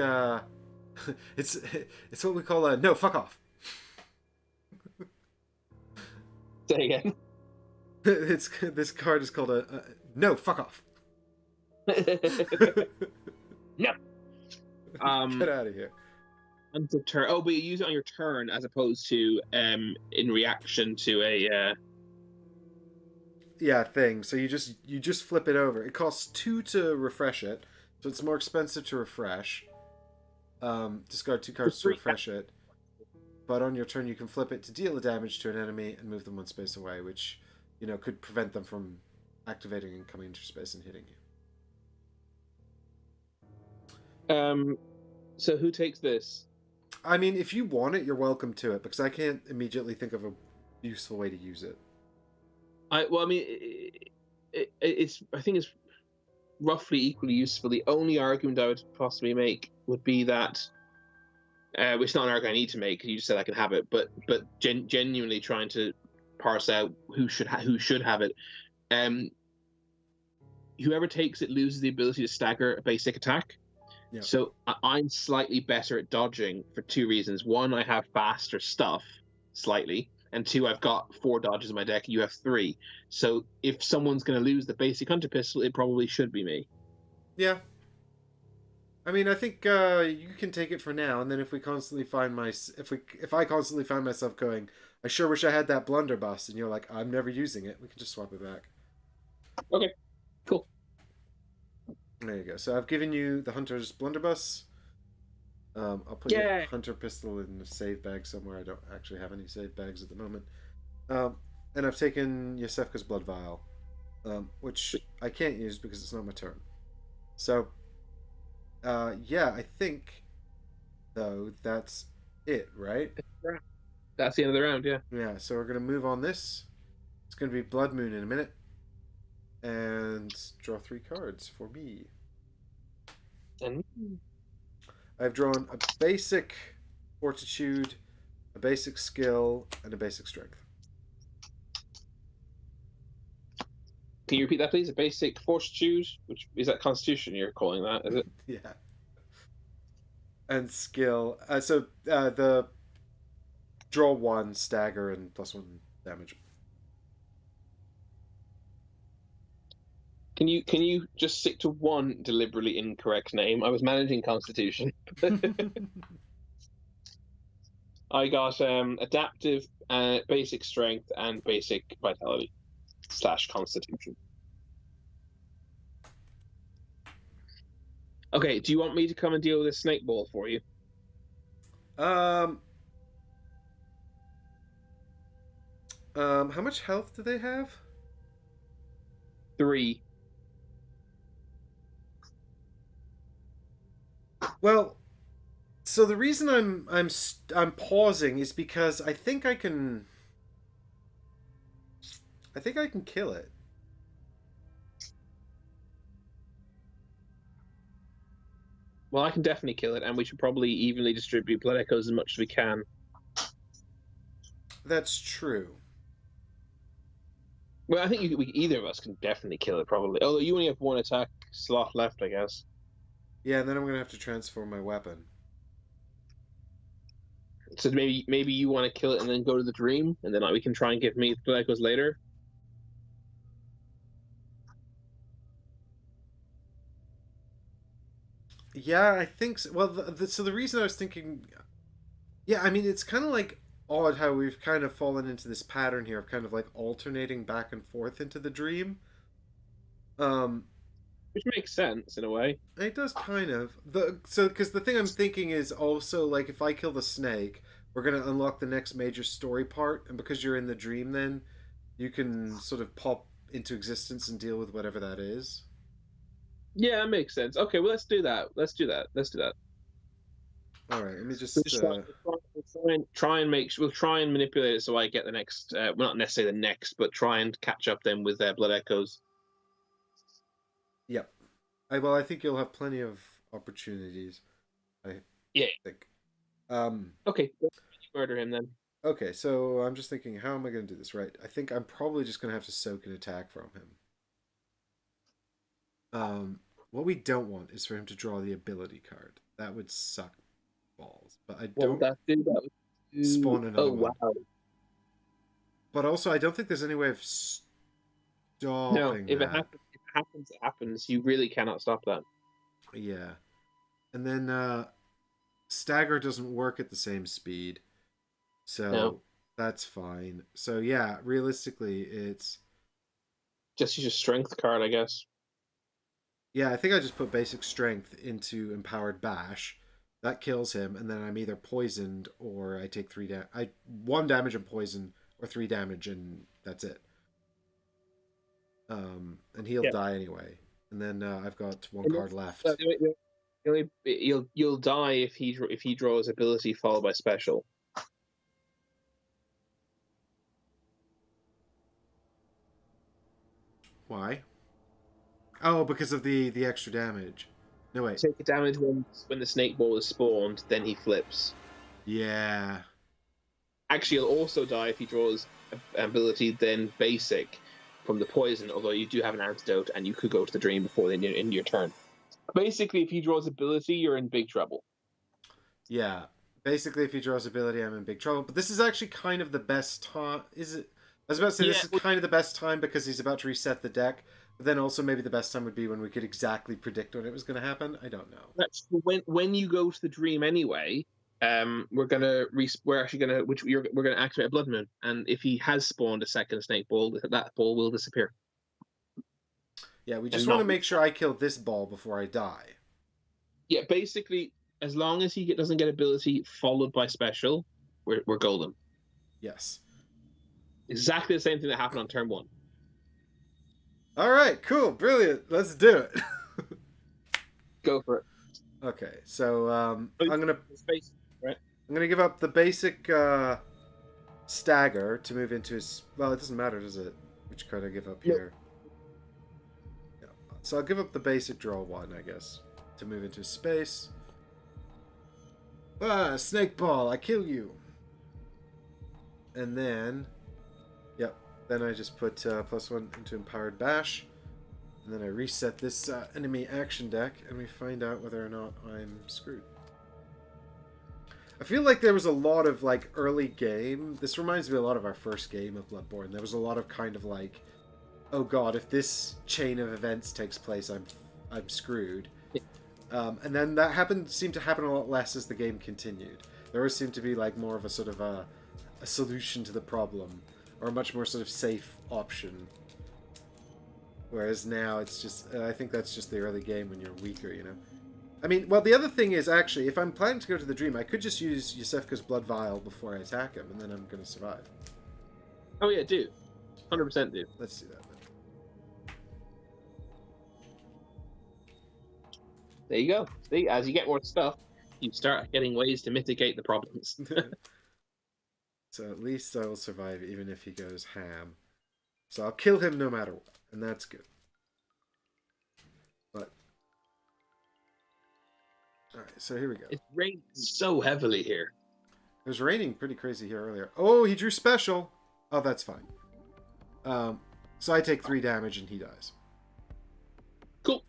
it's what we call a no fuck off. Say again. This card is called a no fuck off. No. Get out of here. Turn. Oh, but you use it on your turn as opposed to in reaction to a thing. So you just flip it over. It costs 2 to refresh it, so it's more expensive to refresh. Discard 2 cards to refresh it. But on your turn, you can flip it to deal the damage to an enemy and move them 1 space away, which could prevent them from activating and coming into space and hitting you. So who takes this? I mean, if you want it, you're welcome to it, because I can't immediately think of a useful way to use it. I think it's roughly equally useful. The only argument I would possibly make would be that, which is not an argument I need to make, because you just said I can have it, but genuinely trying to parse out who should have it. Whoever takes it loses the ability to stagger a basic attack. Yeah. So I'm slightly better at dodging for 2 reasons. 1, I have faster stuff, slightly. And 2, I've got 4 dodges in my deck. You have 3. So if someone's going to lose the basic hunter pistol, it probably should be me. Yeah. I mean, I think you can take it for now, and then if I constantly find myself going, I sure wish I had that blunderbuss, and you're like, I'm never using it, we can just swap it back. Okay. Cool. There you go. So I've given you the Hunter's Blunderbuss. I'll put your Hunter pistol in the save bag somewhere. I don't actually have any save bags at the moment. And I've taken Yosefka's Blood Vial, which I can't use because it's not my turn. So, I think, though, that's it, right? That's the end of the round, yeah. Yeah, so we're going to move on this. It's going to be Blood Moon in a minute. And draw 3 cards for me. And I've drawn a basic fortitude, a basic skill, and a basic strength. Can you repeat that, please? A basic fortitude, which is that constitution you're calling that, is it? Yeah. And skill. So the draw 1, stagger, and +1 damage. Can you just stick to one deliberately incorrect name? I was managing Constitution. I got adaptive, basic strength, and basic vitality / Constitution. Okay, do you want me to come and deal with this snake ball for you? How much health do they have? 3. Well, so the reason I'm pausing is because I think I can kill it. Well, I can definitely kill it, and we should probably evenly distribute blood echoes as much as we can. That's true. Well, I think either of us can definitely kill it, probably. Although you only have 1 attack slot left, I guess. Yeah, and then I'm going to have to transform my weapon. So maybe you want to kill it and then go to the dream, and then we can try and give me blood echoes later. Yeah, I think so. Well, so the reason I was thinking... Yeah, I mean, it's kind of like odd how we've kind of fallen into this pattern here of kind of like alternating back and forth into the dream. Which makes sense in a way. It does kind of. Because the thing I'm thinking is also, like, if I kill the snake, we're going to unlock the next major story part, and because you're in the dream then, you can sort of pop into existence and deal with whatever that is. Yeah, that makes sense. Okay, well, let's do that. Let's do that. Let's do that. All right, let me We'll just. just try and make sure we'll try and manipulate it so I get the next. Well, not necessarily the next, but try and catch up then with Blood Echoes. Yep. I think you'll have plenty of opportunities. I Yeah. think. Okay. Murder him then. Okay, so I'm just thinking, how am I going to do this right? I think I'm probably just going to have to soak an attack from him. What we don't want is for him to draw the ability card. That would suck balls. But I What would don't that do? That would do... spawn another one. Wow. But also, I don't think there's any way of No, stopping if that. it happens, it happens. You really cannot stop that. Yeah. And then stagger doesn't work at the same speed. So No. that's fine. So yeah, realistically it's Just use a strength card, I guess. yeah, I think I just put basic strength into empowered bash. That kills him, and then I'm either poisoned or I take 1 damage and poison, or 3 damage and that's it. And he'll die anyway. And then I've got 1 card left. You'll die if he draws ability followed by special. Why? Oh, because of the extra damage. No wait. Take the damage when the snake ball is spawned, then he flips. Yeah. Actually, he'll also die if he draws ability then basic from the poison. Although you do have an antidote, and you could go to the dream before the end of your turn. Basically, if he draws ability, you're in big trouble. Yeah. Basically, if he draws ability, I'm in big trouble. But this is actually kind of the best time. Is it? I was about to say this is kind of the best time because he's about to reset the deck. But then also maybe the best time would be when we could exactly predict when it was going to happen. I don't know. That's when you go to the dream anyway. We're gonna activate a blood moon, and if he has spawned a second snake ball, that ball will disappear. Yeah, we just want to make sure I kill this ball before I die. Yeah, basically, as long as he doesn't get ability followed by special, we're golden. Yes. Exactly the same thing that happened on turn 1. All right, cool, brilliant. Let's do it. Go for it. Okay, so I'm gonna give up the basic stagger to move into his. Well, it doesn't matter, does it? Which card I give up here? Yeah. So I'll give up the basic draw 1, I guess, to move into his space. Snake ball! I kill you. And then, yep. Then I just put +1 into empowered bash. And then I reset this enemy action deck, and we find out whether or not I'm screwed. I feel like there was a lot of like early game. This reminds me a lot of our first game of Bloodborne. There was a lot of kind of like, oh god, if this chain of events takes place, I'm screwed. And then that seemed to happen a lot less as the game continued. There always seemed to be like more of a sort of a solution to the problem, or a much more sort of safe option. Whereas now it's just, I think that's just the early game when you're weaker, you know? I mean, well, the other thing is, actually, if I'm planning to go to the dream, I could just use Yosefka's Blood Vial before I attack him, and then I'm going to survive. Oh yeah, do. 100% do. Let's do that then. There you go. See, as you get more stuff, you start getting ways to mitigate the problems. So at least I will survive even if he goes ham. So I'll kill him no matter what, and that's good. But alright, so here we go. It rains so heavily here. It was raining pretty crazy here earlier. Oh, he drew special! Oh, that's fine. So I take 3 damage and he dies. Cool.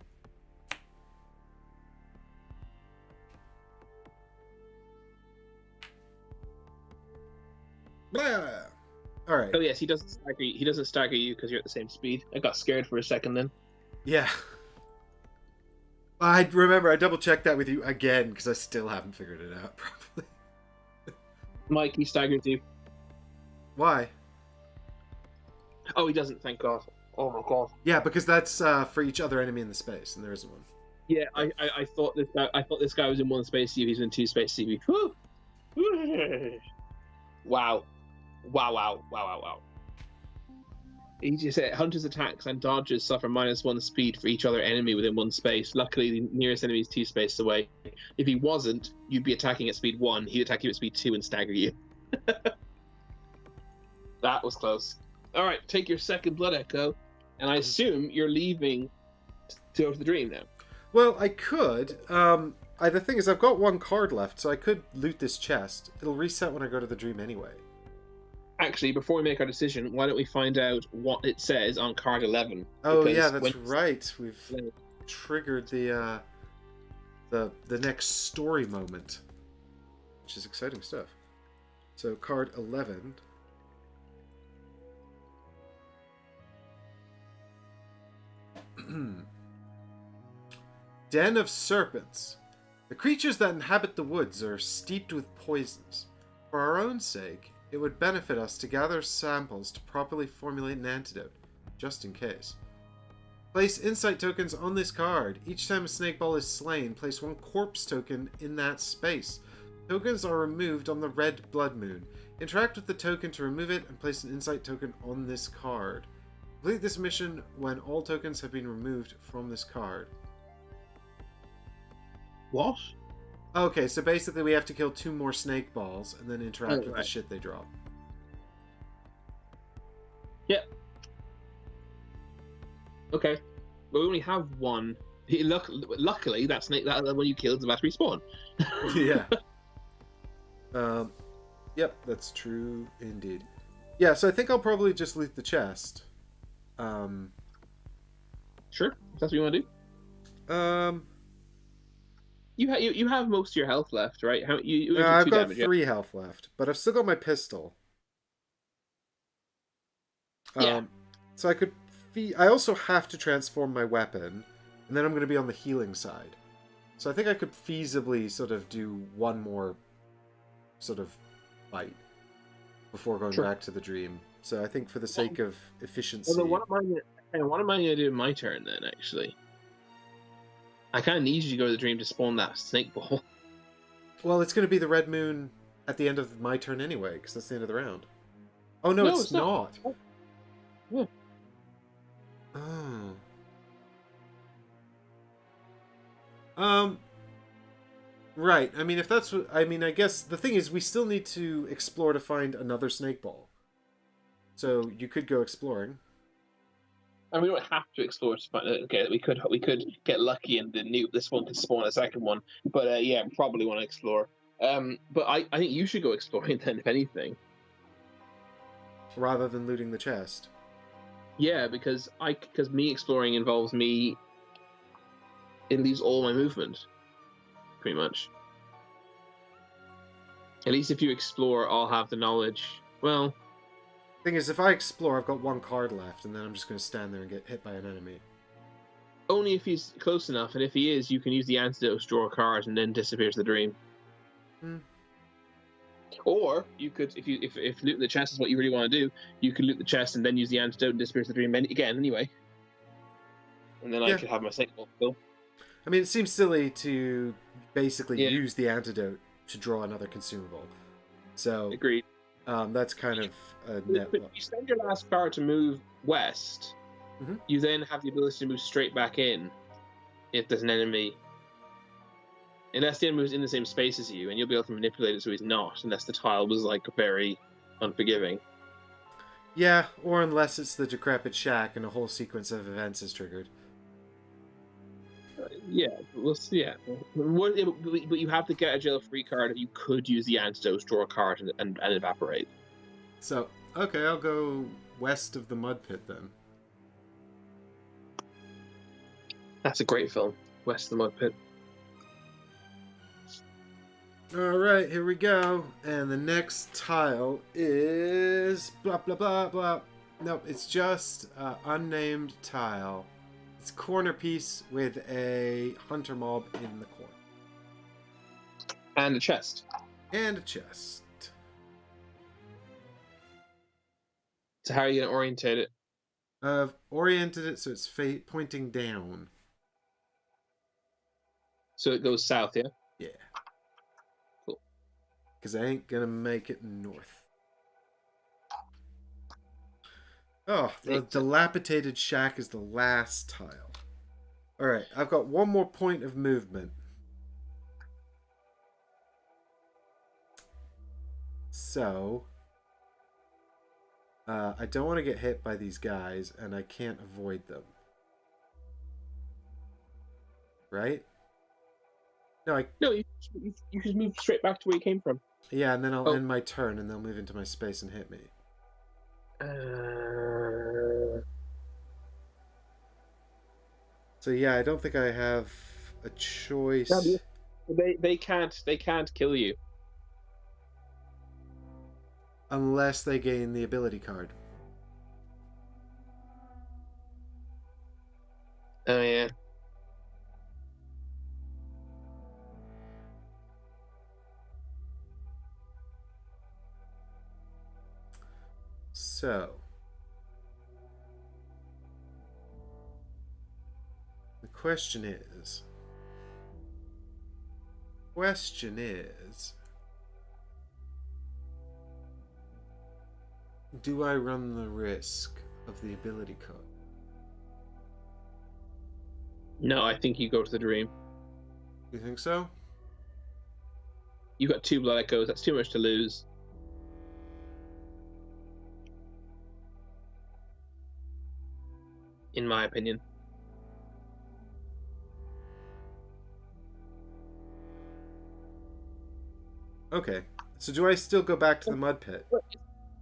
Blah! Alright. Oh yes, he doesn't stagger you because you're at the same speed. I got scared for a second then. Yeah. I remember, I double-checked that with you again, because I still haven't figured it out properly. Mike, he staggers you. Why? Oh, he doesn't, thank God. Oh my God. Yeah, because that's for each other enemy in the space, and there isn't one. Yeah, I thought this guy was in 1 space CV, he's in 2 space CV. Wow. Wow. He just said hunters' attacks and dodges suffer -1 speed for each other enemy within 1 space. Luckily, the nearest enemy is 2 spaces away. If he wasn't, you'd be attacking at speed 1. He'd attack you at speed 2 and stagger you. That was close. All right, take your second blood echo, and I assume you're leaving to go to the dream now. Well, I could. The thing is, I've got 1 card left, so I could loot this chest. It'll reset when I go to the dream anyway. Actually, before we make our decision, why don't we find out what it says on card 11? Oh yeah, that's right. We've triggered the next story moment, which is exciting stuff. So card 11. Den of Serpents. The creatures that inhabit the woods are steeped with poisons. For our own sake, it would benefit us to gather samples to properly formulate an antidote, just in case. Place insight tokens on this card. Each time a snake ball is slain, place 1 corpse token in that space. Tokens are removed on the red blood moon. Interact with the token to remove it and place an insight token on this card. Complete this mission when all tokens have been removed from this card. What? Okay, so basically we have to kill 2 more snake balls and then interact with the shit they drop. Yep. Okay. But we only have 1. Luckily, that snake, that one you killed, is about to respawn. Yeah. Yep, that's true indeed. Yeah, so I think I'll probably just loot the chest. Sure, if that's what you want to do. You have most of your health left, right? I've got 3 health left, but I've still got my pistol. Yeah. So I could. I also have to transform my weapon, and then I'm going to be on the healing side. So I think I could feasibly sort of do 1 more sort of fight before going back to the dream. So I think for the sake of efficiency. Well, what am I going to do in my turn then? Actually. I kind of need you to go to the dream to spawn that snake ball. Well, it's going to be the red moon at the end of my turn anyway, because that's the end of the round. Oh, no, it's not. Yeah. Oh. Right. I mean, if that's what... I mean, I guess the thing is we still need to explore to find another snake ball. So you could go exploring. And we don't have to explore to find it. Okay, we could get lucky and this one could spawn a second one. But yeah, probably want to explore. But I think you should go exploring then, if anything. Rather than looting the chest. Yeah, because me exploring involves me. It leaves all my movement, pretty much. At least if you explore, I'll have the knowledge. Well. Thing is, if I explore, I've got 1 card left, and then I'm just going to stand there and get hit by an enemy. Only if he's close enough, and if he is, you can use the antidote to draw a card and then disappear to the dream. Or you could, if looting the chest is what you really want to do, you could loot the chest and then use the antidote and disappear to the dream again anyway. And then I could have my second ball still. I mean, it seems silly to basically use the antidote to draw another consumable. So agreed. That's kind of a net. But you spend your last card to move west. Mm-hmm. You then have the ability to move straight back in if there's an enemy. Unless the enemy was in the same space as you, and you'll be able to manipulate it so he's not, unless the tile was like very unforgiving. Yeah, or unless it's the decrepit shack and a whole sequence of events is triggered. Yeah, we'll see. Yeah, but you have to get a jail-free card if you could use the antidote, draw a card, and evaporate. So, okay, I'll go west of the mud pit then. That's a great film, West of the Mud Pit. Alright, here we go. And the next tile is... blah, blah, blah, blah. Nope, it's just unnamed tile. It's a corner piece with a hunter mob in the corner. And a chest. And a chest. So how are you going to orientate it? I've oriented it so it's pointing down. So it goes south, yeah? Yeah. Cool. Because I ain't going to make it north. Oh, the dilapidated shack is the last tile. Alright, I've got one more point of movement. So, I don't want to get hit by these guys, and I can't avoid them. Right? No, you just move straight back to where you came from. Yeah, and then I'll end my turn, and they'll move into my space and hit me. So yeah, I don't think I have a choice. They can't kill you Unless they gain the ability card. Oh yeah. So the question is, do I run the risk of the ability card? No, I think you go to the dream. You think so? You got 2 blood echoes. That's too much to lose. In my opinion. Okay. So do I still go back to the mud pit?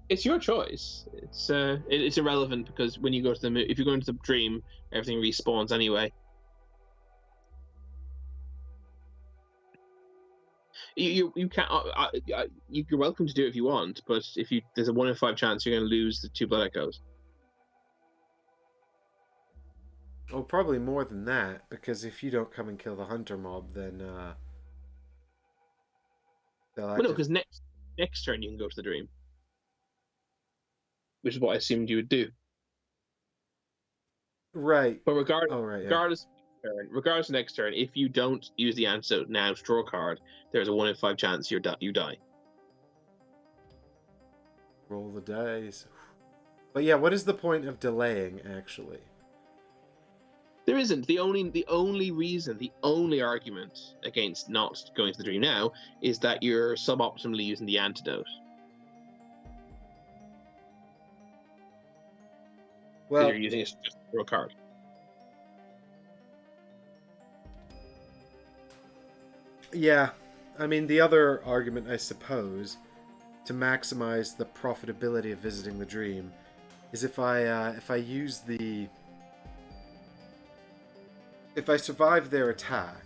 It's your choice. It's irrelevant because when you go to if you go into the dream, everything respawns anyway. You can't. You're welcome to do it if you want, but there's a 1 in 5 chance you're going to lose the 2 blood echoes. Oh, probably more than that, because if you don't come and kill the hunter mob, then they'll no, because next turn you can go to the dream, which is what I assumed you would do. Right. But regardless of next turn, if you don't use the antidote now to draw a card, there's a 1 in 5 chance you die. Roll the dice. But yeah, what is the point of delaying, actually? There isn't. The only reason, the only argument against not going to the dream now is that you're suboptimally using the antidote. Well, you're using it just to draw a card. Yeah, I mean, the other argument, I suppose, to maximize the profitability of visiting the dream, is if I use the... If I survive their attack,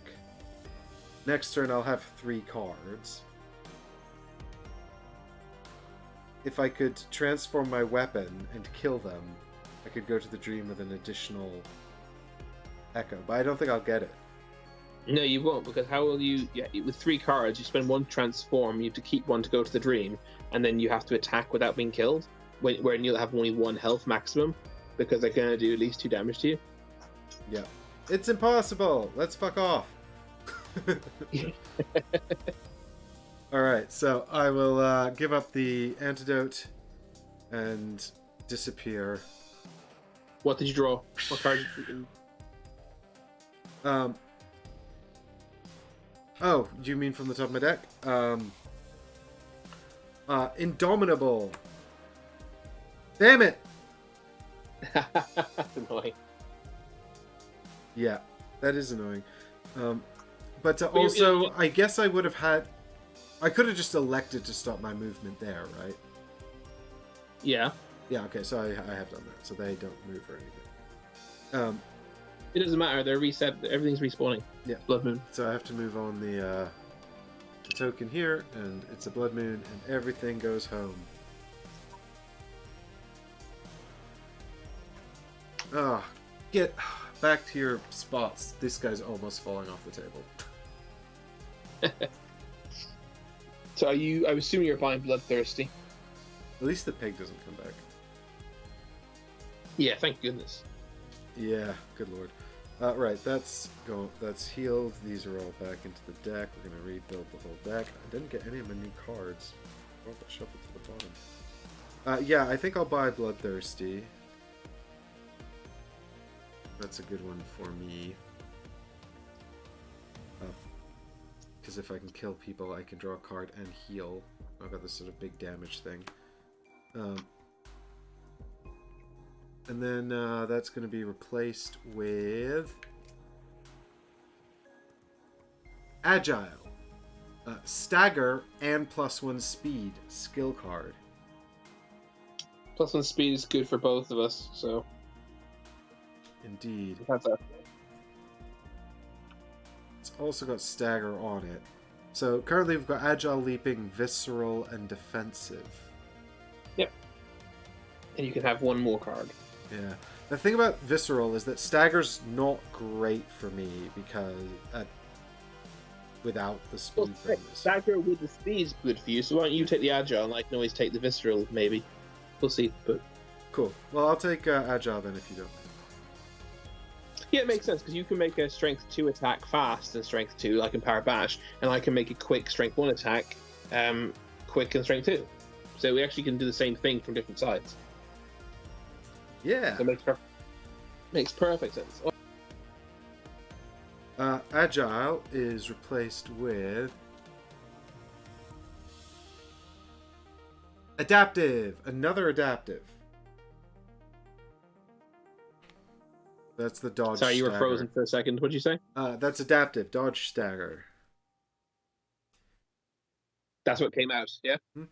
next turn I'll have 3 cards. If I could transform my weapon and kill them, I could go to the dream with an additional echo, but I don't think I'll get it. No, you won't, because how will you... Yeah, with 3 cards, you spend 1 to transform, you have to keep 1 to go to the dream, and then you have to attack without being killed, when you'll have only 1 health maximum, because they're going to do at least 2 damage to you. Yeah. It's impossible! Let's fuck off! Alright, so I will give up the antidote and disappear. What did you draw? What card did you... Oh, do you mean from the top of my deck? Indomitable! Damn it! That's annoying. Yeah, that is annoying. But also, I guess I would have had... I could have just elected to stop my movement there, right? Yeah. Yeah, okay, so I have done that, so they don't move or anything. It doesn't matter, they're reset, everything's respawning. Yeah. Blood Moon. So I have to move on the token here, and it's a Blood Moon, and everything goes home. Ah, get back to your spots. This guy's almost falling off the table. So I'm assuming you're buying Bloodthirsty. At least the pig doesn't come back. Yeah, thank goodness. Yeah, good lord. Right, that's healed. These are all back into the deck. We're gonna rebuild the whole deck. I didn't get any of my new cards. I got shuffled to the bottom. Yeah, I think I'll buy Bloodthirsty. That's a good one for me. Because if I can kill people, I can draw a card and heal. I've got this sort of big damage thing. And then that's going to be replaced with Agile. Stagger and +1 speed skill card. +1 speed is good for both of us, so... Indeed. That's that. It's also got stagger on it. So currently we've got agile, leaping, visceral, and defensive. Yep. And you can have one more card. Yeah. The thing about visceral is that stagger's not great for me because without the speed bonus. Stagger with the speed is good for you, so why don't you take the agile and I can always take the visceral, maybe. We'll see, but... Cool. Well, I'll take agile then if you don't. Yeah, it makes sense, because you can make a strength 2 attack fast and strength 2, like in Power Bash, and I can make a quick strength 1 attack quick and strength 2. So we actually can do the same thing from different sides. Yeah. So it makes perfect sense. Agile is replaced with adaptive. Another adaptive. That's the dodge. Sorry, you were stagger. frozen for a second. What'd you say? That's adaptive. Dodge stagger. That's what came out, yeah? Hmm.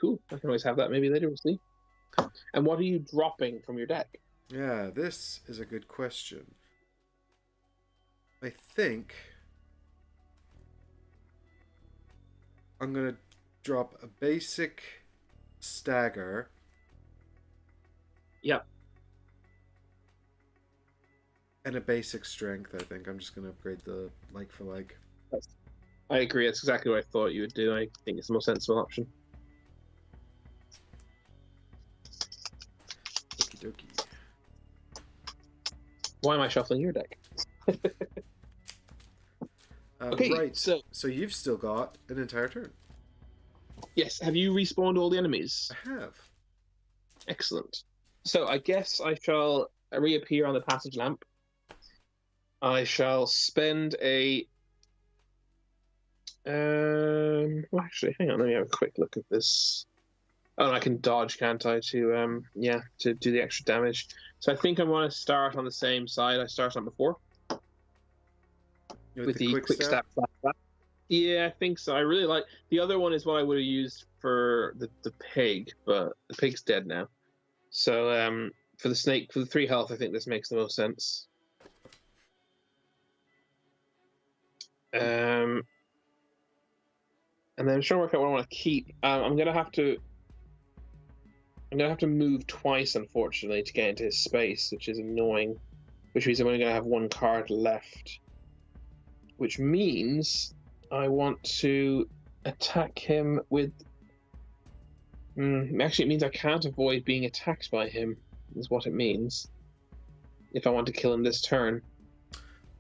Cool. I can always have that maybe later. We'll see. And what are you dropping from your deck? Yeah, this is a good question. I think I'm going to drop a basic stagger. Yep. And a basic strength, I think. I'm just going to upgrade the like for like. I agree. That's exactly what I thought you would do. I think it's the most sensible option. Okie dokie. Why am I shuffling your deck? Okay, right. so you've still got an entire turn. Yes. Have you respawned all the enemies? I have. Excellent. So I guess I shall reappear on the passage lamp. I shall spend a... well, actually, hang on. Let me have a quick look at this. Oh, and I can dodge, can't I? To do the extra damage. So I think I'm going to start on the same side I started on before. With the quick stab. Yeah, I think so. I really like the other one. Is what I would have used for the pig, but the pig's dead now. So for the snake, for the 3 health, I think this makes the most sense. And then I'm trying to work out what I want to keep. I'm gonna have to move twice, unfortunately, to get into his space, which is annoying. Which means I'm only gonna have 1 card left. Which means I want to attack him with... actually, it means I can't avoid being attacked by him, is what it means. If I want to kill him this turn.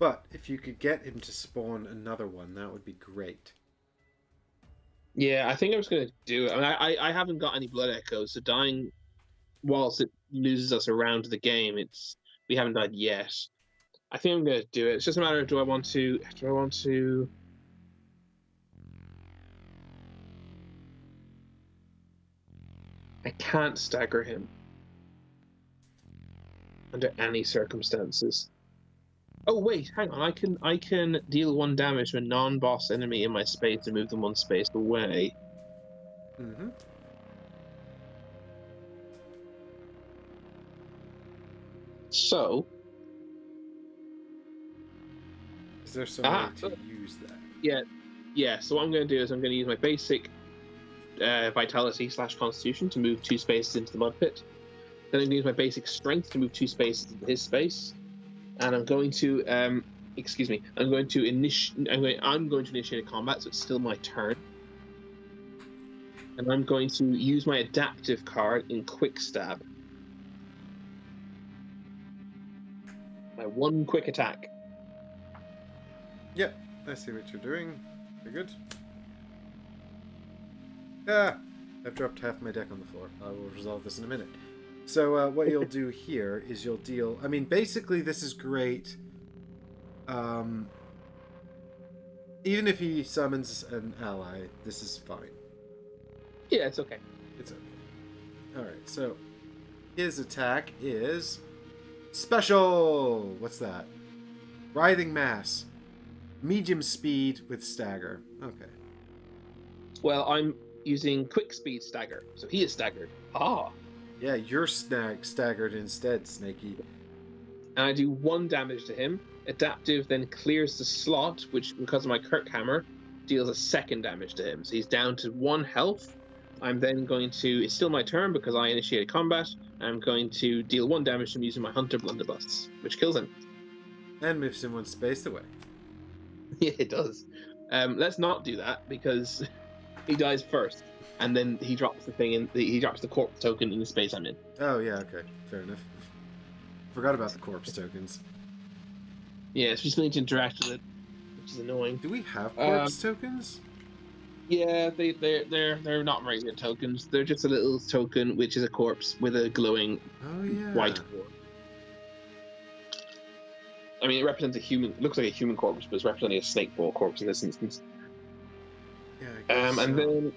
But if you could get him to spawn another one, that would be great. Yeah, I think I was going to do it. I mean, I haven't got any blood echoes, so dying whilst it loses us around the game, we haven't died yet. I think I'm going to do it. It's just a matter of do I want to... I can't stagger him under any circumstances. Oh wait, hang on. I can deal 1 damage to a non-boss enemy in my space and move them 1 space away. Mm-hmm. So... Is there some way to use that? Yeah. So what I'm going to do is I'm going to use my basic Vitality/Constitution to move 2 spaces into the mud pit. Then I'm going to use my basic Strength to move 2 spaces into his space, and I'm going to I'm going to initiate a combat, so it's still my turn. And I'm going to use my adaptive card in Quick Stab. My 1 quick attack. Yep, I see what you're doing. Very good. Ah! I've dropped half my deck on the floor. I will resolve this in a minute. So what you'll do here is you'll deal... I mean, basically this is great. Even if he summons an ally, this is fine. Yeah, it's okay. It's okay. Alright, so his attack is... Special! What's that? Writhing Mass. Medium speed with stagger. Okay. Well, I'm using quick speed stagger, so he is staggered. Ah. Yeah, you're staggered instead, Snaky. And I do 1 damage to him. Adaptive then clears the slot, which, because of my Kirkhammer, deals a 2nd damage to him. So he's down to 1 health. I'm then going to... It's still my turn because I initiated combat. I'm going to deal 1 damage to him using my Hunter Blunderbusts, which kills him. And moves him 1 space away. Yeah, it does. Let's not do that because he dies first. And then he drops the thing in. He drops the corpse token in the space I'm in. Oh, yeah, okay. Fair enough. Forgot about the corpse tokens. Yeah, so just need to interact with it, which is annoying. Do we have corpse tokens? Yeah, they're not very good tokens. They're just a little token, which is a corpse with a glowing white core. I mean, it represents a human. It looks like a human corpse, but it's representing a snake ball corpse in this instance. Yeah. And then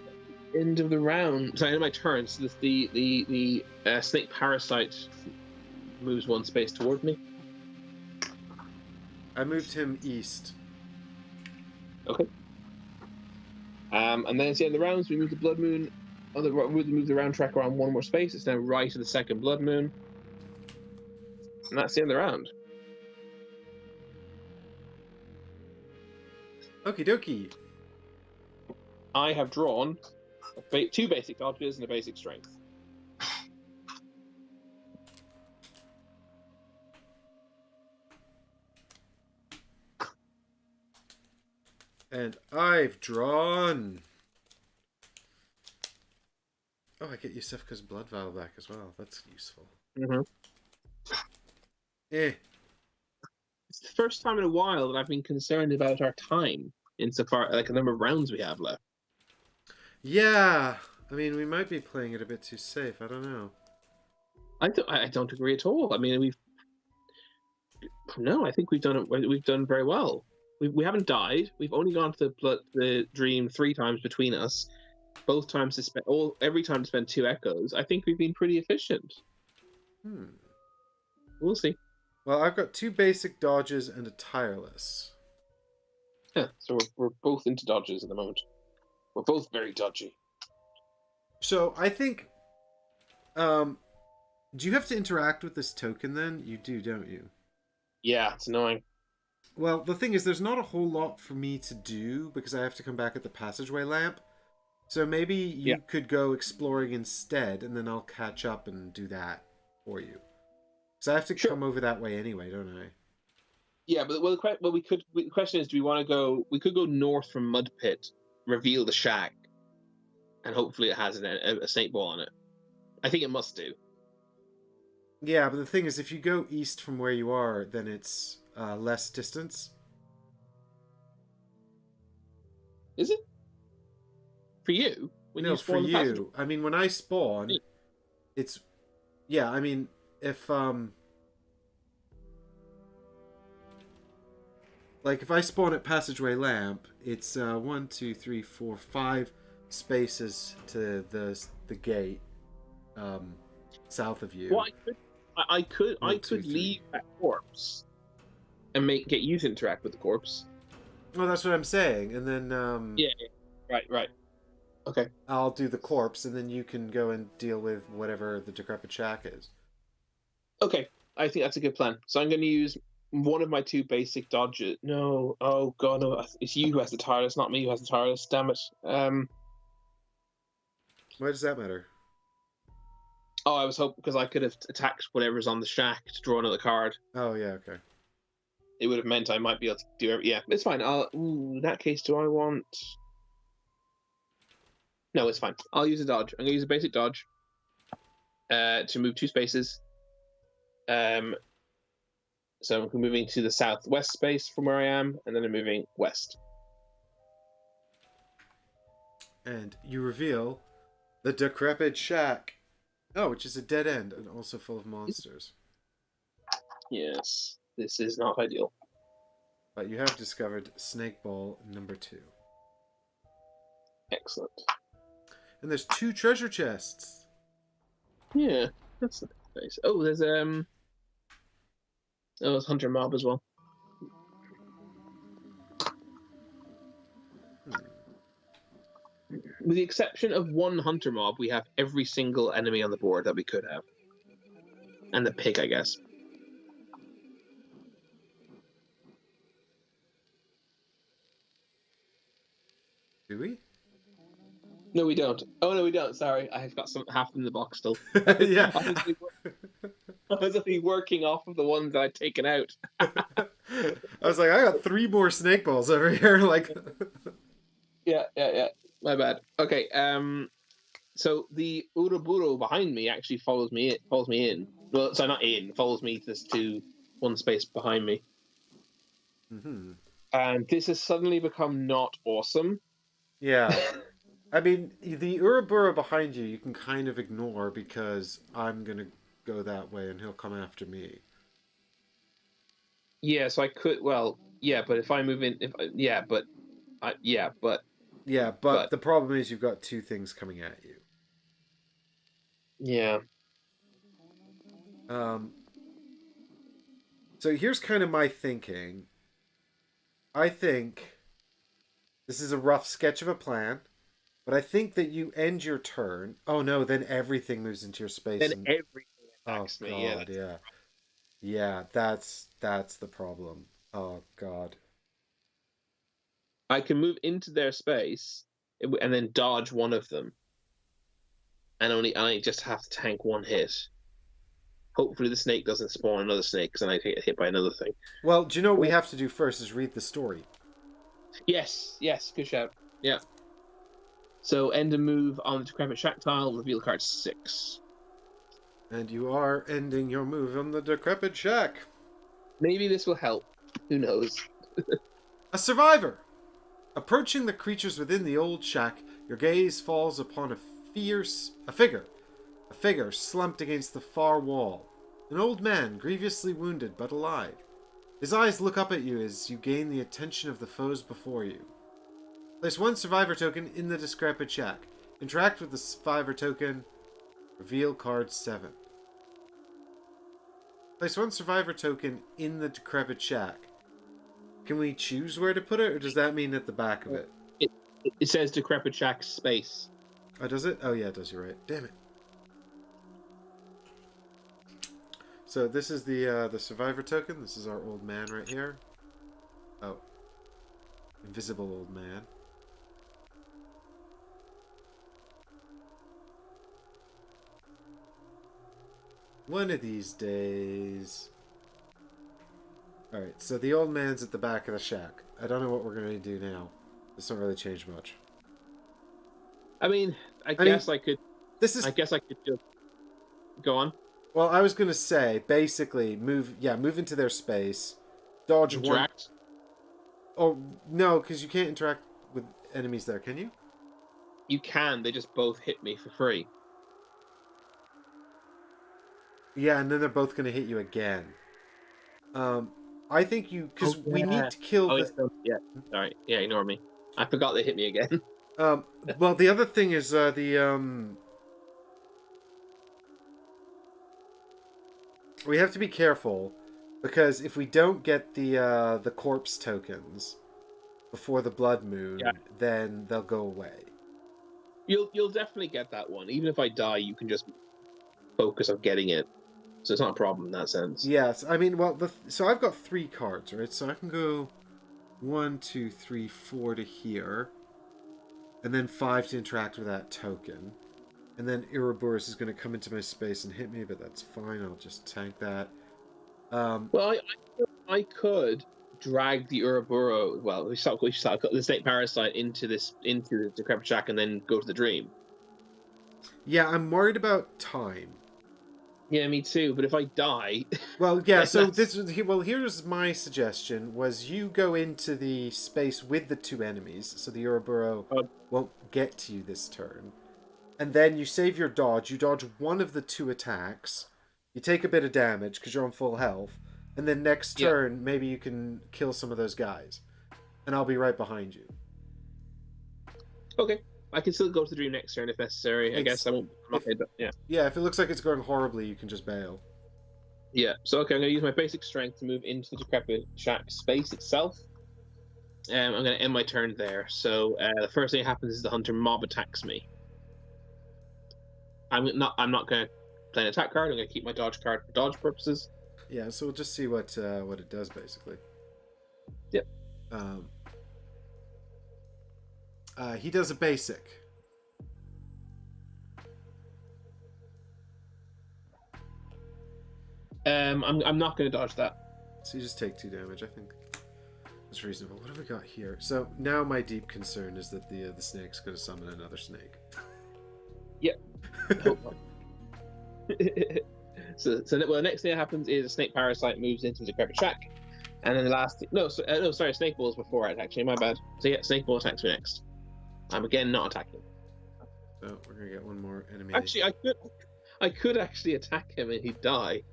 end of the round. So end of my turn. So this, the snake parasite moves 1 space toward me. I moved him east. Okay. And then at the end of the rounds, we move the blood moon. Move the round track around 1 more space. It's now right of the 2nd blood moon. And that's the end of the round. Okie dokie. I have drawn 2 basic dodges and a basic strength. And I've drawn... Oh, I get Yusufka's blood vial back as well. That's useful. Mm-hmm. Eh. It's the first time in a while that I've been concerned about our time, insofar like the number of rounds we have left. Yeah. I mean, we might be playing it a bit too safe. I don't know. I don't agree at all. I mean, I think we've done very well. We haven't died. We've only gone to the dream 3 times between us. Both times every time to spend 2 echoes. I think we've been pretty efficient. We'll see. Well, I've got 2 basic dodges and a tireless. Yeah, so we're both into dodges at the moment. We're both very dodgy. So I think, do you have to interact with this token then? You do, don't you? Yeah, it's annoying. Well, the thing is, there's not a whole lot for me to do because I have to come back at the passageway lamp. So maybe you could go exploring instead, and then I'll catch up and do that for you. So I have to come over that way anyway, don't I? Yeah, but the question is, do we want to go? We could go north from Mud Pit, reveal the shack, and hopefully it has a snake ball on it. I think it must do. Yeah, but the thing is, if you go east from where you are, then it's less distance. Is it? For you? No, for you. I mean, when I spawn, it's... Yeah, I mean, if... Like, if I spawn at Passageway Lamp, it's 1, 2, 3, 4, 5 spaces to the gate south of you. Well, I could leave that corpse and get you to interact with the corpse. Well, that's what I'm saying, and then yeah, right. Okay. I'll do the corpse, and then you can go and deal with whatever the decrepit shack is. Okay, I think that's a good plan. So I'm going to use one of my 2 basic dodges. No, oh god, no, it's you who has the tireless, not me who has the tireless. Damn it. Why does that matter? Oh, I was hoping because I could have attacked whatever's on the shack to draw another card. Oh yeah, okay. It would have meant I might be able to do everything. Yeah, it's fine. In that case, do I want... No, it's fine. I'll use a dodge. I'm going to use a basic dodge to move 2 spaces. So I'm moving to the southwest space from where I am, and then I'm moving west. And you reveal the decrepit shack. Oh, which is a dead end and also full of monsters. Yes, this is not ideal. But you have discovered Snake Ball number 2. Excellent. And there's 2 treasure chests. Yeah, that's nice. Oh, there's Hunter Mob as well. With the exception of one Hunter Mob, we have every single enemy on the board that we could have. And the pig, I guess. Do we? No, we don't. Oh, no, we don't. Sorry. I've got half in the box still. Yeah. I was only working off of the ones that I'd taken out. I was like, I got 3 more snake balls over here. Like, Yeah. My bad. Okay. So the Uruburu behind me actually follows me in. Well, sorry, not in. Follows me to one space behind me. mm-hmm. And this has suddenly become not awesome. Yeah. I mean, the Uruburu behind you can kind of ignore because I'm going to go that way and he'll come after me. Yeah, so I could. Well, yeah, but if I move in, but the problem is you've got 2 things coming at you. Yeah. So here's kind of my thinking. I think this is a rough sketch of a plan, but I think that you end your turn. Oh no, then everything moves into your space. Then everything attacks me. God, yeah. Yeah, that's the problem. Oh god. I can move into their space and then dodge one of them, and I just have to tank one hit. Hopefully the snake doesn't spawn another snake, because then I get hit by another thing. Well, do you know what we have to do first is read the story? Yes, good shout. Yeah. So end a move on the Decrepit Shack tile, reveal card 6. And you are ending your move on the Decrepit Shack. Maybe this will help. Who knows? A survivor! Approaching the creatures within the old shack, your gaze falls upon a figure. A figure slumped against the far wall. An old man, grievously wounded but alive. His eyes look up at you as you gain the attention of the foes before you. Place 1 survivor token in the Decrepit Shack. Interact with the survivor token. Reveal card 7. Place 1 survivor token in the Decrepit Shack. Can we choose where to put it, or does that mean at the back of it? It says Decrepit Shack space. Oh, does it? Oh, yeah, it does. You're right. Damn it. So this is the survivor token. This is our old man right here. Oh. Invisible old man. One of these days... Alright, so the old man's at the back of the shack. I don't know what we're going to do now. This don't really change much. I mean, I guess I could just go on. Well, I was going to say, basically, move into their space, dodge interact. Oh, no, because you can't interact with enemies there, can you? You can, they just both hit me for free. Yeah, and then they're both going to hit you again. I think you... Because we need to kill Yeah, sorry. Yeah, ignore me. I forgot they hit me again. Well, the other thing is we have to be careful, because if we don't get the corpse tokens before the blood moon, then they'll go away. You'll definitely get that one. Even if I die, you can just focus on getting it. So it's not a problem in that sense. Yes, I mean, well, so I've got 3 cards, right? So I can go 1, 2, 3, 4 to here, and then 5 to interact with that token. And then Ouroboros is going to come into my space and hit me, but that's fine. I'll just tank that. Well, I could drag the Ouroboros. Well, we saw the snake parasite into the Decrepit Shack and then go to the dream. Yeah, I'm worried about time. Yeah, me too. But if I die, well, yeah. So here's my suggestion: was you go into the space with the 2 enemies, so the Ouroboros won't get to you this turn. and then you save your dodge. You dodge one of the two attacks. You take a bit of damage because you're on full health, and then next Yeah. turn maybe you can kill some of those guys, and I'll be right behind you. Okay. I can still go to the dream next turn if necessary. I guess I won't. Yeah. Yeah, if it looks like it's going horribly, you can just bail. Yeah. So okay, I'm gonna use my basic strength to move into the decrepit shack space itself. I'm gonna end my turn there. So the first thing that happens is the hunter mob attacks me. I'm not gonna play an attack card. I'm gonna keep my dodge card for dodge purposes. Yeah, so we'll just see what it does basically. Yep. He does a basic. I'm not gonna dodge that. So you just take 2 damage. I think that's reasonable. What have we got here? So now my deep concern is that the snake's going to summon another snake. Yep. So the next thing that happens is a snake parasite moves into the decrepit shack, and then the last sorry, snake ball is before it actually. My bad. So yeah, snake ball attacks me next. I'm again not attacking. So we're gonna get one more enemy. Actually, I could actually attack him and he'd die.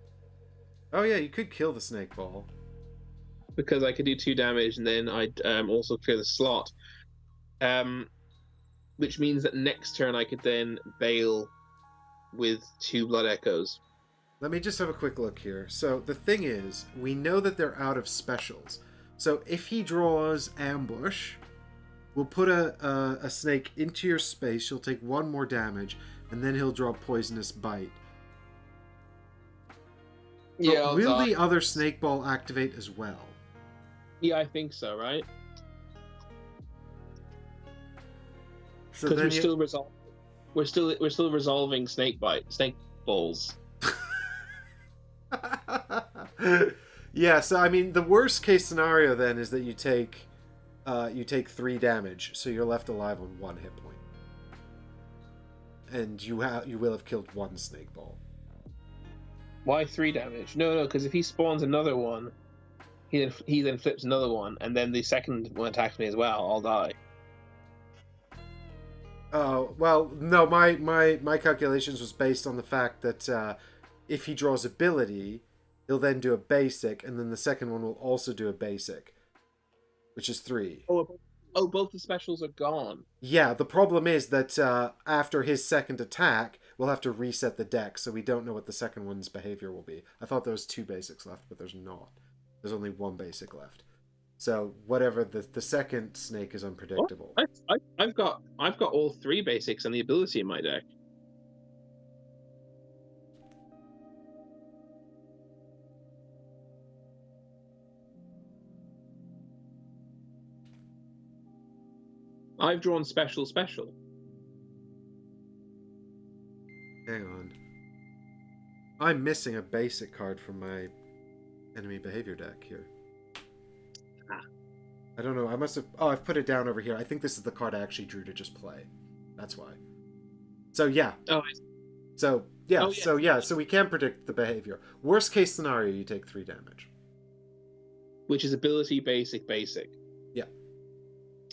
Oh yeah, you could kill the snake ball. Because I could do 2 damage and then I'd also clear the slot. Which means that next turn I could then bail with 2 blood echoes. Let me just have a quick look here. So the thing is, we know that they're out of specials. So if he draws ambush, we'll put a snake into your space. You'll take 1 more damage, and then he'll draw poisonous bite. Yeah, will the other snake ball activate as well? Yeah, I think so, right? So because we're still resolving snake balls. Yeah, so I mean, the worst case scenario then is that you take 3 damage, so you're left alive on 1 hit point, and you will have killed 1 snake ball. Why 3 damage? No, because if he spawns another one, he then flips another one, and then the second one attacks me as well. I'll die. Oh well, no. My calculations was based on the fact that if he draws ability, he'll then do a basic, and then the second one will also do a basic, which is 3. Oh, both the specials are gone. Yeah, the problem is that after his second attack, we'll have to reset the deck, so we don't know what the second one's behavior will be. I thought there was 2 basics left, but there's not. There's only 1 basic left. So whatever the second snake is unpredictable. I've got all 3 basics and the ability in my deck. I've drawn special. Hang on. I'm missing a basic card from my enemy behavior deck here. I don't know. I must have... Oh, I've put it down over here. I think this is the card I actually drew to just play. That's why. So, yeah. Oh, So, yeah. Oh, yeah. So, yeah. So we can predict the behavior. Worst case scenario, you take 3 damage. which is ability basic. Yeah.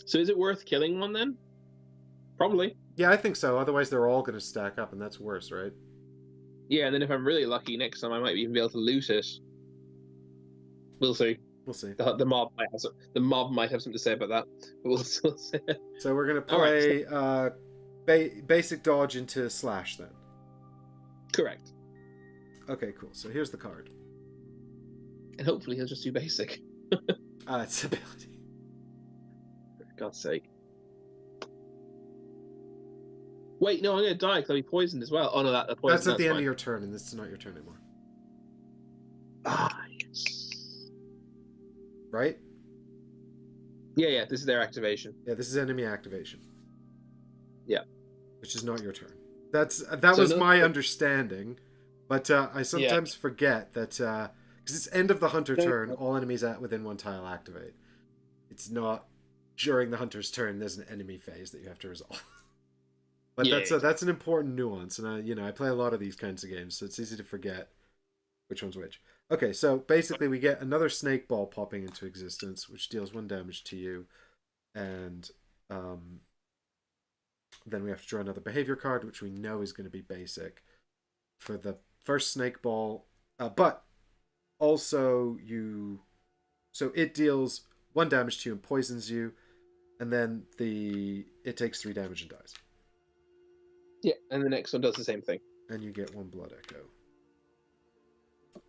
So is it worth killing one then? Probably. Yeah, I think so. Otherwise, they're all going to stack up, and that's worse, right? Yeah, and then if I'm really lucky, next time I might even be able to loot it. We'll see. We'll see. The mob might have something to say about that, but we'll see. So we're going to play basic dodge into slash then. Correct. Okay, cool. So here's the card. And hopefully he'll just do basic. It's ability. For God's sake. Wait, no, I'm going to die because I'll be poisoned as well. Oh, no, that poison. That's at the end of your turn, and this is not your turn anymore. Ah, yes. Right? Yeah, this is their activation. Yeah, this is enemy activation. Yeah. Which is not your turn. That was my understanding, but I sometimes forget that because it's end of the hunter turn, all enemies within 1 tile activate. It's not during the hunter's turn. There's an enemy phase that you have to resolve. But that's an important nuance, and I play a lot of these kinds of games, so it's easy to forget which one's which. Okay, so basically we get another snake ball popping into existence, which deals 1 damage to you, and Then we have to draw another behavior card, which we know is going to be basic for the first snake ball. But also so it deals 1 damage to you and poisons you, and then it takes 3 damage and dies. Yeah, and the next one does the same thing. And you get 1 blood echo.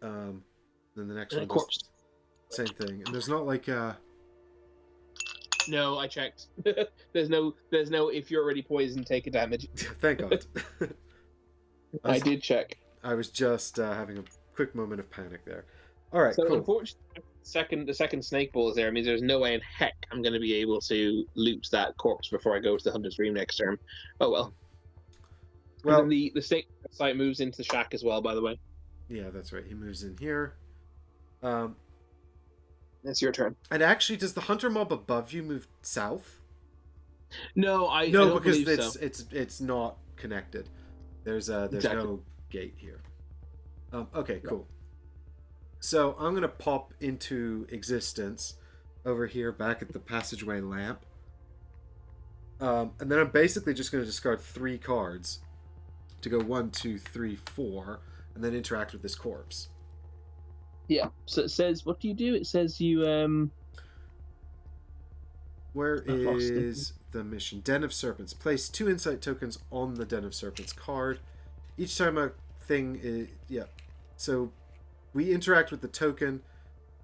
Then the next and one corpse. Same thing. And there's not like No, I checked. there's no if you're already poisoned, take a damage. Thank God. I did check. I was just having a quick moment of panic there. All right, so cool. Unfortunately, the second snake ball is there. It means there's no way in heck I'm going to be able to loot that corpse before I go to the Hunter's Dream next term. Oh well. Well, and then the snake site moves into the shack as well, by the way. Yeah, that's right. He moves in here. It's your turn. And actually, does the hunter mob above you move south? No, I don't because believe it's not connected. There's no gate here. Okay, cool. So I'm gonna pop into existence over here, back at the passageway lamp. And then I'm basically just gonna discard 3 cards to go 1, 2, 3, 4, and then interact with this corpse. Yeah. So it says, what do you do? It says you Where is the mission? Den of Serpents. Place 2 insight tokens on the Den of Serpents card. Each time a thing is... Yeah. So we interact with the token,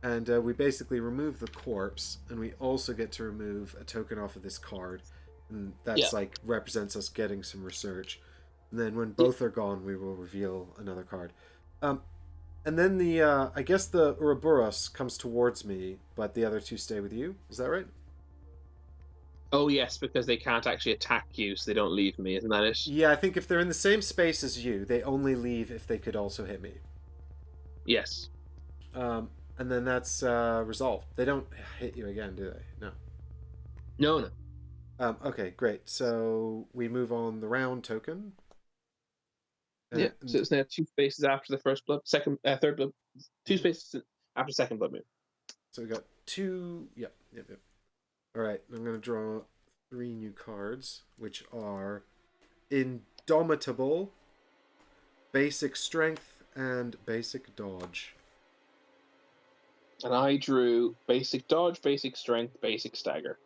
and we basically remove the corpse, and we also get to remove a token off of this card. And that's like represents us getting some research. And then when both are gone, we will reveal another card. And then I guess the Ouroboros comes towards me, but the other 2 stay with you. Is that right? Oh, yes, because they can't actually attack you, so they don't leave me. Isn't that it? Yeah, I think if they're in the same space as you, they only leave if they could also hit me. Yes. And then that's resolved. They don't hit you again, do they? No. No. Okay, great. So we move on the round token. Yeah, so it's now 2 spaces after the first blood, third blood, 2 spaces after second blood move. So we got 2. Yep. All right, I'm going to draw 3 new cards, which are Indomitable, Basic Strength, and Basic Dodge. And I drew Basic Dodge, Basic Strength, Basic Stagger.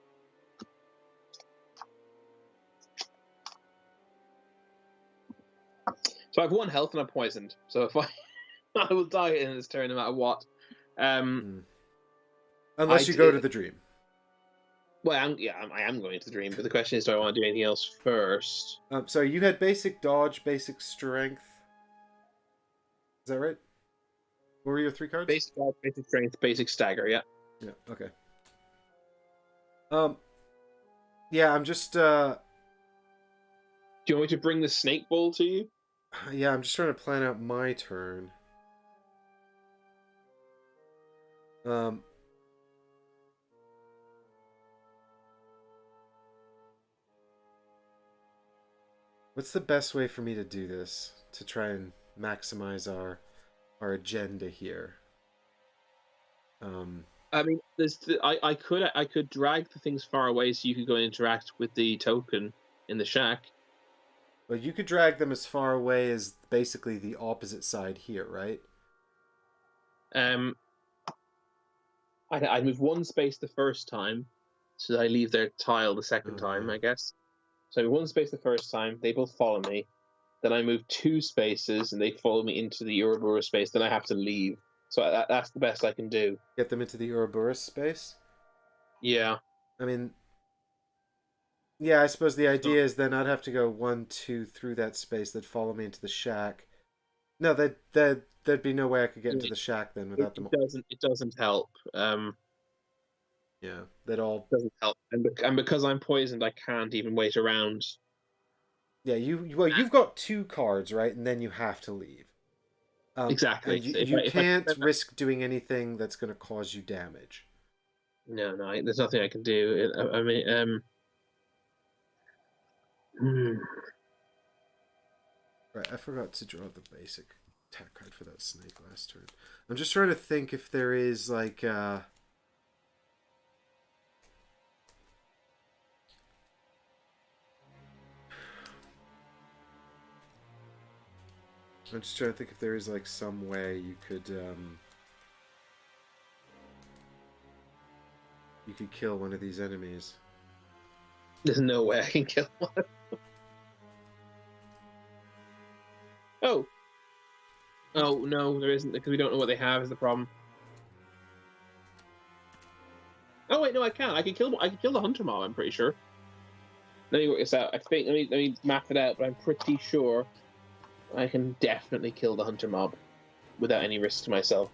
So I have 1 health and I'm poisoned. So if I will die in this turn no matter what. Unless you go to the dream. Well, I am going to the dream, but the question is, do I want to do anything else first? So you had Basic Dodge, Basic Strength. Is that right? What were your 3 cards? Basic Dodge, Basic Strength, Basic Stagger, yeah. Yeah, okay. Yeah, I'm just... Do you want me to bring the snake ball to you? Yeah, I'm just trying to plan out my turn. What's the best way for me to do this to try and maximize our agenda here? I mean, I could drag the things far away so you could go and interact with the token in the shack. Well, you could drag them as far away as basically the opposite side here, right? I'd move 1 space the first time, so that I leave their tile the second time, I guess. So I move 1 space the first time, they both follow me. Then I move 2 spaces, and they follow me into the Ouroboros space. Then I have to leave. So that's the best I can do. Get them into the Ouroboros space? Yeah. I mean... Yeah, I suppose the idea is then I'd have to go 1, 2 through that space. They'd follow me into the shack. No, there'd be no way I could get into the shack then without them. It doesn't help. Yeah, that all doesn't help, and because I'm poisoned, I can't even wait around. Yeah, you've got 2 cards, right, and then you have to leave. Exactly. You can't risk doing anything that's going to cause you damage. No, there's nothing I can do. I mean, Right, I forgot to draw the basic attack card for that snake last turn. I'm just trying to think if there is like I'm just trying to think if there is like some way you could kill one of these enemies. There's no way I can kill one. Oh. Oh, no, there isn't, because we don't know what they have is the problem. Oh, wait, no, I can. I can kill the hunter mob, I'm pretty sure. Let me work this out. I think, let me map it out, but I'm pretty sure I can definitely kill the hunter mob without any risk to myself.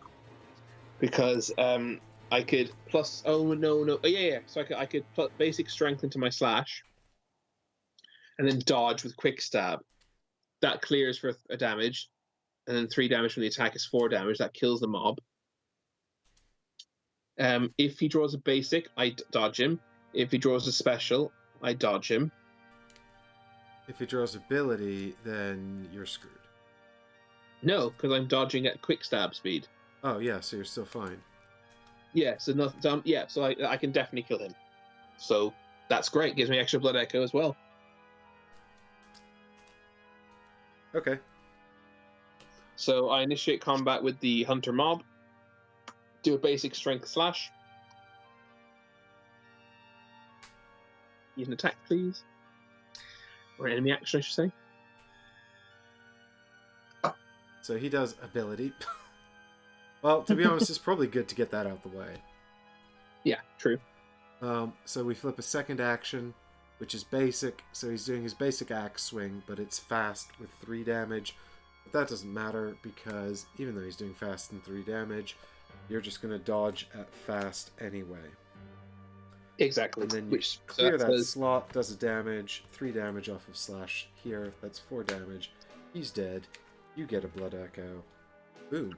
Because, I could plus... Oh, no. Oh, yeah. So I could put basic strength into my slash. And then dodge with quick stab. That clears for a damage. And then 3 damage from the attack is 4 damage. That kills the mob. If he draws a basic, I dodge him. If he draws a special, I dodge him. If he draws ability, then you're screwed. No, because I'm dodging at quick stab speed. Oh, yeah, so you're still fine. Yeah, so so I can definitely kill him. So that's great. Gives me extra blood echo as well. Okay. So I initiate combat with the hunter mob. Do a basic strength slash. Use an attack, please. Or enemy action, I should say. So he does ability. Well, to be honest, it's probably good to get that out the way. Yeah, true. So we flip a second action, which is basic. So he's doing his basic axe swing, but it's fast with 3 damage. But that doesn't matter because even though he's doing fast and 3 damage, you're just going to dodge at fast anyway. Exactly. And then you clear that slot, does a damage, 3 damage off of slash here. That's 4 damage. He's dead. You get a blood echo. Boom.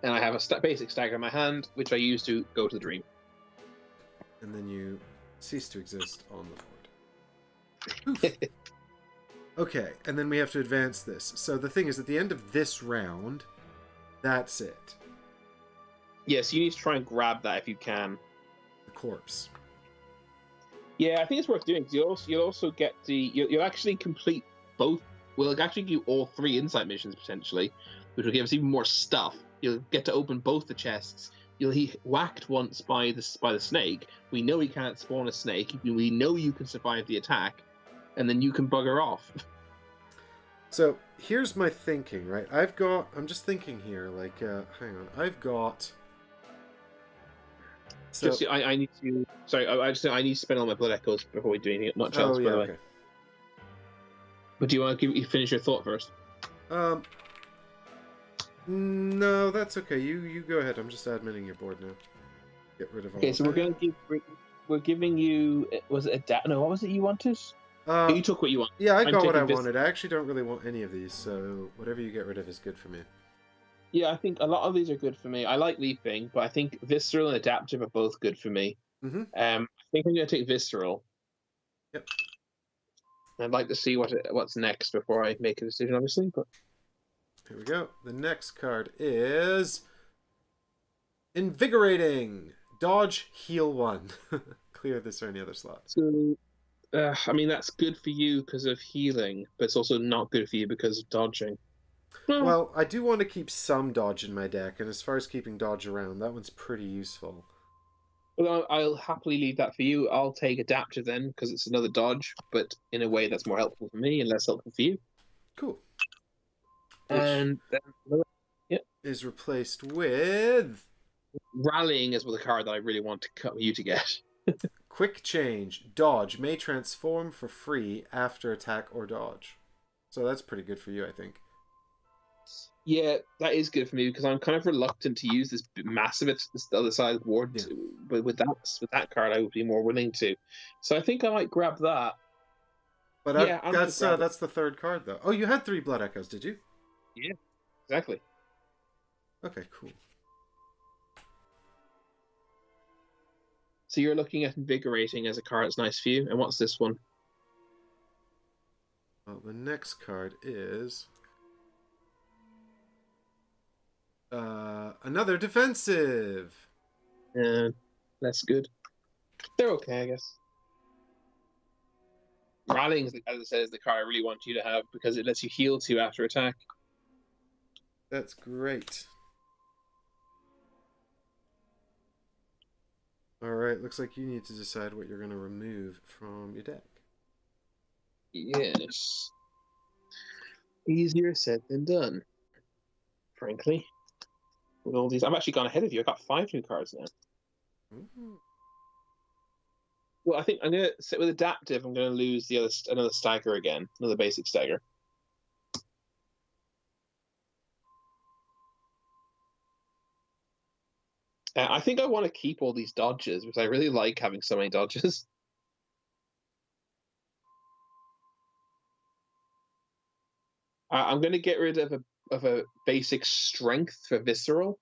And I have a basic stagger in my hand, which I use to go to the dream. And then you cease to exist on the board. Okay, and then we have to advance this. So the thing is, at the end of this round, that's it. Yes, you need to try and grab that if you can. The corpse. Yeah, I think it's worth doing. Because you'll also get you'll actually complete both. We'll actually do all 3 insight missions potentially, which will give us even more stuff. You'll get to open both the chests. You'll be whacked once by the snake. We know he can't spawn a snake. We know you can survive the attack, and then you can bugger off. So here's my thinking, right? I'm just thinking here, like, hang on. I've got. So, just, I need to. Sorry, I need to spend all my blood echoes before we do anything. Not chance, by the way. But do you want to finish your thought first? No, that's okay. You go ahead. I'm just adminning your board now. Get rid of all. Okay, so we're giving you. Was it no? What was it you wanted? You took what you want. Yeah, I got what I wanted. I actually don't really want any of these, so whatever you get rid of is good for me. Yeah, I think a lot of these are good for me. I like leaping, but I think visceral and adaptive are both good for me. Mm-hmm. I think I'm going to take visceral. Yep. I'd like to see what's next before I make a decision, obviously. But here we go. The next card is Invigorating. Dodge, heal 1. Clear this or any other slot. So, I mean, that's good for you because of healing, but it's also not good for you because of dodging. Well, I do want to keep some dodge in my deck, and as far as keeping dodge around, that one's pretty useful. Well, I'll happily leave that for you. I'll take adaptive then, because it's another dodge, but in a way that's more helpful for me and less helpful for you. Cool. And then, is replaced with Rallying is the card that I really want you to get. Quick Change. Dodge may transform for free after attack or dodge. So that's pretty good for you, I think. Yeah, that is good for me because I'm kind of reluctant to use this massive this other side ward. Yeah. But with that card, I would be more willing to. So I think I might grab that. But yeah, that's the third card though. Oh, you had 3 Blood Echoes, did you? Yeah, exactly. Okay, cool. So you're looking at Invigorating as a card that's nice for you. And what's this one? Well, the next card is another defensive. That's good. They're okay, I guess. Rallying, as I said, is the card I really want you to have because it lets you heal 2 after attack. That's great. Alright, looks like you need to decide what you're going to remove from your deck. Yes. Easier said than done, frankly. With all these, I'm actually gone ahead of you. I got 5 new cards now. Ooh. Well, I think I'm gonna sit with adaptive. I'm gonna lose another stagger again, another basic stagger. I think I want to keep all these dodges because I really like having so many dodges. I'm gonna get rid of a basic strength for visceral.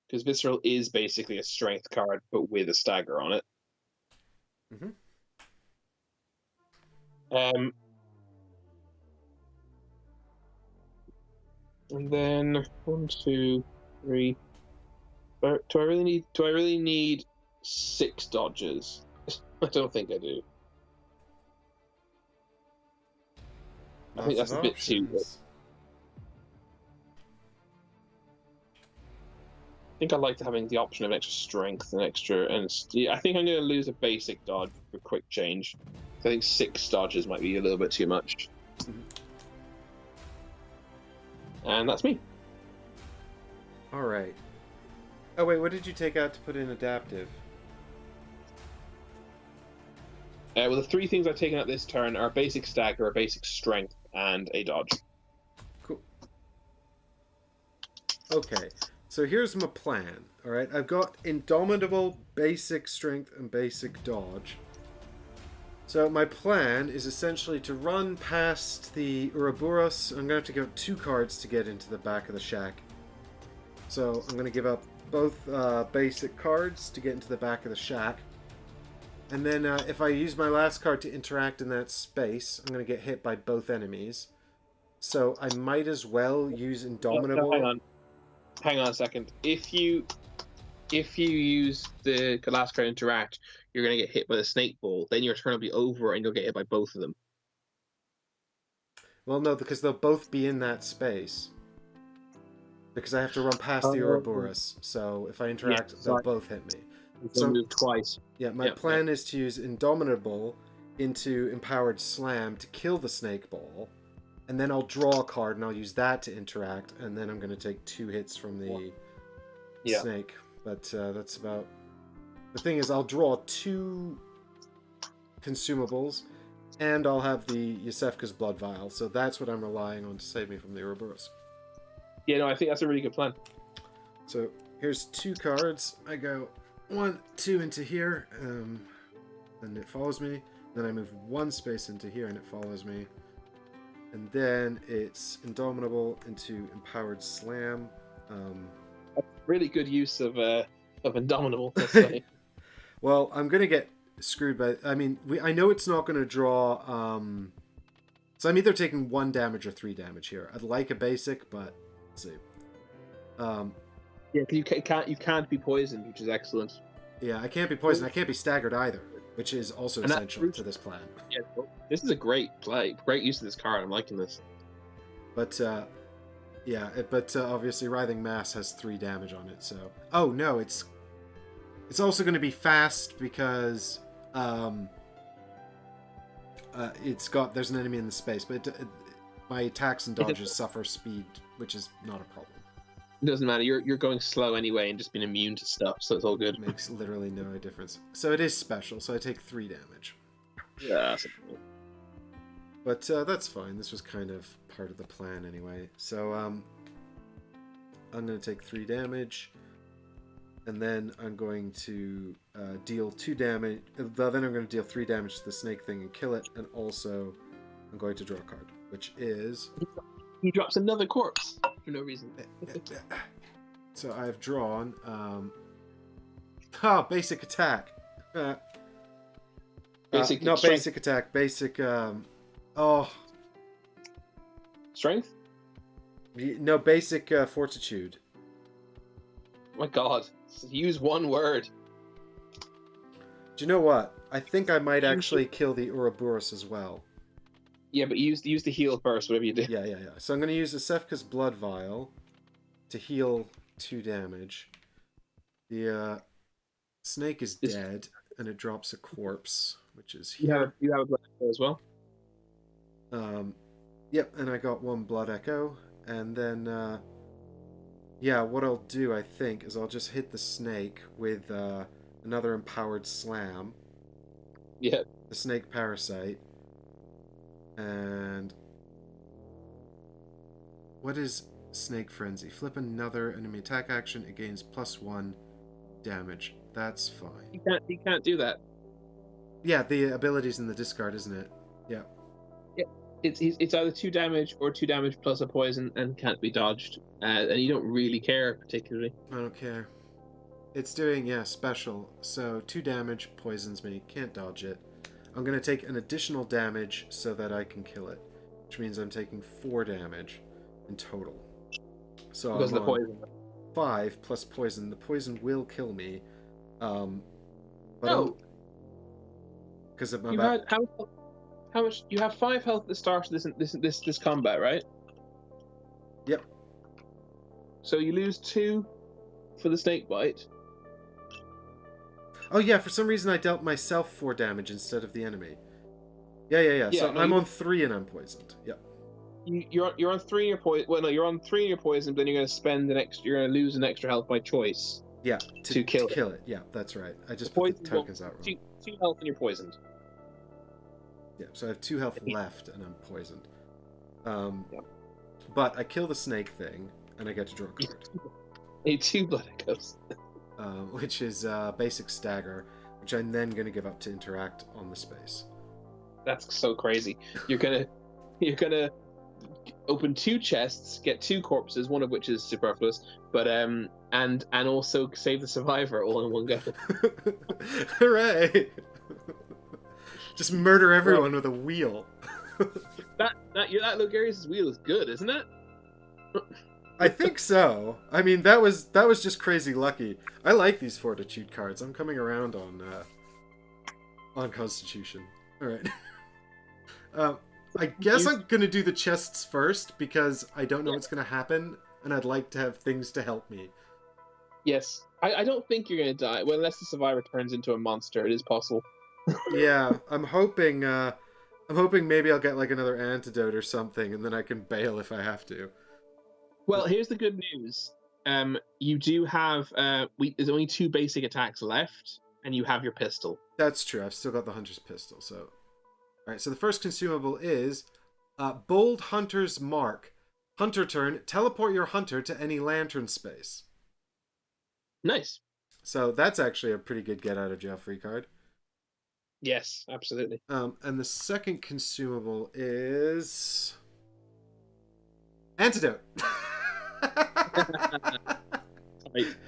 Because Visceral is basically a strength card, but with a stagger on it. Mm-hmm. And then 1, 2, 3. Do I really need 6 dodges? I don't think I do. I think Lots that's of a bit too good. options. I think I like having the option of extra strength and extra, and I think I'm going to lose a basic dodge for quick change. I think 6 dodges might be a little bit too much. Mm-hmm. And that's me. Alright. Oh wait, what did you take out to put in adaptive? Well, the 3 things I've taken out this turn are a basic stagger, a basic strength, and a dodge. Cool. Okay, so here's my plan. Alright, I've got Indomitable, basic strength, and basic dodge. So my plan is essentially to run past the Ouroboros. I'm going to have to give up 2 cards to get into the back of the shack. So I'm going to give up both basic cards to get into the back of the shack. And then if I use my last card to interact in that space, I'm going to get hit by both enemies. So I might as well use Indomitable. No, hang on a second. If you use the last card to interact, you're going to get hit by the snake ball. Then your turn will be over and you'll get hit by both of them. Well, no, because they'll both be in that space. Because I have to run past the Ouroboros. So if I interact, they'll both hit me. So move twice. Yeah, my plan is to use Indomitable into Empowered Slam to kill the snake ball. And then I'll draw a card and I'll use that to interact. And then I'm going to take 2 hits from the snake. But that's about... The thing is, I'll draw 2 consumables. And I'll have the Yosefka's Blood Vial. So that's what I'm relying on to save me from the Ouroboros. Yeah, no, I think that's a really good plan. So here's 2 cards. I go 1, 2 into here. And it follows me. Then I move 1 space into here and it follows me. And then it's Indomitable into Empowered Slam. Really good use of Indomitable, let's say. Well, I'm going to get screwed by... I mean, I know it's not going to draw... So I'm either taking 1 damage or 3 damage here. I'd like a basic, but let's see. Yeah, you can't be poisoned, which is excellent. Yeah, I can't be poisoned. I can't be staggered either, which is also essential to this plan. Yeah, this is a great play. Great use of this card. I'm liking this. But, yeah, but obviously Writhing Mass has 3 damage on it, so... Oh, no, it's also going to be fast because there's an enemy in the space, but my attacks and dodges suffer speed, which is not a problem. It doesn't matter. You're going slow anyway and just being immune to stuff, so it's all good. It makes literally no difference. So it is special, so I take 3 damage. Yeah. But that's fine. This was kind of part of the plan anyway. So I'm going to take 3 damage. And then I'm going to deal 2 damage. Then I'm going to deal 3 damage to the snake thing and kill it. And also, I'm going to draw a card, which is... He drops another corpse for no reason. So I've drawn... basic attack. Basic attack. Basic... Strength? No, basic fortitude. Oh my god. Use 1 word. Do you know what? I think I might actually kill the Ouroboros as well. Yeah, but use the heal first, whatever you do. Yeah. So I'm going to use the Sefka's Blood Vial to heal 2 damage. The snake is dead, and it drops a corpse, which is here. You have a blood echo as well. Yep, and I got 1 Blood Echo, and then yeah, what I'll do, I think, is I'll just hit the snake with another Empowered Slam. Yeah. The snake parasite. And what is Snake Frenzy? Flip another enemy attack action. It gains +1 damage. That's fine. You can't do that. Yeah, the ability's in the discard, isn't it? Yeah. Yeah. It's either 2 damage or 2 damage plus a poison and can't be dodged. And you don't really care particularly. I don't care. It's doing, yeah, special. So 2 damage poisons me. Can't dodge it. I'm going to take an additional damage so that I can kill it. Which means I'm taking 4 damage in total. So because I'm of the poison. 5 plus poison. The poison will kill me. But no. Because of my you had how much? You have 5 health at the start of this combat, right? Yep. So you lose 2 for the snake bite. Oh yeah, for some reason I dealt myself 4 damage instead of the enemy. Yeah. So no, I'm on 3 and I'm poisoned. Yep. You're on 3 in your poison. Well, no, you're on 3 in your poison. But then you're going to spend You're going to lose an extra health by choice. Yeah. To kill it. Yeah, that's right. I just put the tokens out wrong. 2 health and you're poisoned. Yeah. So I have 2 health left and I'm poisoned. But I kill the snake thing and I get to draw a card. A 2 blood echoes. Which is basic stagger, which I'm then going to give up to interact on the space. That's so crazy. You're gonna open 2 chests, get 2 corpses, one of which is superfluous, but and also save the survivor all in one go. Hooray! Just murder everyone with a wheel. that Logarius Wheel is good, isn't it? I think so. I mean, that was just crazy lucky. I like these Fortitude cards. I'm coming around on Constitution. All right. I guess I'm gonna do the chests first because I don't know what's gonna happen, and I'd like to have things to help me. Yes, I don't think you're gonna die. Well, unless the survivor turns into a monster, it is possible. Yeah, I'm hoping maybe I'll get like another antidote or something, and then I can bail if I have to. Well, here's the good news. You do have there's only 2 basic attacks left, and you have your pistol. That's true. I've still got the Hunter's Pistol. So, all right. So the first consumable is Bold Hunter's Mark. Hunter turn. Teleport your hunter to any lantern space. Nice. So that's actually a pretty good get out of jail free card. Yes, absolutely. And the second consumable is Antidote.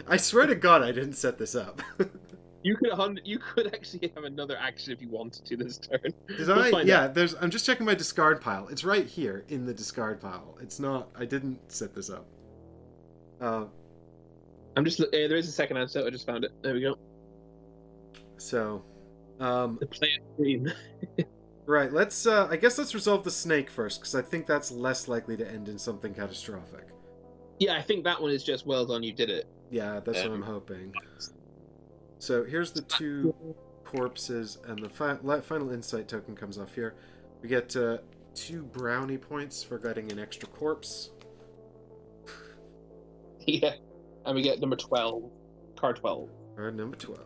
I swear to God, I didn't set this up. You could actually have another action if you wanted to this turn. Did I? Yeah. I'm just checking my discard pile. It's right here in the discard pile. It's not. I didn't set this up. There is a second antidote. I just found it. There we go. So, the player screen. Right. Let's. I guess let's resolve the snake first, because I think that's less likely to end in something catastrophic. Yeah, I think that one is just well done. You did it. Yeah, that's what I'm hoping. So here's the 2 corpses, and the final insight token comes off here. We get 2 brownie points for getting an extra corpse. Yeah, and we get number 12, card 12. Card number 12.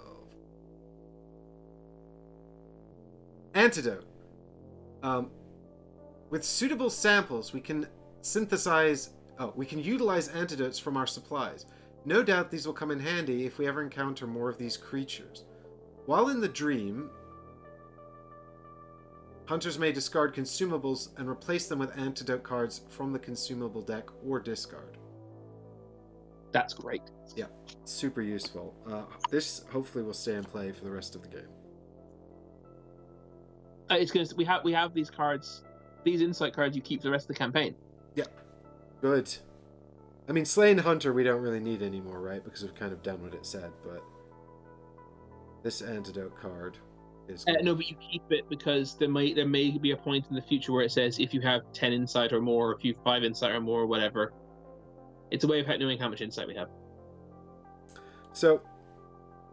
Antidote. With suitable samples, we can utilize antidotes from our supplies. No doubt these will come in handy if we ever encounter more of these creatures. While in the dream, hunters may discard consumables and replace them with antidote cards from the consumable deck or discard. That's great. Yeah, super useful. This hopefully will stay in play for the rest of the game. It's because we have these cards, these insight cards you keep for the rest of the campaign. Yeah, good. I mean, Slain Hunter we don't really need anymore, right? Because we've kind of done what it said, but... This antidote card is. No, but you keep it because there may be a point in the future where it says if you have 10 insight or more, or if you have 5 insight or more, or whatever. It's a way of knowing how much insight we have. So,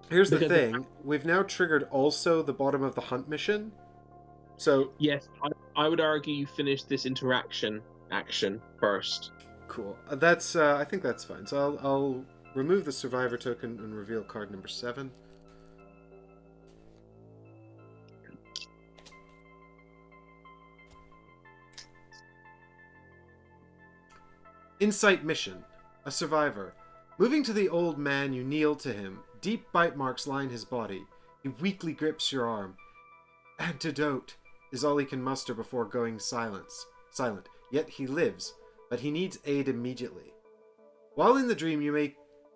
here's the thing. We've now triggered also the bottom of the hunt mission. So yes, I would argue you finish this interaction action first. Cool. That's I think that's fine. So I'll remove the survivor token and reveal card number 7. Insight mission. A survivor. Moving to the old man, you kneel to him. Deep bite marks line his body. He weakly grips your arm. Antidote is all he can muster before going silent. Yet he lives, but he needs aid immediately. While in the dream, you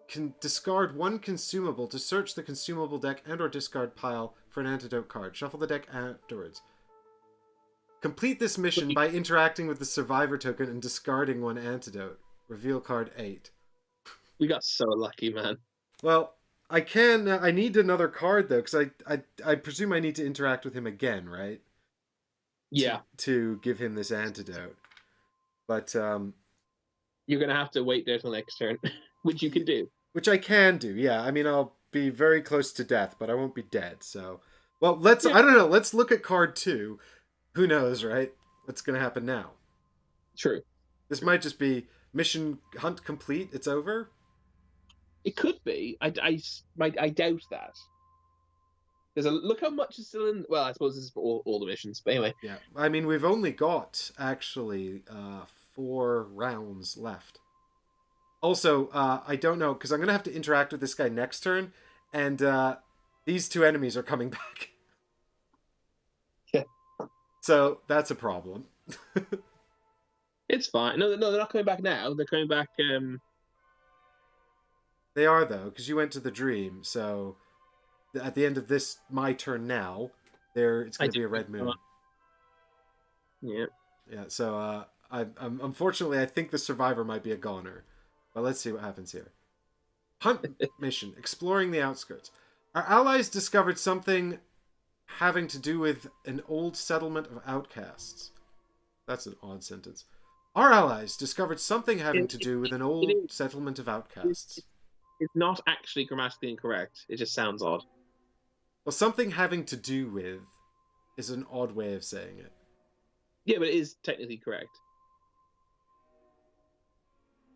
can discard 1 consumable to search the consumable deck and or discard pile for an antidote card. Shuffle the deck afterwards. Complete this mission by interacting with the survivor token and discarding 1 antidote. Reveal card 8. We got so lucky, man. Well, I need another card though, because I presume I need to interact with him again, right? Yeah. To give him this antidote. But you're gonna have to wait there till next turn, which you can do. Which I can do, yeah. I mean, I'll be very close to death, but I won't be dead. So, well, I don't know. Let's look at card 2. Who knows, right? What's gonna happen now? True. This might just be mission hunt complete. It's over. It could be. I doubt that. Look how much is still in. Well, I suppose this is for all the missions, but anyway. Yeah, I mean, we've only got actually 4 rounds left. Also, I don't know because I'm gonna have to interact with this guy next turn, and these 2 enemies are coming back. Yeah. So that's a problem. It's fine. No, they're not coming back now. They're coming back. They are though, because you went to the dream. So at the end of my turn now, it's going to be a red moon. Yeah. Yeah. So I'm unfortunately, I think the survivor might be a goner, but let's see what happens here. Hunt mission: exploring the outskirts. Our allies discovered something having to do with an old settlement of outcasts. That's an odd sentence. Our allies discovered something having to do with an old settlement of outcasts. It's not actually grammatically incorrect. It just sounds odd. Well, something having to do with is an odd way of saying it. Yeah, but it is technically correct.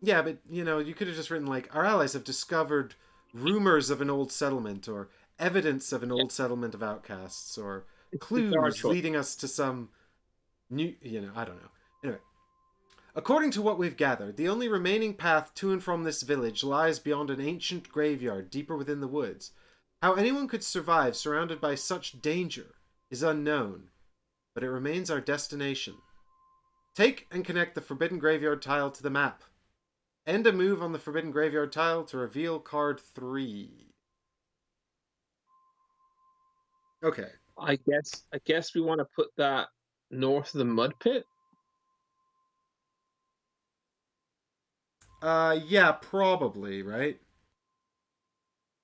Yeah, but, you could have just written, our allies have discovered rumors of an old settlement, or evidence of an old settlement of outcasts, or clues leading us to some new, I don't know. Anyway. According to what we've gathered, the only remaining path to and from this village lies beyond an ancient graveyard deeper within the woods. How anyone could survive surrounded by such danger is unknown, but it remains our destination. Take and connect the Forbidden Graveyard tile to the map. End a move on the Forbidden Graveyard tile to reveal card 3. Okay. I guess we want to put that north of the mud pit. Yeah, probably, right?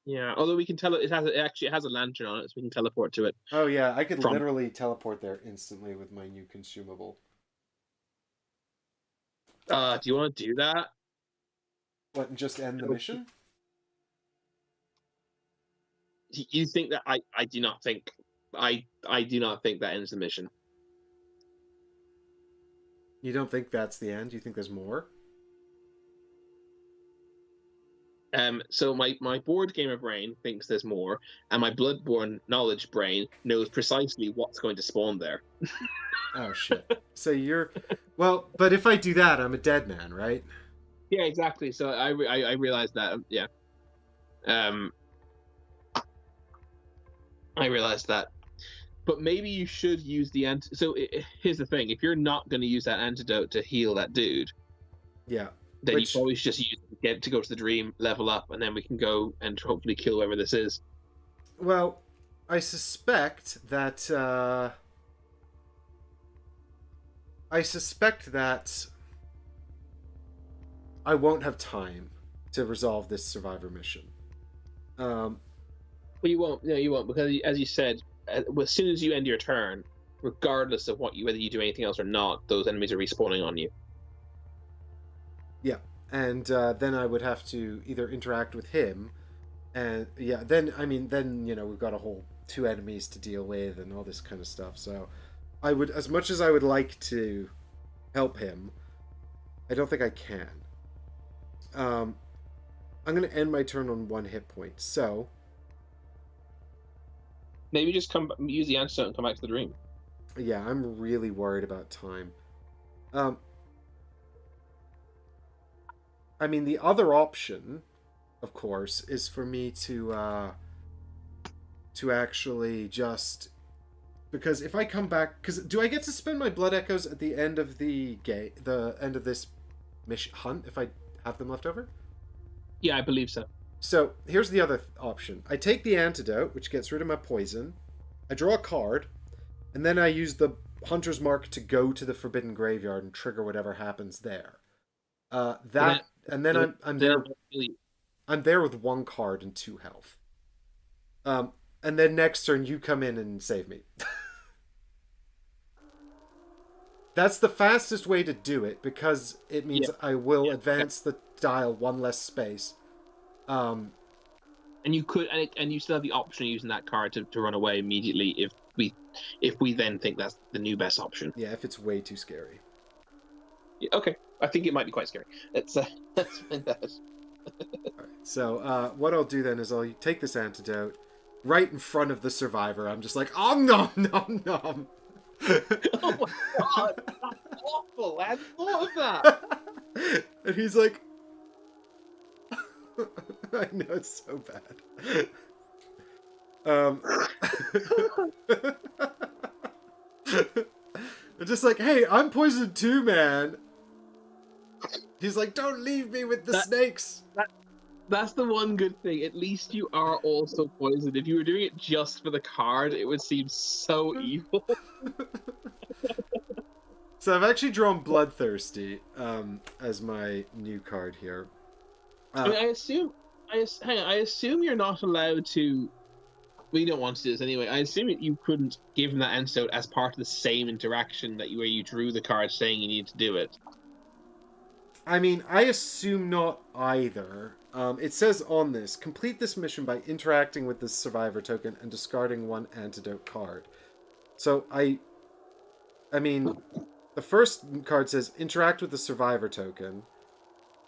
Yeah, although we can tell it has a lantern on it, so we can teleport to it. Oh yeah, I could literally teleport there instantly with my new consumable. Do you want to do that? What, and just end the mission? You think that I do not think I do not think that ends the mission. You don't think that's the end? You think there's more? So my board gamer brain thinks there's more, and my Bloodborne knowledge brain knows precisely what's going to spawn there. Oh shit! So well, but if I do that, I'm a dead man, right? Yeah, exactly. So I realized that. Yeah. I realized that. But maybe you should use the So here's the thing: if you're not going to use that antidote to heal that dude, yeah. Then you probably should just use it to go to the dream, level up, and then we can go and hopefully kill whoever this is. Well, I suspect that I won't have time to resolve this survivor mission. Well, you won't. No, you won't, because as you said, as soon as you end your turn, regardless of whether you do anything else or not, those enemies are respawning on you. Yeah, and then I would have to either interact with him, and yeah, then I mean, then we've got a whole two enemies to deal with and all this kind of stuff. So I would, as much as I would like to help him, I don't think I can. I'm gonna end my turn on 1 hit point. So Maybe just use the antidote and come back to the dream. yeah, I'm really worried about time. I mean, the other option, of course, is for me to actually just, because if I come back, because do I get to spend my blood echoes at the end of the end of this mission hunt if I have them left over? Yeah, I believe so. So here's the other option. I take the antidote, which gets rid of my poison. I draw a card, and then I use the Hunter's Mark to go to the Forbidden Graveyard and trigger whatever happens there. And then I'm there. I'm there with 1 card and 2 health. And then next turn you come in and save me. That's the fastest way to do it, because it means I will advance the dial 1 less space. And you could, and you still have the option of using that card to run away immediately if we then think that's the new best option. Yeah, if it's way too scary. Yeah, okay, I think it might be quite scary. Let's find that. All right, so what I'll do then is I'll take this antidote right in front of the survivor. I'm just like, om nom nom nom. Oh my god, that's awful! I hadn't thought of that. And he's like, I know, it's so bad. I'm just like, hey, I'm poisoned too, man. He's like, don't leave me with the snakes. That's the one good thing. At least you are also poisoned. If you were doing it just for the card, it would seem so evil. So I've actually drawn Bloodthirsty as my new card here. I mean, I assume you're not allowed to. We don't want to do this anyway. I assume you couldn't give him that antidote as part of the same interaction where you drew the card saying you need to do it. I mean, I assume not either. It says on this, complete this mission by interacting with the survivor token and discarding 1 antidote card. So I mean, the first card says interact with the survivor token.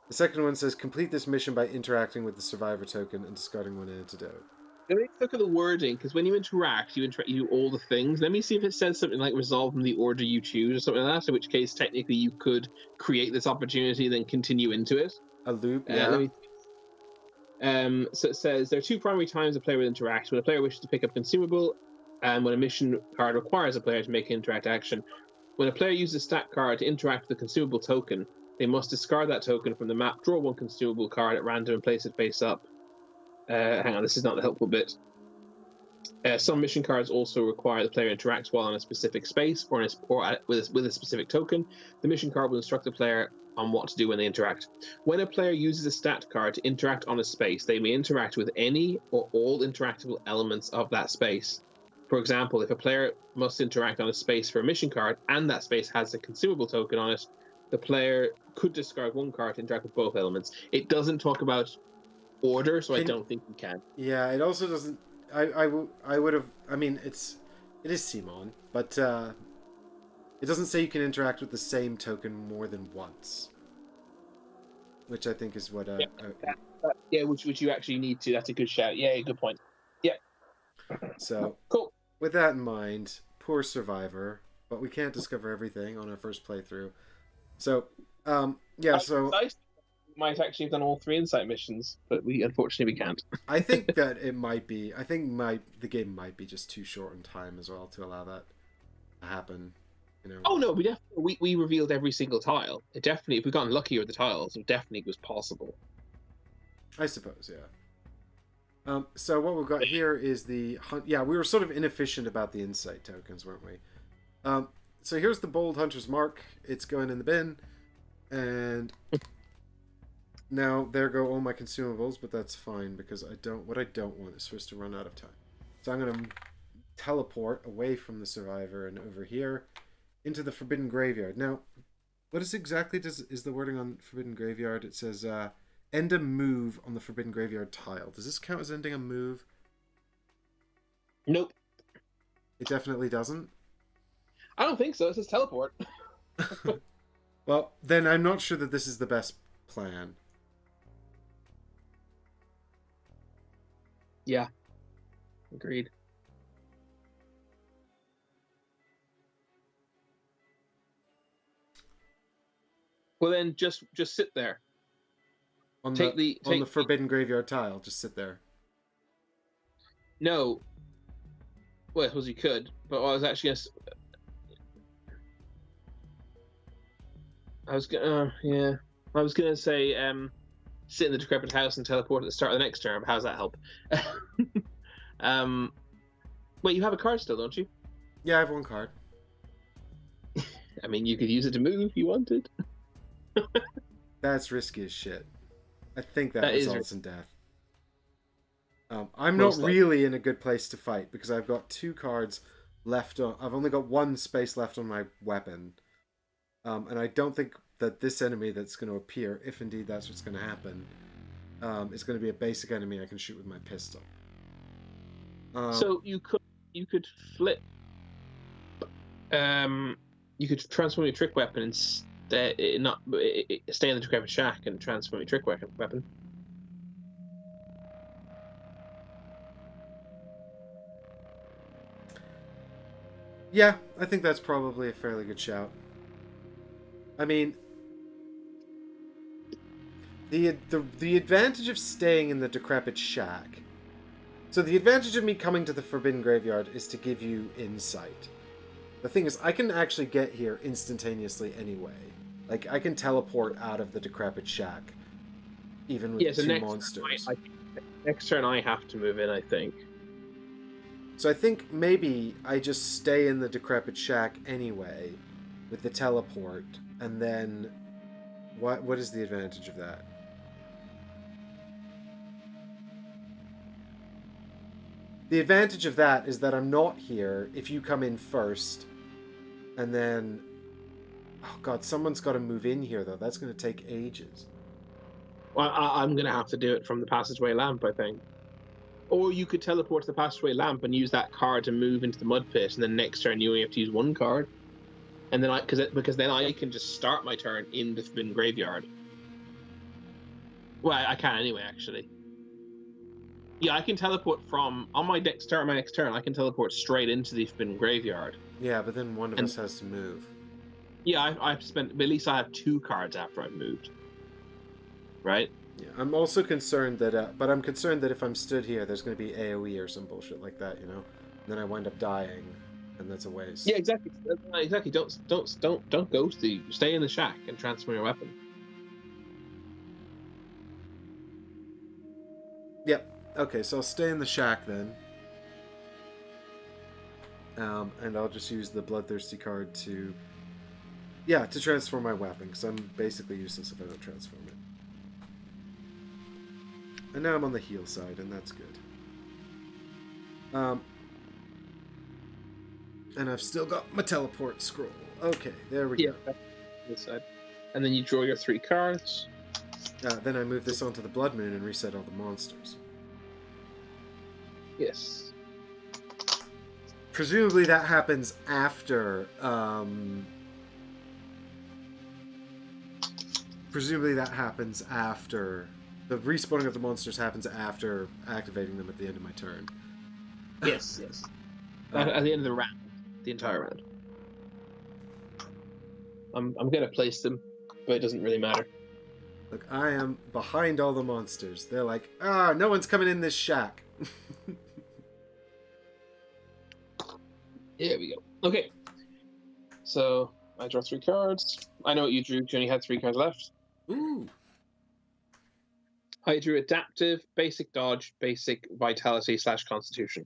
The second one says complete this mission by interacting with the survivor token and discarding 1 antidote. Let me look at the wording, because when you interact, you do all the things. Let me see if it says something like resolve in the order you choose or something like that, in which case technically you could create this opportunity and then continue into it. A loop, yeah. So it says there are 2 primary times a player will interact: when a player wishes to pick up a consumable, and when a mission card requires a player to make an interact action. When a player uses a stat card to interact with a consumable token, they must discard that token from the map, draw 1 consumable card at random, and place it face up. Hang on, this is not the helpful bit. Some mission cards also require the player interacts while on a specific space or with a specific token. The mission card will instruct the player on what to do when they interact. When a player uses a stat card to interact on a space, they may interact with any or all interactable elements of that space. For example, if a player must interact on a space for a mission card and that space has a consumable token on it, the player could discard 1 card to interact with both elements. It doesn't talk about order, so I don't think you can. Yeah, it also doesn't. I would have. I mean, it is Simon, but it doesn't say you can interact with the same token more than once, which I think is what. Which you actually need to. That's a good shout. Yeah, good point. Yeah. So cool. With that in mind, poor survivor, but we can't discover everything on our first playthrough. So so. Might actually have done all 3 insight missions, but unfortunately we can't. I think that it might be. I think the game might be just too short in time as well to allow that to happen. Oh no, we revealed every single tile. It definitely, if we got lucky with the tiles, it definitely was possible. I suppose, yeah. So what we've got here is the hunt. Yeah, we were sort of inefficient about the insight tokens, weren't we? So here's the bold hunter's mark. It's going in the bin, and Now, there go all my consumables, but that's fine because what I don't want is for us to run out of time. So I'm going to teleport away from the survivor and over here into the Forbidden Graveyard. Now, what is exactly is the wording on Forbidden Graveyard? It says, end a move on the Forbidden Graveyard tile. Does this count as ending a move? Nope. It definitely doesn't? I don't think so. It says teleport. Well, then I'm not sure that this is the best plan. Yeah. Agreed. Well, then just sit there. On the Forbidden Graveyard tile, just sit there. No. Well, I suppose you could, but I was actually I was gonna say sit in the decrepit house and teleport at the start of the next term. How's that help? Wait, you have a card still, don't you? Yeah, I have one card. I mean, you could use it to move if you wanted. That's risky as shit. I think that results in death. I'm Most not really in a good place to fight because I've got 2 cards left on. I've only got 1 space left on my weapon, and I don't think that this enemy that's going to appear, if indeed that's what's going to happen, is going to be a basic enemy I can shoot with my pistol. So you could flip. You could transform your trick weapon and stay in the decrepit shack and transform your trick weapon. Yeah, I think that's probably a fairly good shout. I mean, the advantage of staying in the decrepit shack. So the advantage of me coming to the Forbidden Graveyard is to give you insight. The thing is, I can actually get here instantaneously anyway. Like, I can teleport out of the decrepit shack, even with 2 monsters. Next turn I have to move in, I think. So I think maybe I just stay in the decrepit shack anyway with the teleport, and then what is the advantage of that? The advantage of that is that I'm not here if you come in first, and then oh god, someone's got to move in here though. That's going to take ages. Well, I'm going to have to do it from the passageway lamp, I think. Or you could teleport to the passageway lamp and use that card to move into the mud pit, and then next turn you only have to use 1 card. And then because then I can just start my turn in the Forbidden Graveyard. Well, I can anyway, actually. Yeah, I can teleport on my next turn. I can teleport straight into the Forbidden Graveyard. Yeah, but then one of us has to move. Yeah, I've spent. But at least I have 2 cards after I've moved. Right. Yeah, I'm also concerned that, but I'm concerned that if I'm stood here, there's going to be AOE or some bullshit like that, you know. And then I wind up dying, and that's a waste. Yeah, exactly. Exactly. Don't go. Stay in the shack and transfer your weapon. Yep. Okay, so I'll stay in the shack then. And I'll just use the Bloodthirsty card to transform my weapon, because I'm basically useless if I don't transform it. And now I'm on the heal side, and that's good. And I've still got my teleport scroll. Okay, there we go. This side. And then you draw your 3 cards. Then I move this onto the Blood Moon and reset all the monsters. Yes. Presumably that happens after... The respawning of the monsters happens after activating them at the end of my turn. Yes. At the end of the round. The entire round. I'm going to place them, but it doesn't really matter. Look, I am behind all the monsters. They're like, no one's coming in this shack. Here we go. Okay. So, I draw 3 cards. I know what you drew. You only had 3 cards left. Ooh. I drew Adaptive, Basic Dodge, Basic Vitality / Constitution.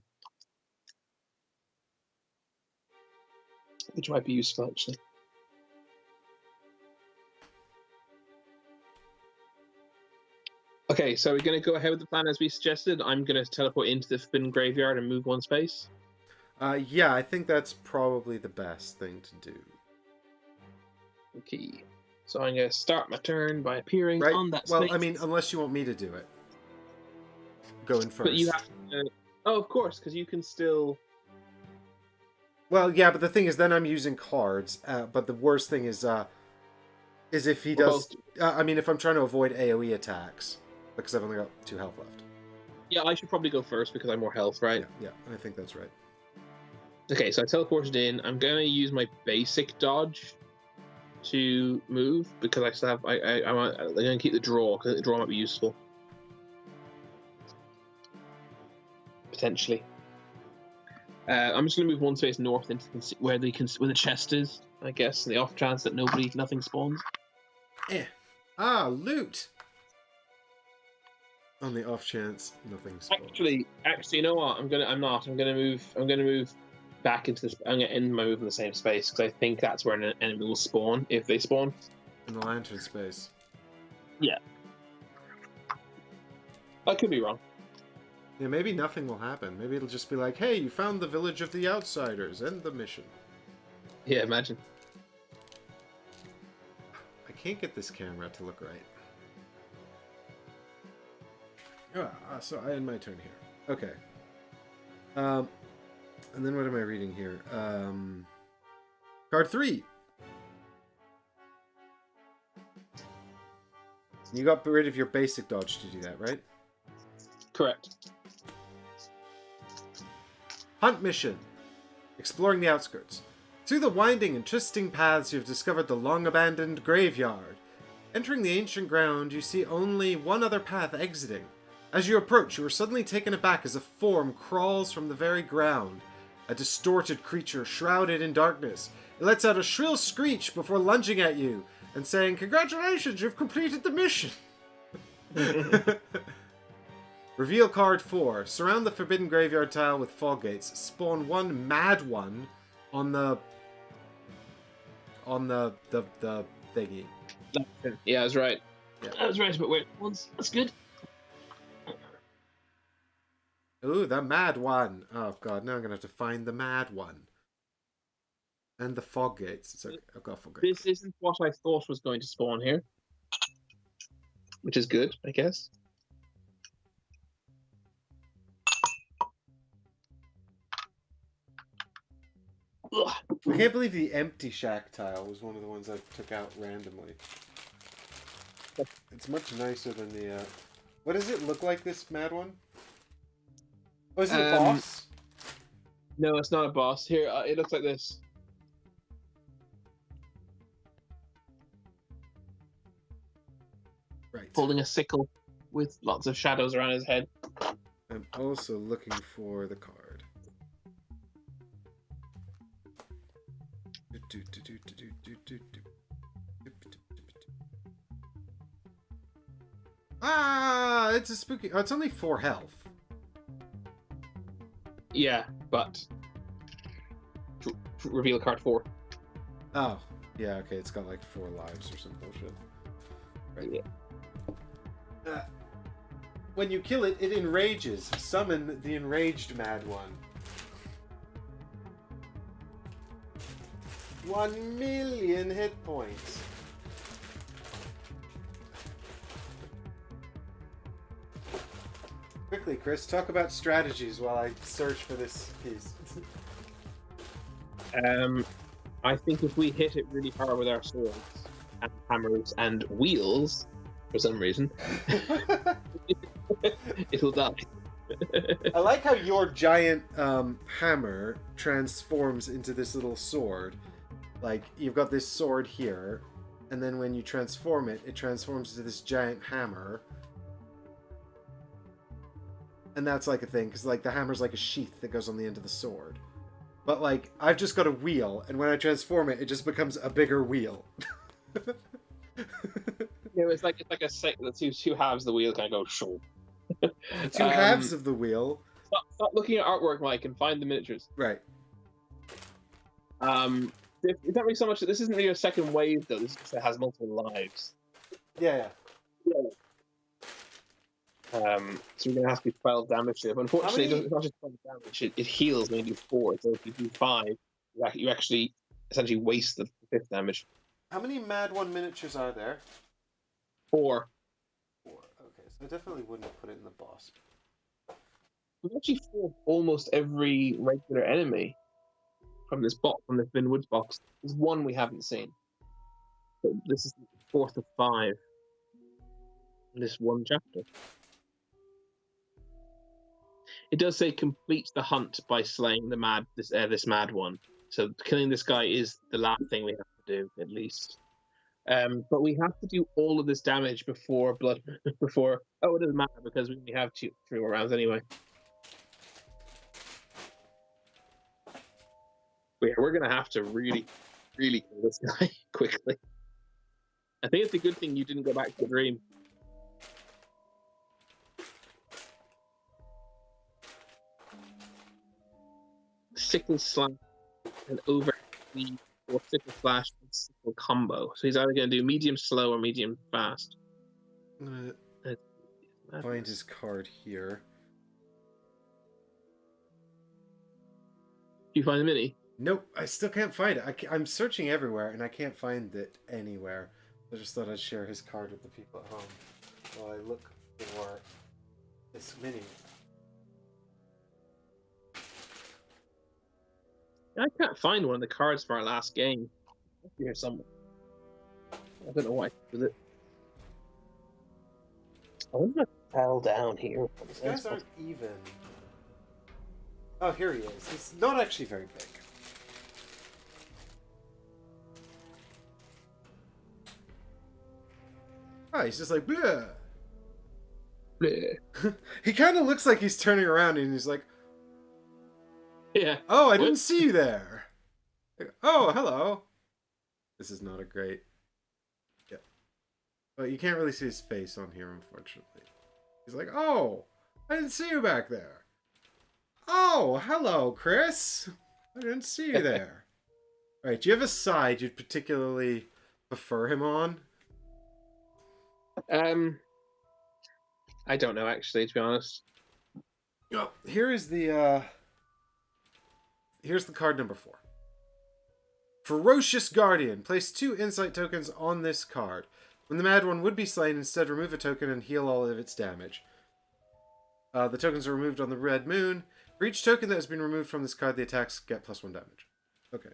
Which might be useful, actually. Okay, so we're going to go ahead with the plan as we suggested. I'm going to teleport into the Forbidden Graveyard and move one space. Yeah, I think that's probably the best thing to do. Okay. So I'm going to start my turn by appearing Right? on that Well, space. I mean, unless you want me to do it. Going first. But you have to... Oh, of course, because you can still... Well, yeah, but the thing is, then I'm using cards. But the worst thing is if he does... I mean, if I'm trying to avoid AoE attacks, because I've only got 2 health left. Yeah, I should probably go first because I'm more health, right? Yeah, I think that's right. Okay, so I teleported in. I'm going to use my basic dodge to move because I still have... I'm going to keep the draw because the draw might be useful. Potentially. I'm just going to move one space north into where the chest is, I guess, in the off chance that nothing spawns. Loot! On the off chance nothing spawns. Actually, you know what? I'm gonna move back into this. I'm gonna end my move in the same space because I think that's where an enemy will spawn if they spawn. In the lantern space. Yeah. I could be wrong. Yeah, maybe nothing will happen. Maybe it'll just be like, hey, you found the village of the outsiders. End the mission. Yeah, imagine. I can't get this camera to look right. So I end my turn here. Okay. And then what am I reading here? Card 3. You got rid of your basic dodge to do that, right? Correct. Hunt mission. Exploring the outskirts. Through the winding and twisting paths, you have discovered the long-abandoned graveyard. Entering the ancient ground, you see only one other path exiting. As you approach, you are suddenly taken aback as a form crawls from the very ground. A distorted creature shrouded in darkness. It lets out a shrill screech before lunging at you and saying, "Congratulations, you've completed the mission!" Reveal card 4. Surround the Forbidden Graveyard tile with fog gates. Spawn one mad one on the thingy. Yeah, I was right. Yeah. I was right about wait once. That's good. Ooh, the mad one. Oh god, now I'm gonna have to find the mad one. And the fog gates. It's okay. I've got fog gates. This isn't what I thought was going to spawn here. Which is good, I guess. Ugh. I can't believe the empty shack tile was one of the ones I took out randomly. It's much nicer than the... What does it look like, this mad one? Oh, is it a boss? No, it's not a boss. Here, it looks like this. Right. Holding a sickle with lots of shadows around his head. I'm also looking for the card. Ah, it's a spooky... Oh, it's only 4 health. Yeah, but... Reveal card 4. Oh, yeah, okay, it's got like 4 lives or some bullshit. Right. Yeah. When you kill it, it enrages. Summon the enraged mad one. 1,000,000 hit points. Quickly, Chris, talk about strategies while I search for this piece. I think if we hit it really hard with our swords and hammers and wheels, for some reason, it'll die. I like how your giant hammer transforms into this little sword. Like, you've got this sword here, and then when you transform it, it transforms into this giant hammer. And that's like a thing, because like the hammer's like a sheath that goes on the end of the sword. But like, I've just got a wheel, and when I transform it, it just becomes a bigger wheel. It's like a set. The two halves of the wheel kind of go show. The 2 halves of the wheel. Stop looking at artwork, Mike, and find the miniatures. Right. It's not really so much that this isn't really a second wave though. This just has multiple lives. Yeah. So we're going to have to do 12 damage to it. But unfortunately, it's not just 12 damage, it heals when you do 4. So if you do 5, you actually essentially waste the 5th damage. How many Mad One miniatures are there? 4. 4. Okay, so I definitely wouldn't put it in the boss. We've actually fought almost every regular enemy from this Bin Woods box. There's one we haven't seen. But this is the 4th of 5 in this one chapter. It does say complete the hunt by slaying this mad one. So killing this guy is the last thing we have to do, at least. But we have to do all of this damage before before. Oh, it doesn't matter because we only have 3 more rounds anyway. But yeah, we're gonna have to really, really kill this guy quickly. I think it's a good thing you didn't go back to the dream. Sickle slash and overheat or sickle slash and sickle combo. So he's either going to do medium slow or medium fast. I'm gonna find his card here. Do you find the mini? Nope, I still can't find it. I'm searching everywhere and I can't find it anywhere. I just thought I'd share his card with the people at home while I look for this mini. I can't find one of the cards for our last game. It's here somewhere. I don't know why I did it. I wonder if I fell down here. These guys aren't even. Oh, here he is. He's not actually very big. Oh, he's just like, bleh. Bleh. He kind of looks like he's turning around and he's like, yeah. Oh, I didn't see you there. Like, oh, hello. This is not a great. Yeah. But you can't really see his face on here, unfortunately. He's like, oh, I didn't see you back there. Oh, hello, Chris. I didn't see you there. All right, do you have a side you'd particularly prefer him on? I don't know, actually, to be honest. Oh, here is the here's the card number 4. Ferocious Guardian. Place 2 insight tokens on this card. When the Mad One would be slain, instead remove a token and heal all of its damage. The tokens are removed on the Red Moon. For each token that has been removed from this card, the attacks get +1 damage. Okay.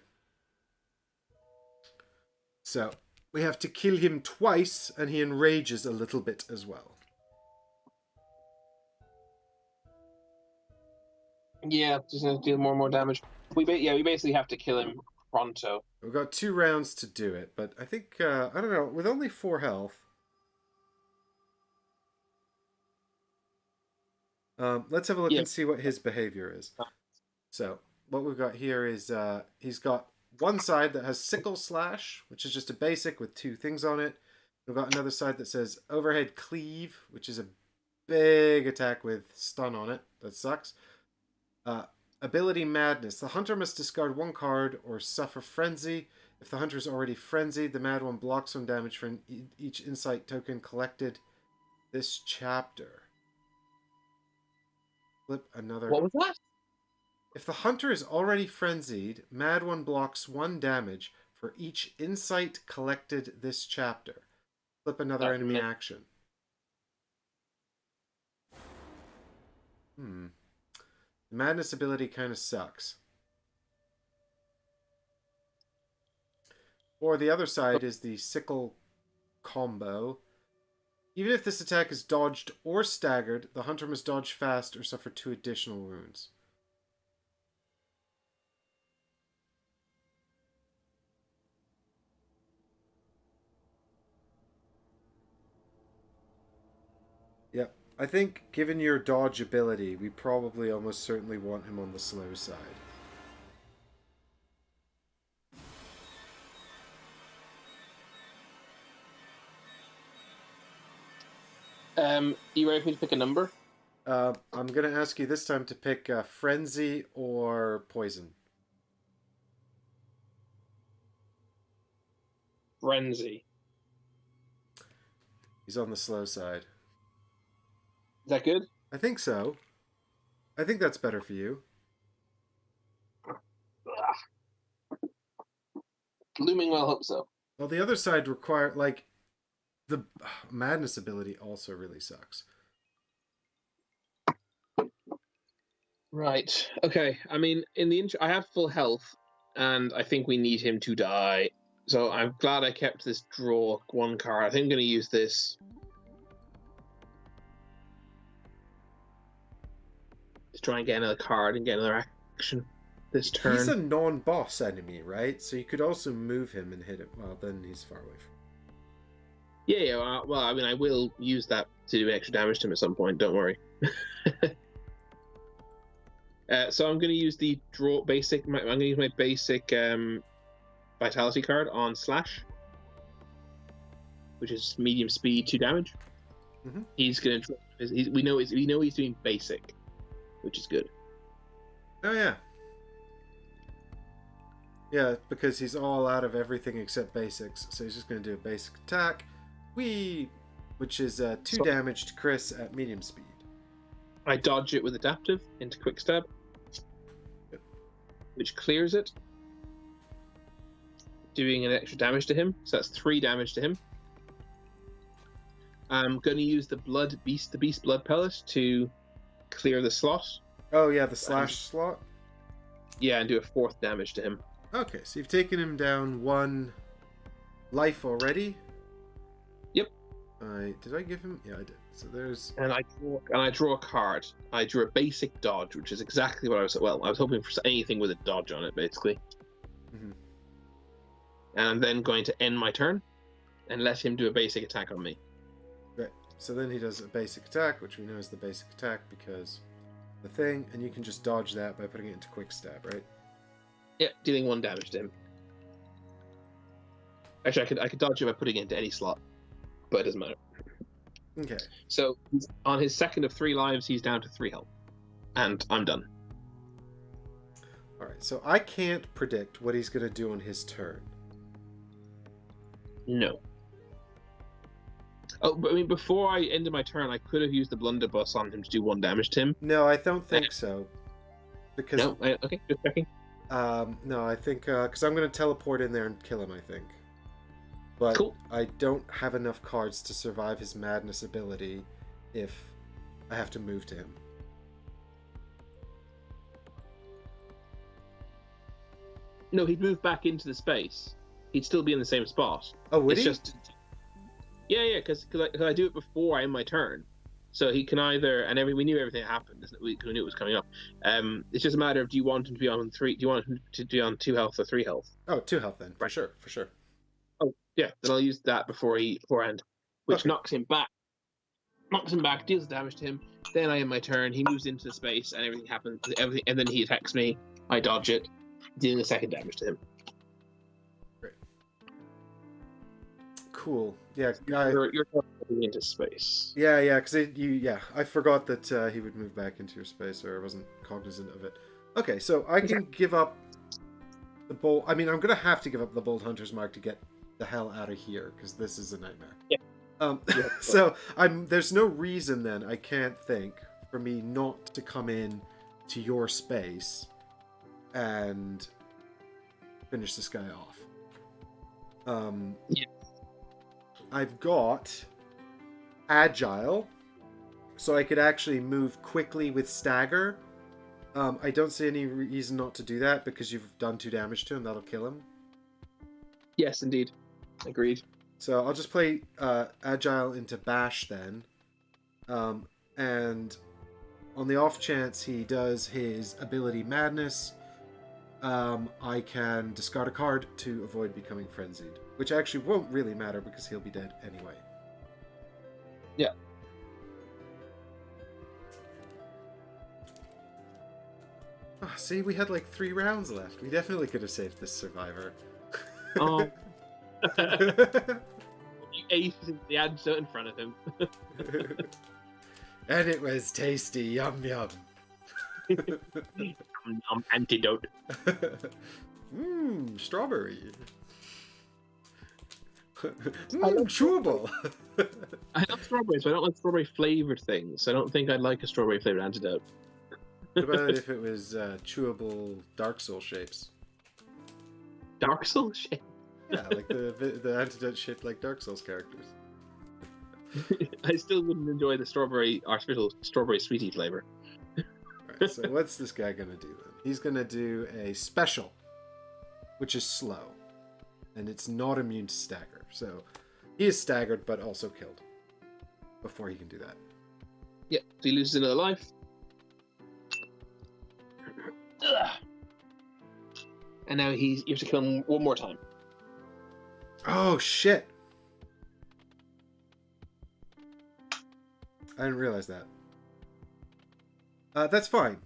So, we have to kill him twice, and he enrages a little bit as well. Yeah, just going to do more and more damage. We basically have to kill him pronto. We've got 2 rounds to do it, but I think, I don't know, with only 4 health... let's have a look and see what his behavior is. So, what we've got here is, he's got one side that has Sickle Slash, which is just a basic with 2 things on it. We've got another side that says Overhead Cleave, which is a big attack with stun on it. That sucks. Ability Madness. The hunter must discard 1 card or suffer frenzy. If the hunter is already frenzied, the Mad One blocks some damage for each insight token collected this chapter. Flip another. What was that? If the hunter is already frenzied, Mad One blocks 1 damage for each insight collected this chapter. Flip another enemy action. The Madness ability kind of sucks. Or the other side is the Sickle combo. Even if this attack is dodged or staggered, the hunter must dodge fast or suffer 2 additional wounds. Yep. I think, given your dodge ability, we probably almost certainly want him on the slow side. You ready for me to pick a number? I'm going to ask you this time to pick Frenzy or Poison. Frenzy. He's on the slow side. Is that good? I think so. I think that's better for you. Looming well, hope so. Well, the other side require like the madness ability also really sucks. Right. Okay. I mean, in the I have full health, and I think we need him to die. So I'm glad I kept this draw one card. I think I'm going to use this to try and get another card and get another action this turn. He's a non-boss enemy, right? So you could also move him and hit him. Well, then he's far away from. Yeah. Well, I mean, I will use that to do extra damage to him at some point. Don't worry. So I'm going to use the draw basic. I'm going to use my basic vitality card on Slash, which is medium speed, 2 damage. Mm-hmm. He's going to. We know he's doing basic, which is good. Oh yeah. Yeah, because he's all out of everything except basics, so he's just going to do a basic attack, which is 2 damage to Chris at medium speed. I dodge it with adaptive into quick stab, which clears it, doing an extra damage to him. So that's 3 damage to him. I'm going to use the beast blood pellet to clear the slot. Oh yeah, the slash slot. Yeah, and do a 4th damage to him. Okay, so you've taken him down 1 life already. Yep. Did I give him? Yeah, I did. So there's. And I draw a card. I drew a basic dodge, which is exactly what I was. Well, I was hoping for anything with a dodge on it, basically. Mm-hmm. And I'm then going to end my turn and let him do a basic attack on me. Right. So then he does a basic attack, which we know is the basic attack because the thing, and you can just dodge that by putting it into quick stab, right? Yeah, dealing 1 damage to him. Actually, I could dodge it by putting it into any slot, but it doesn't matter. Okay. So on his second of 3 lives, he's down to 3 health, and I'm done. All right. So I can't predict what he's going to do on his turn. No. Oh, but I mean, before I ended my turn, I could have used the blunderbuss on him to do 1 damage to him. No, I don't think so. Because no, okay, just checking. No, I think because I'm going to teleport in there and kill him. I think. But cool. I don't have enough cards to survive his madness ability if I have to move to him. No, he'd move back into the space. He'd still be in the same spot. Oh, would it's he? Just... Yeah, because I do it before I end my turn. So he can either, and we knew everything that happened, because we knew it was coming up. It's just a matter of, do you want him to be on 3? Do you want him to be on 2 health or 3 health? Oh, 2 health then, for sure. Oh, yeah, then I'll use that beforehand, which Okay. knocks him back, deals damage to him. Then I end my turn. He moves into the space, and everything happens. And then he attacks me. I dodge it, dealing a 2nd damage to him. Great. Cool. Yeah, You're moving into space. Yeah, because I forgot that he would move back into your space, or I wasn't cognizant of it. Okay, so I can give up the bolt. I mean, I'm gonna have to give up the Bold Hunter's Mark to get the hell out of here, because this is a nightmare. Yeah. So there's no reason then, I can't think, for me not to come in to your space and finish this guy off. Yeah. I've got Agile, so I could actually move quickly with Stagger. I don't see any reason not to do that, because you've done 2 damage to him. That'll kill him. Yes, indeed. Agreed. So I'll just play Agile into Bash then. And on the off chance he does his ability Madness, I can discard a card to avoid becoming frenzied. Which actually won't really matter, because he'll be dead anyway. Yeah. Oh, see, we had like 3 rounds left. We definitely could have saved this survivor. Oh. You ate the antidote in front of him. And it was tasty, yum yum. Antidote. Mmm, strawberry. Chewable. I love strawberries, but I don't like strawberry flavored things. So I don't think I'd like a strawberry flavored antidote. What about if it was chewable Dark Soul shapes? Dark Souls shit. Yeah, like the antidote shaped like Dark Souls characters. I still wouldn't enjoy the strawberry artificial strawberry sweetie flavor. Alright, so what's this guy gonna do then? He's gonna do a special, which is slow. And it's not immune to stagger. So he is staggered but also killed before he can do that. Yeah, so he loses another life. Ugh. And now you have to kill him one more time. Oh shit! I didn't realize that. That's fine.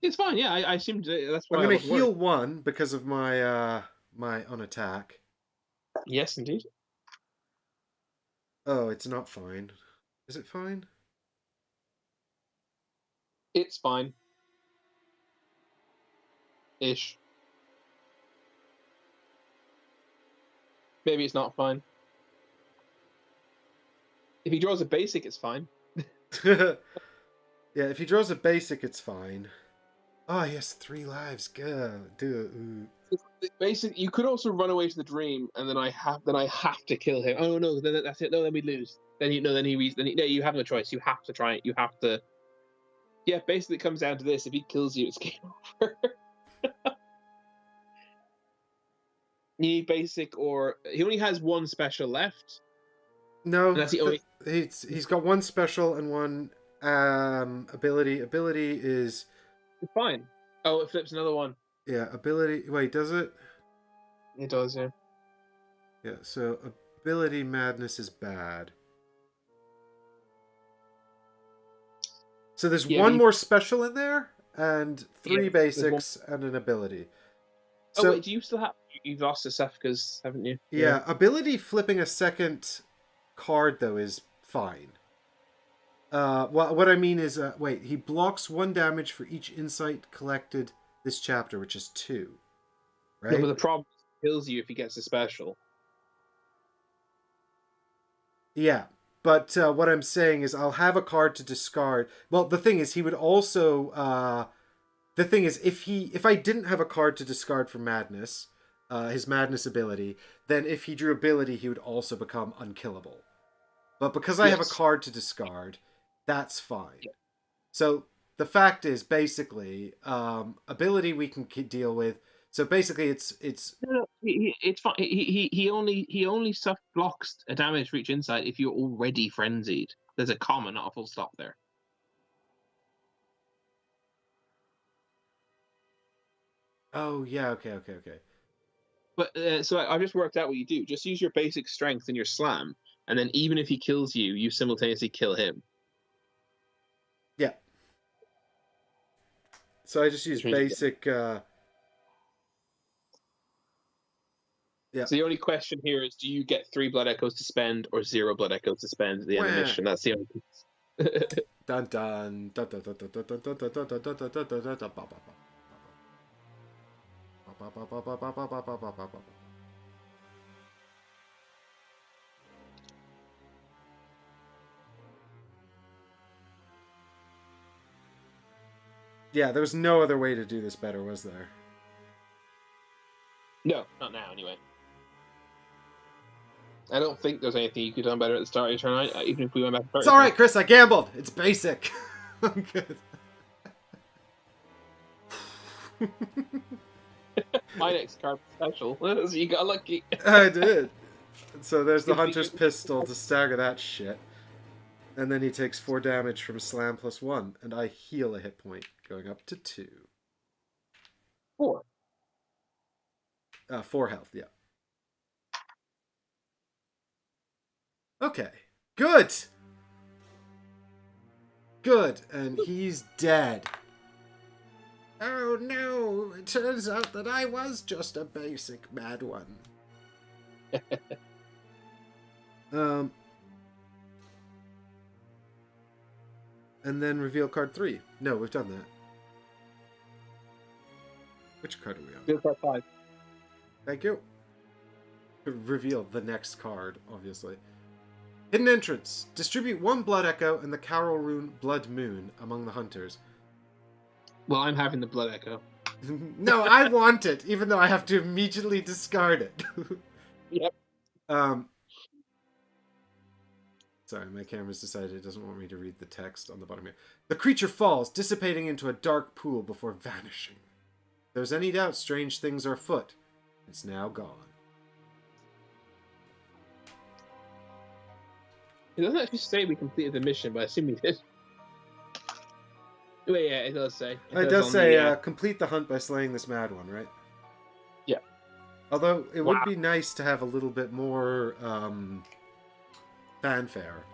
It's fine, yeah. I assumed that's why I'm gonna heal worried. 1 because of my my on attack. Yes, indeed. Oh, it's not fine. Is it fine? It's fine. Ish. Maybe it's not fine. If he draws a basic, it's fine. Yeah, if he draws a basic, it's fine. Oh, he has 3 lives. Good. Do it. Basic. You could also run away to the dream, and then I have to kill him. Oh no, then that's it. No, then we lose. No, you have no choice. You have to try it. You have to. Yeah, basically, it comes down to this: if he kills you, it's game over. You need basic, or he only has 1 special left. No, And that's the only. he's got 1 special and 1 ability. Ability is It's fine. Oh, it flips another one. yeah. Ability. Wait, does it? It does, yeah. Yeah. So ability madness is bad. So there's Yeah, 1 more special in there and 3 Yeah, basics and an ability. So Oh wait, do you still have? You've lost the Cephicas, haven't you? yeah, ability flipping a second card though is fine. What I mean is, wait, he blocks 1 damage for each insight collected this chapter, which is 2, right? No, but the problem is he kills you if he gets a special. Yeah, but what I'm saying is, I'll have a card to discard. Well, the thing is, he would also. The thing is, if I didn't have a card to discard for madness, his madness ability, then if he drew ability, he would also become unkillable. But because I have a card to discard, that's fine. Yeah. So the fact is, basically, ability we can deal with. So basically, it's No, it's fine. He only blocks a damage for each insight if you're already frenzied. There's a comma, not a full stop there. oh yeah, okay. But so I just worked out what you do. Just use your basic strength and your slam, and then even if he kills you, you simultaneously kill him. Yeah. So I just use basic. Yeah. So the only question here is: do you get 3 blood echoes to spend, or 0 blood echoes to spend at the end of the mission? That's the only. Dun dun dun dun dun dun dun dun dun dun dun dun dun dun dun dun dun. Yeah, there was no other way to do this better, was there? No, not now, anyway. I don't think there's anything you could have done better at the start of your turn, even if we went back to It's alright, Chris, I gambled! It's basic! I'm good. My next card special, so you got lucky. I did. So there's the Hunter's Pistol to stagger that shit. And then he takes 4 damage from Slam plus 1, and I heal a hit point, going up to 2. 4. 4 health, yeah. Okay. Good! Good, and he's dead. Oh no, it turns out that I was just a basic mad one. And then reveal card 3. No, we've done that. Which card are we on? Good card 5. Thank you. reveal the next card, obviously. Hidden entrance. Distribute 1 Blood Echo and the Carol Rune Blood Moon among the hunters. Well, I'm having the Blood Echo. No, I want it, even though I have to immediately discard it. Yep. Sorry, my camera's decided it doesn't want me to read the text on the bottom here. The creature falls, dissipating into a dark pool before vanishing. If there's any doubt strange things are afoot, it's now gone. It doesn't actually say we completed the mission, but I assume we did. Wait, yeah, it does say. It does say, complete the hunt by slaying this mad one, right? Yeah. Although, it would be nice to have a little bit more, fanfare.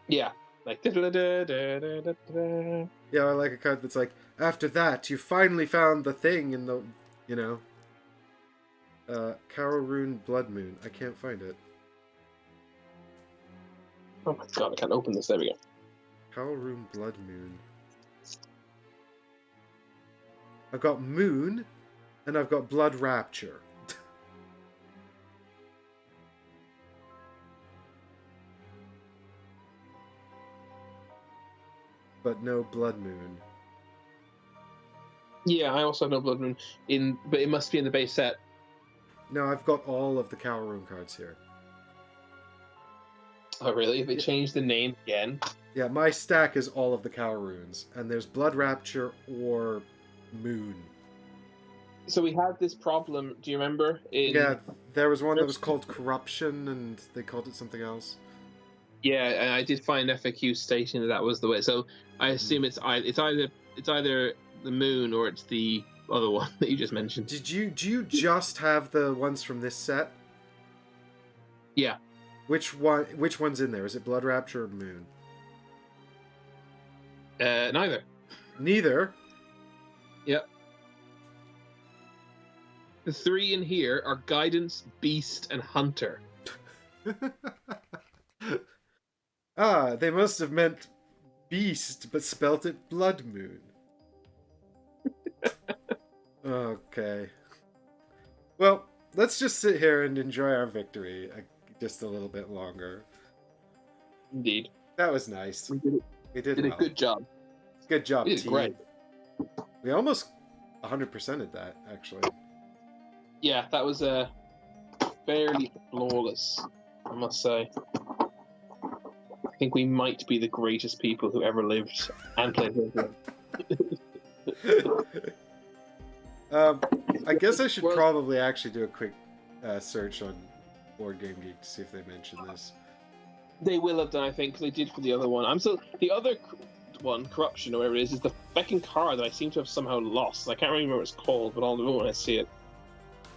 Yeah. Like, Yeah, I like a card that's like, after that, you finally found the thing in the, Carol Rune Blood Moon. I can't find it. Oh my god, I can't open this. There we go. Carol Rune Blood Moon. I've got Moon, and I've got Blood Rapture. But no Blood Moon. Yeah, I also have no Blood Moon but it must be in the base set. No, I've got all of the Carol Rune cards here. Oh, really? They changed the name again? Yeah, my stack is all of the Carol Runes, and there's Blood Rapture or Moon. So we had this problem, do you remember? Yeah, there was one that was called Corruption, and they called it something else. Yeah, and I did find FAQ stating that was the way. So I assume it's either the Moon or it's the other one that you just mentioned. Do you just have the ones from this set? Yeah. Which one's in there? Is it Blood Rapture or Moon? Neither. Neither? Yep. The 3 in here are Guidance, Beast, and Hunter. Ah, they must have meant Beast, but spelt it Blood Moon. Okay. Well, let's just sit here and enjoy our victory just a little bit longer. Indeed. That was nice. We did a well. good job. Good job, We did team. great. We almost 100%ed that, actually. Yeah, that was fairly flawless, I must say. I think we might be the greatest people who ever lived and played Bloodborne. I guess I should probably actually do a quick search on Board Game Geek to see if they mention this. They will have done, I think, because they did for the other one. The other one, Corruption or whatever it is the second card that I seem to have somehow lost. I can't remember what it's called, but I'll know when I see it.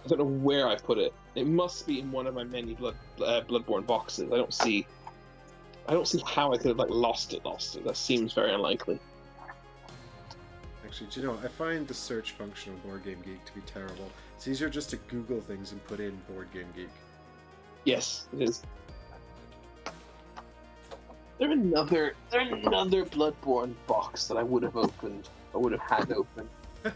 I don't know where I put it. It must be in one of my many Bloodborne boxes. I don't see how I could have lost it. That seems very unlikely. Actually, do you know, I find the search function on Board Game Geek to be terrible. It's easier just to Google things and put in Board Game Geek. Yes, it is. There's another Bloodborne box that I would have opened. I would have had open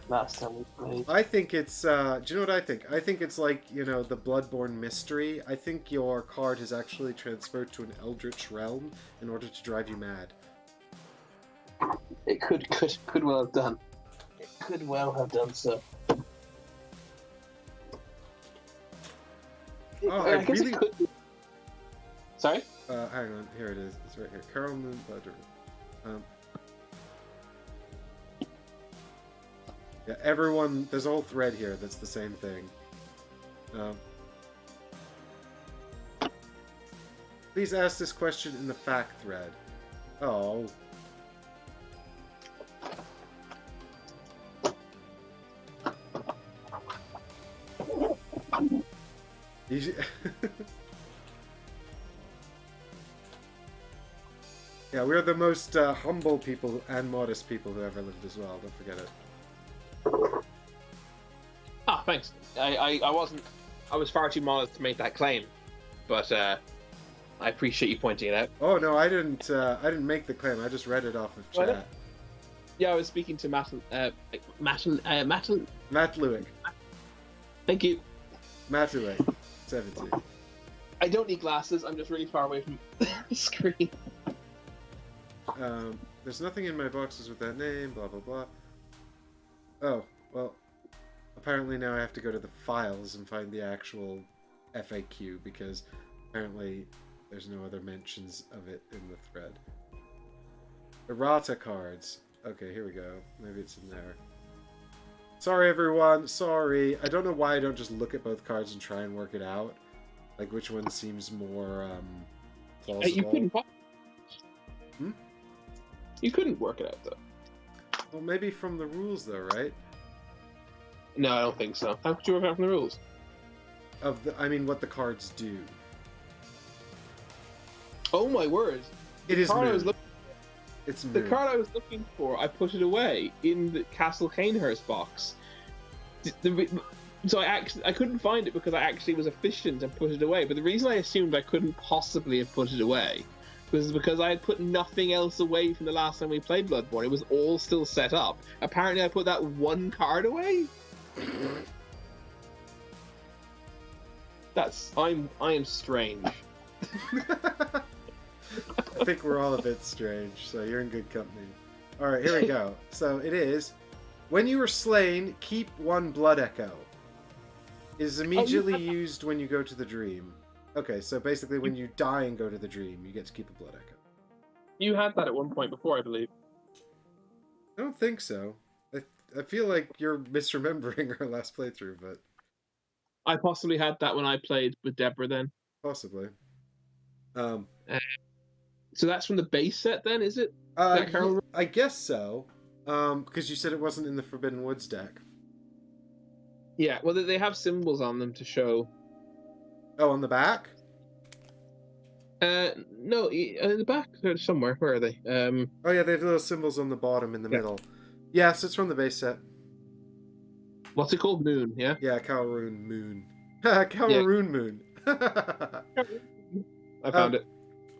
last time we played. I think it's, do you know what I think? I think it's like, the Bloodborne mystery. I think your card has actually transferred to an Eldritch realm in order to drive you mad. It could well have done. It could well have done so. Oh, I guess really... it could be. Sorry? Hang on, here it is. It's right here. Carol Moon Blood. Yeah, everyone... There's a whole thread here that's the same thing. Please ask this question in the fact thread. Oh... Yeah, we're the most humble people and modest people who ever lived as well. Don't forget it. Ah, thanks. I was far too modest to make that claim, but I appreciate you pointing it out. Oh no, I didn't make the claim. I just read it off of chat. Yeah, I was speaking to Matt Lewick. Thank you. Matt Lewick. 17. I don't need glasses. I'm just really far away from the screen. There's nothing in my boxes with that name, blah, blah, blah. Oh, well, apparently now I have to go to the files and find the actual FAQ, because apparently there's no other mentions of it in the thread. Errata cards. Okay, here we go. Maybe it's in there. Sorry, everyone. Sorry. I don't know why I don't just look at both cards and try and work it out. Like, which one seems more plausible. You couldn't. Hmm? You couldn't work it out, though. Well, maybe from the rules, though, right? No, I don't think so. How could you work out from the rules? I mean, what the cards do. Oh my word! It is Moon. It's The Moon. card I was looking for, I put it away in the Castle Cainhurst box. So I couldn't find it because I actually was efficient and put it away. But the reason I assumed I couldn't possibly have put it away was because I had put nothing else away from the last time we played Bloodborne. It was all still set up. Apparently I put that one card away. I am strange. I think we're all a bit strange, so you're in good company. Alright, here we go. So it is, when you are slain, keep one blood echo. It is immediately used when you go to the dream. Okay, so basically when you die and go to the dream, you get to keep a blood echo. You had that at one point before, I believe. I don't think so. I feel like you're misremembering our last playthrough, but... I possibly had that when I played with Deborah then. Possibly. So that's from the base set then, is it? I guess so. Because you said it wasn't in the Forbidden Woods deck. Yeah, well, they have symbols on them to show. Oh, on the back? No, in the back somewhere. Where are they? Oh yeah, they have little symbols on the bottom in the middle. Yes, it's from the base set. What's it called? Moon, yeah? Yeah, Calroon Moon. Calroon Moon. I found it.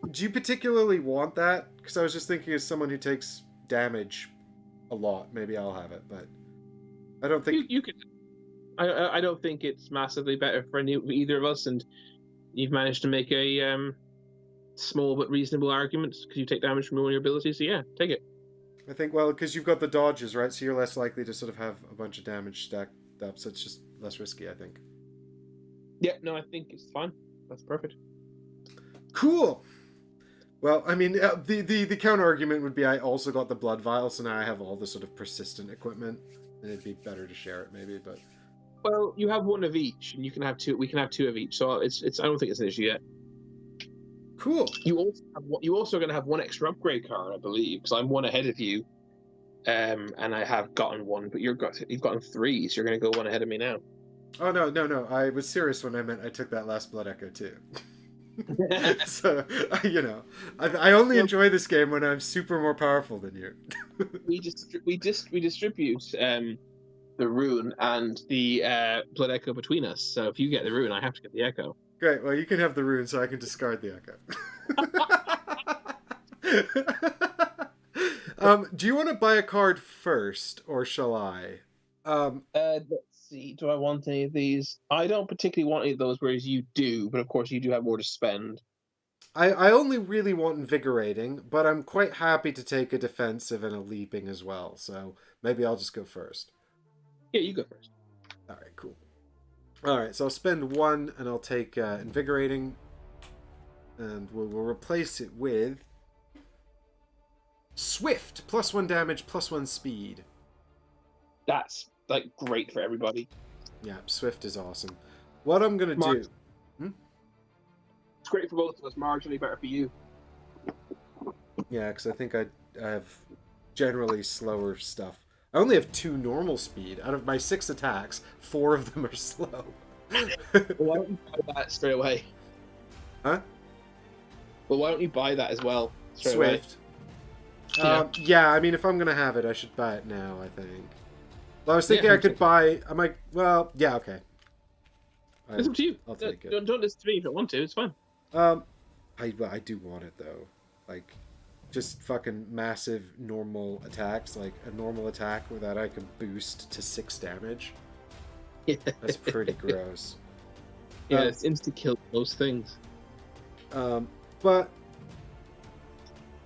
Do you particularly want that? Because I was just thinking as someone who takes damage a lot, maybe I'll have it, but I don't think... You could... I don't think it's massively better for either of us, and you've managed to make a small but reasonable argument because you take damage from one of your abilities, so yeah, take it. I think, well, because you've got the dodges, right? So you're less likely to sort of have a bunch of damage stacked up, so it's just less risky, I think. Yeah, no, I think it's fine. That's perfect. Cool! Well, I mean, the counter-argument would be I also got the blood vial, so now I have all the sort of persistent equipment, and it'd be better to share it, maybe, but... Well, you have one of each, and you can have two. We can have two of each, so it's. I don't think it's an issue yet. Cool. You also are going to have one extra upgrade card, I believe, because I'm one ahead of you, and I have gotten one, but you've gotten three, so you're going to go one ahead of me now. Oh no! I was serious when I meant I took that last blood echo too. So you know, I only enjoy this game when I'm super more powerful than you. we distribute the rune and the blood echo between us. So if you get the rune, I have to get the echo. Great. Well, you can have the rune, so I can discard the echo. Do you want to buy a card first, or shall I? Let's see. Do I want any of these? I don't particularly want any of those, whereas you do. But of course, you do have more to spend. I only really want invigorating, but I'm quite happy to take a defensive and a leaping as well. So maybe I'll just go first. Yeah, you go first. All right, cool. All right, so I'll spend one, and I'll take invigorating, and we'll replace it with swift, +1 damage, +1 speed. That's like great for everybody. Yeah, swift is awesome. What I'm gonna do? It's great for both of us. Marginally better for you. Yeah, because I think I have generally slower stuff. I only have 2 normal speed. Out of my 6 attacks, 4 of them are slow. Well, why don't you buy that straight away? Huh? Well, why don't you buy that as well straight Swift. away? Yeah, I mean, if I'm going to have it, I should buy it now, I think. Well, I was thinking I could buy... I might... Well, yeah, okay. It's up to you. I'll take it. Don't listen to me if you don't want to. It's fine. I do want it, though. Like... Just fucking massive normal attacks, like a normal attack where that I can boost to 6 damage. That's pretty gross. Yeah, it's insta kill most things. But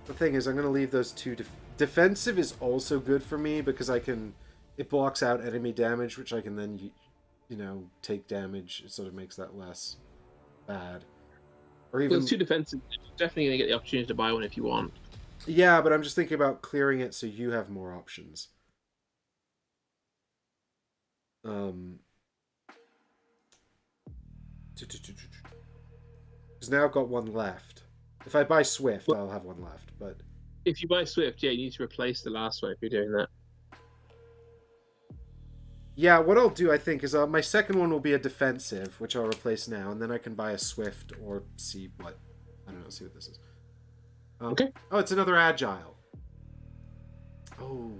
the thing is, I'm going to leave those two. Defensive is also good for me because it blocks out enemy damage, which I can then, take damage. It sort of makes that less bad. Or even Those two defensive, definitely going to get the opportunity to buy one if you want. Yeah, but I'm just thinking about clearing it so you have more options. Because now I've got one left. If I buy Swift, I'll have one left. But if you buy Swift, yeah, you need to replace the last one if you're doing that. Yeah, what I'll do, I think, is my second one will be a defensive, which I'll replace now, and then I can buy a Swift or see what... I don't know, see what this is. Okay. Oh, it's another Agile. Oh.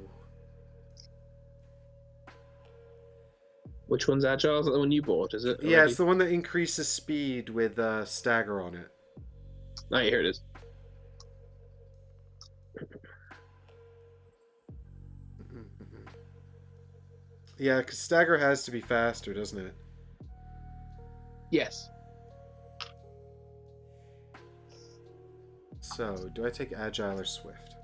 Which one's Agile? Is that the one you bought, is it? Yeah, it's the one that increases speed with stagger on it. Oh, here it is. Yeah, because stagger has to be faster, doesn't it? Yes. So, do I take Agile or Swift?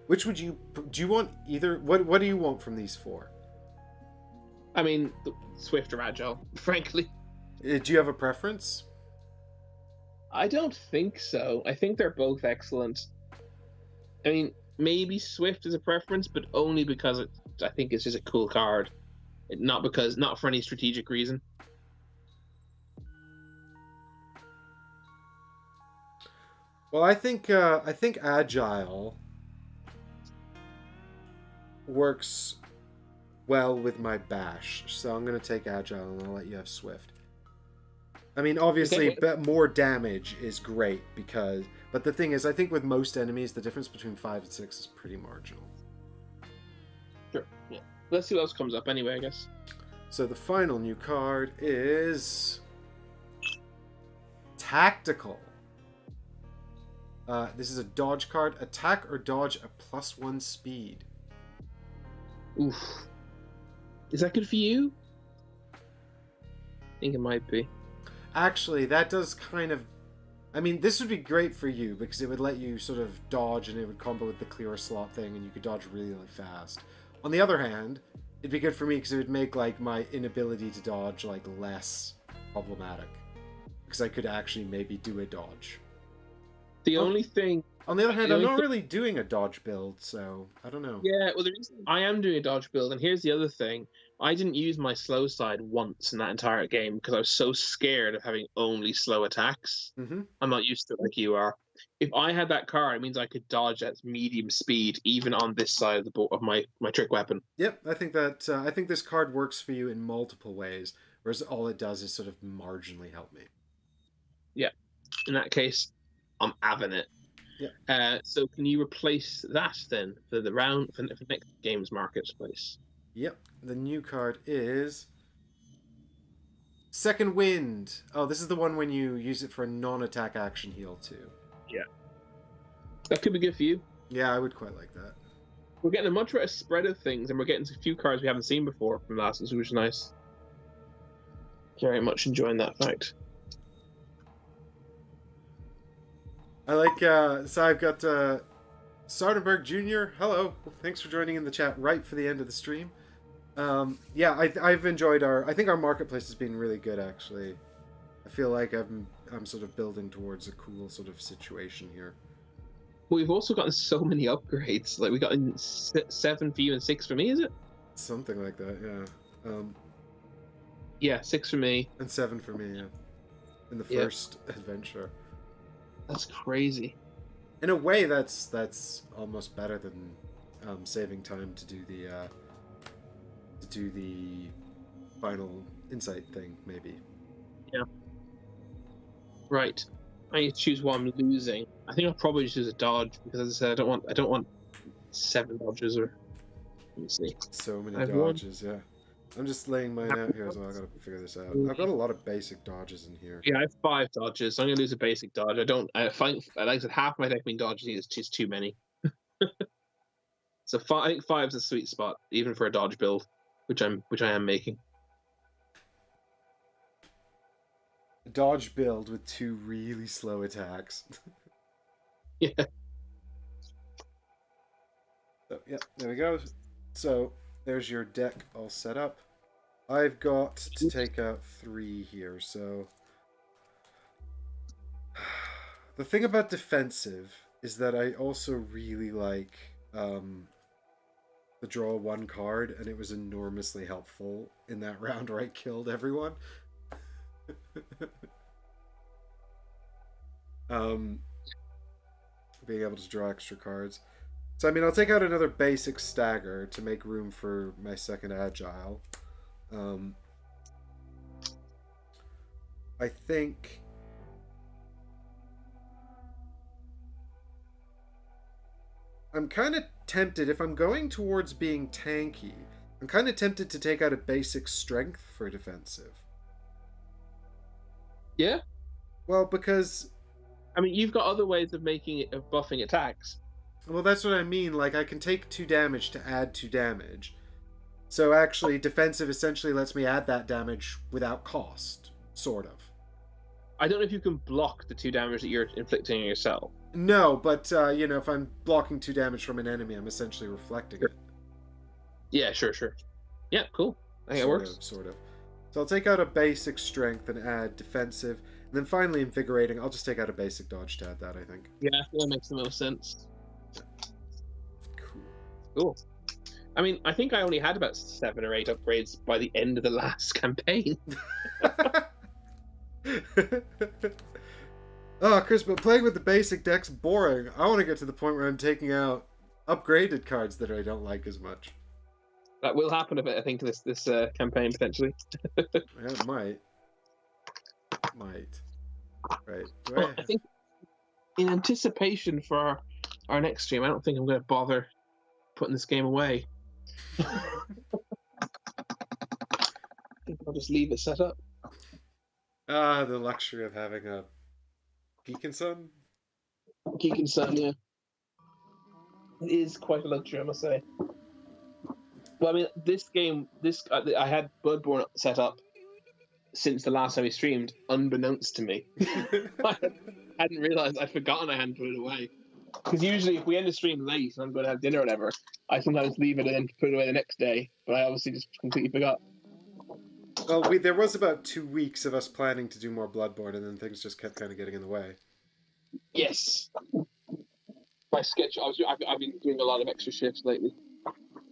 Which would you... Do you want either... What do you want from these four? I mean, Swift or Agile, frankly. Do you have a preference? I don't think so. I think they're both excellent. I mean, maybe Swift is a preference, but only because I think it's just a cool card. Not for any strategic reason. Well, I think Agile works well with my bash, so I'm going to take Agile and I'll let you have Swift. I mean, obviously, more damage is great but the thing is, I think with most enemies, the difference between 5 and 6 is pretty marginal. Sure. Yeah. Let's see what else comes up anyway, I guess. So the final new card is Tactical. This is a dodge card. Attack or dodge a +1 speed. Oof. Is that good for you? I think it might be. Actually, that does kind of... I mean, this would be great for you because it would let you sort of dodge and it would combo with the clear slot thing and you could dodge really, really fast. On the other hand, it'd be good for me because it would make like my inability to dodge like less problematic. Because I could actually maybe do a dodge. The only thing... On the other hand, I'm not really doing a dodge build, so I don't know. Yeah, well, the reason I am doing a dodge build, and here's the other thing. I didn't use my slow side once in that entire game because I was so scared of having only slow attacks. Mm-hmm. I'm not used to it like you are. If I had that card, it means I could dodge at medium speed, even on this side of the board of my trick weapon. Yep, I think this card works for you in multiple ways, whereas all it does is sort of marginally help me. Yeah, in that case, I'm having it. Yeah. So can you replace that then for the round for next game's marketplace? Yep. The new card is Second Wind. Oh, this is the one when you use it for a non-attack action heal too. Yeah. That could be good for you. Yeah, I would quite like that. We're getting a much better spread of things, and we're getting a few cards we haven't seen before from last, which is nice. Very much enjoying that fact. I like, so I've got Sardenberg Jr. Hello. Thanks for joining in the chat right for the end of the stream. Yeah, I've enjoyed I think our marketplace has been really good, actually. I feel like I'm sort of building towards a cool sort of situation here. Well, we've also gotten so many upgrades. Like, we got 7 for you and 6 for me, is it? Something like that, yeah. Yeah, 6 for me. And 7 for me, yeah. In the first adventure. That's crazy. In a way, that's almost better than saving time to do the final insight thing, maybe. Yeah. Right. I need to choose what I'm losing. I think I'll probably choose a dodge because, as I said, I don't want 7 dodges or. Let me see. So many dodges, yeah. I'm just laying mine out here as well. I gotta figure this out. I've got a lot of basic dodges in here. Yeah, I have 5 dodges. So I'm gonna lose a basic dodge. I find like I said, half my deck being dodges is just too many. So I think 5 is a sweet spot, even for a dodge build, which I am making. Dodge build with 2 really slow attacks. Yeah. So, yeah, there we go. So there's your deck all set up. I've got to take out 3 here, so the thing about defensive is that I also really like the draw 1 card, and it was enormously helpful in that round where I killed everyone. Being able to draw extra cards. So, I mean, I'll take out another basic stagger to make room for my second agile. I think I'm kind of tempted, if I'm going towards being tanky, I'm kind of tempted to take out a basic strength for defensive. Yeah? Well, because... I mean, you've got other ways of buffing attacks. Well, that's what I mean. Like, I can take 2 damage to add 2 damage. So actually, defensive essentially lets me add that damage without cost, sort of. I don't know if you can block the 2 damage that you're inflicting on yourself. No, but, you know, if I'm blocking 2 damage from an enemy, I'm essentially reflecting it. Yeah, sure. Yeah, cool. I think it works. Sort of. So I'll take out a basic strength and add defensive. And then finally, invigorating. I'll just take out a basic dodge to add that, I think. Yeah, that makes the most sense. Cool. I mean, I think I only had about 7 or 8 upgrades by the end of the last campaign. Oh, Chris, but playing with the basic deck's boring. I want to get to the point where I'm taking out upgraded cards that I don't like as much. That will happen a bit, I think, this campaign, potentially. Yeah, it might. Right. I think in anticipation for our next stream, I don't think I'm going to bother putting this game away. I think I'll just leave it set up. The luxury of having a Geek and Son? Geek and Son, yeah. It is quite a luxury, I must say. Well, I mean, this game, I had Bloodborne set up since the last time we streamed, unbeknownst to me. I hadn't realised, I'd forgotten I hadn't put it away. Because usually if we end the stream late and I'm going to have dinner or whatever, I sometimes leave it and then put it away the next day. But I obviously just completely forgot. Well, there was about 2 weeks of us planning to do more Bloodborne, and then things just kept kind of getting in the way. Yes. My schedule, I've been doing a lot of extra shifts lately.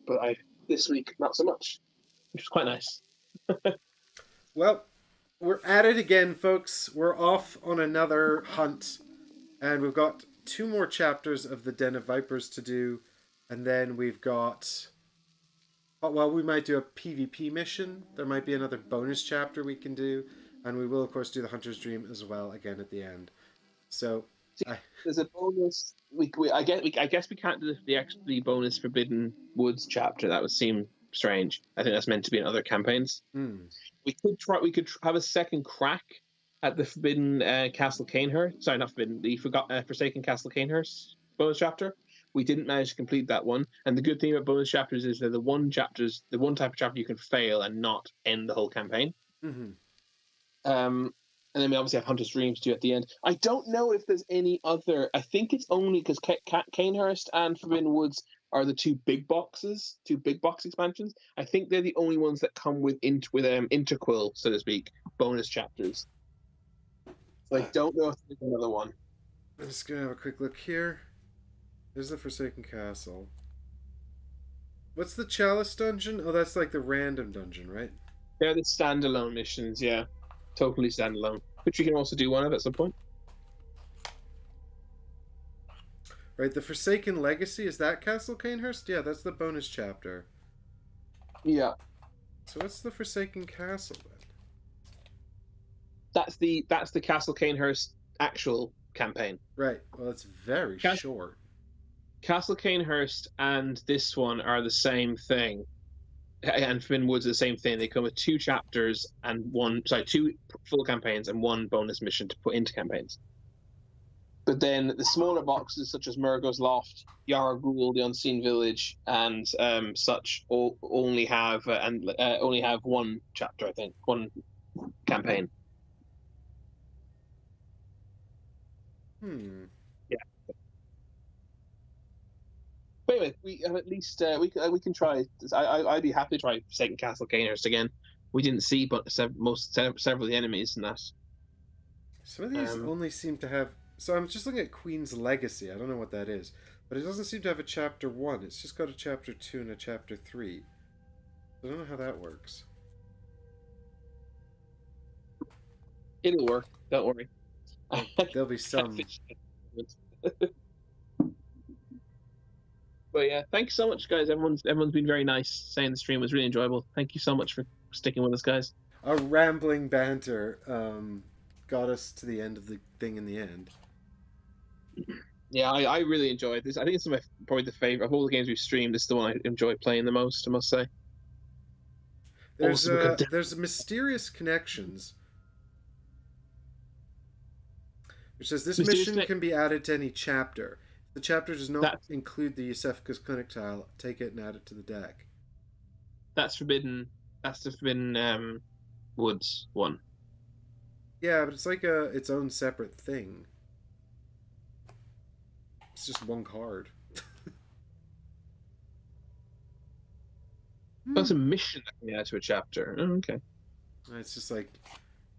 But this week, not so much. Which is quite nice. Well, we're at it again, folks. We're off on another hunt. And we've got 2 more chapters of the Den of Vipers to do. And then we've got... Well, we might do a PvP mission. There might be another bonus chapter we can do. And we will, of course, do the Hunter's Dream as well, again, at the end. So... There's a bonus. I guess we can't do the bonus Forbidden Woods chapter. That would seem strange. I think that's meant to be in other campaigns. We could have a second crack at the Forbidden Castle Canehurst. Sorry, not Forbidden. The Forsaken Castle Canehurst bonus chapter. We didn't manage to complete that one. And the good thing about bonus chapters is they're the one type of chapter you can fail and not end the whole campaign. Mm-hmm. And then we obviously have Hunter's Dreams too at the end. I don't know if there's any other. I think it's only because Canehurst and Forbidden Woods are the 2 big box expansions. I think they're the only ones that come with interquill, so to speak, bonus chapters. So I don't know if there's another one. I'm just gonna have a quick look here. There's the Forsaken Castle. What's the Chalice dungeon? Oh, that's like the random dungeon, right? They're the standalone missions, yeah. Totally standalone, which we can also do one of at some point. Right, the Forsaken Legacy, is that Castle Canehurst? Yeah, that's the bonus chapter. Yeah. So what's the Forsaken Castle then? That's the Castle Canehurst actual campaign. Right. Well, it's very short. Castle Canehurst and this one are the same thing. And Forbidden Woods are the same thing. They come with 2 chapters and 2 full campaigns and 1 bonus mission to put into campaigns. But then the smaller boxes, such as Murgo's Loft, Yargul, the Unseen Village, and such, only have only have one chapter, I think, one campaign. Yeah. But anyway, we at least we can try. I'd be happy to try Forsaken Castle Canehurst again. We didn't see but several of the enemies in that. Some of these only seem to have. So I'm just looking at Queen's Legacy. I don't know what that is, but it doesn't seem to have a chapter 1. It's just got a chapter 2 and a chapter 3. I don't know how that works. It'll work. Don't worry. There'll be some. But yeah, thanks so much, guys. Everyone's been very nice, saying the stream was really enjoyable. Thank you so much for sticking with us, guys. Our rambling banter got us to the end of the thing in the end. Yeah, I really enjoyed this. I think it's probably the favorite of all the games we've streamed. It's the one I enjoy playing the most, I must say. There's mysterious connections, which says this mission can be added to any chapter. If the chapter does not include the Yusefka's Clinic tile, take it and add it to the deck. That's forbidden. That's the Forbidden Woods one. Yeah, but it's like its own separate thing. It's just one card. That's a mission that can be added to a chapter. Oh, okay. It's just like,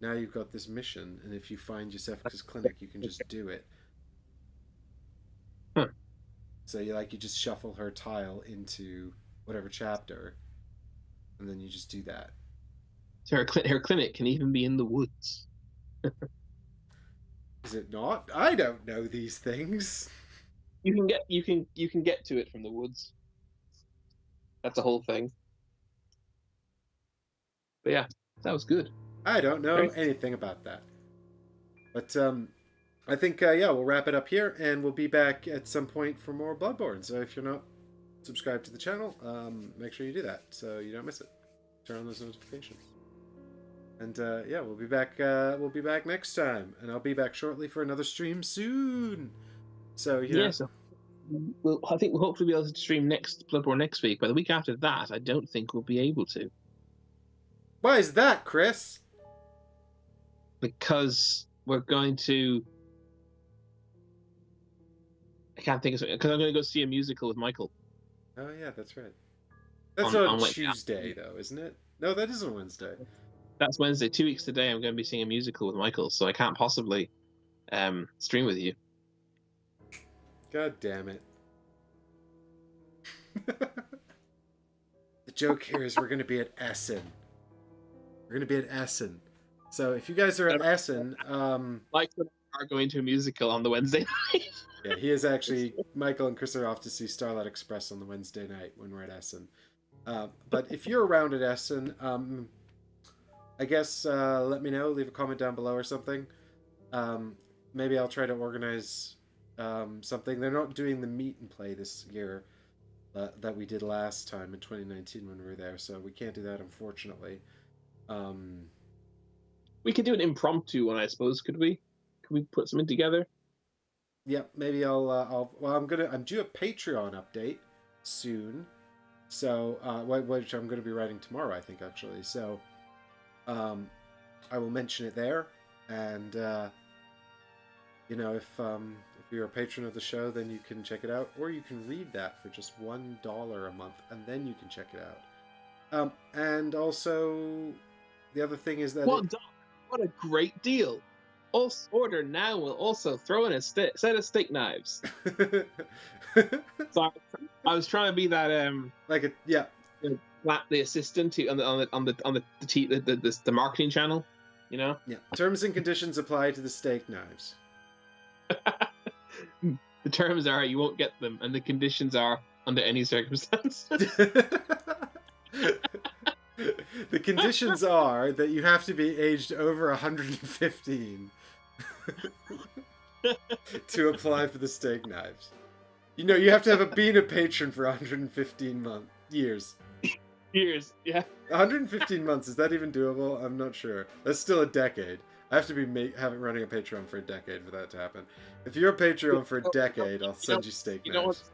now you've got this mission, and if you find Yusefka's Clinic, you can just do it. Huh. So you just shuffle her tile into whatever chapter, and then you just do that. So her clinic can even be in the woods. Is it not? I don't know these things. You can get to it from the woods. That's a whole thing. But yeah, that was good. I don't know anything about that. But I think we'll wrap it up here, and we'll be back at some point for more Bloodborne. So if you're not subscribed to the channel, make sure you do that so you don't miss it. Turn on those notifications. And we'll be back. We'll be back next time, and I'll be back shortly for another stream soon. So I think we'll hopefully be able to stream next Bloodborne next week. But the week after that, I don't think we'll be able to. Why is that, Chris? Because we're going to. I can't think of something. Because I'm going to go see a musical with Michael. Oh yeah, that's right. That's on Tuesday, though, isn't it? No, that isn't Wednesday. That's Wednesday. 2 weeks today, I'm going to be seeing a musical with Michael, so I can't possibly stream with you. God damn it. The joke here is we're going to be at Essen. We're going to be at Essen. So if you guys are at Essen... Michael and I are going to a musical on the Wednesday night. Yeah, he is actually... Michael and Chris are off to see Starlight Express on the Wednesday night when we're at Essen. But if you're around at Essen... I guess let me know. Leave a comment down below or something. Maybe I'll try to organize something. They're not doing the meet and play this year that we did last time in 2019 when we were there, so we can't do that, unfortunately. We could do an impromptu one, I suppose. Could we? Could we put something together? Yeah, maybe I'll. Well, I'm due a Patreon update soon, so which I'm gonna be writing tomorrow, I think, actually. So. I will mention it there, and if you're a patron of the show, then you can check it out, or you can read that for just $1 a month, and then you can check it out. And also, the other thing is that what a great deal! Also, order now will also throw in a set of steak knives. Sorry, I was trying to be that the assistant on the marketing channel, you know. Yeah. Terms and conditions apply to the steak knives. The terms are you won't get them, and the conditions are under any circumstance. The conditions are that you have to be aged over 115 to apply for the steak knives. You have to have been a patron for 115 years. Years, yeah. 115 months, is that even doable? I'm not sure. That's still a decade. I have to be running a Patreon for a decade for that to happen. If you're a Patreon for a decade, I'll send you steak knives.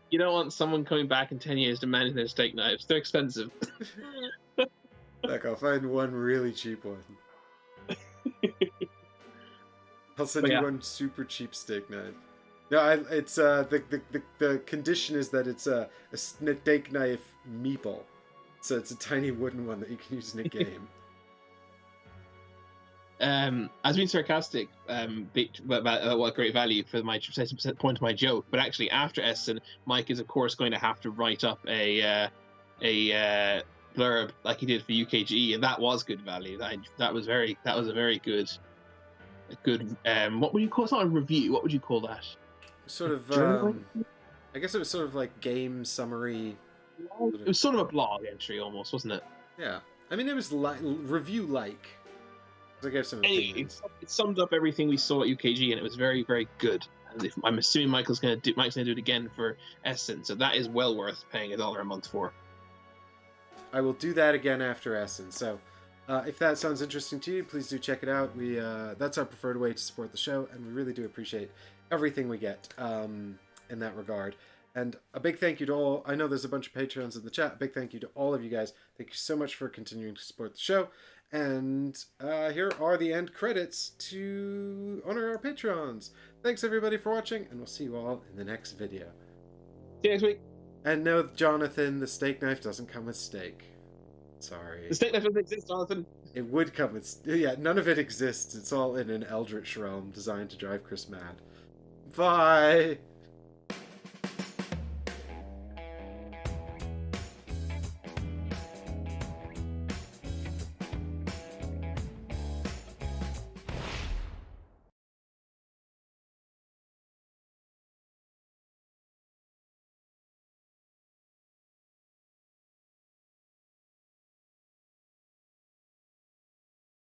You don't want someone coming back in 10 years demanding their steak knives. They're expensive. Like, I'll find one really cheap one. I'll send you one super cheap steak knife. No, it's the condition is that it's a steak knife meeple, so it's a tiny wooden one that you can use in a game. As being sarcastic about what great value for my point of my joke, but actually after Essen, Mike is of course going to have to write up a blurb like he did for UKG, and that was good value. That was a very good what would you call it? It's not a review. What would you call that? Sort of I guess it was sort of like game summary. It was sort of a blog entry almost, wasn't it? Yeah, I mean it was review-like. I gave some opinions. It summed up everything we saw at UKG, and it was very, very good. And I'm assuming Mike's going to do it again for Essen, so that is well worth paying $1 a month for. I will do that again after Essen. So, if that sounds interesting to you, please do check it out. That's our preferred way to support the show, and we really do appreciate everything we get in that regard. And a big thank you to all. I know there's a bunch of Patreons in the chat. A big thank you to all of you guys. Thank you so much for continuing to support the show. And here are the end credits to honor our Patrons. Thanks everybody for watching, and we'll see you all in the next video. See you next week. And no, Jonathan, the steak knife doesn't come with steak. Sorry. The steak knife doesn't exist, Jonathan. It would come with... Yeah, none of it exists. It's all in an eldritch realm designed to drive Chris mad. Bye!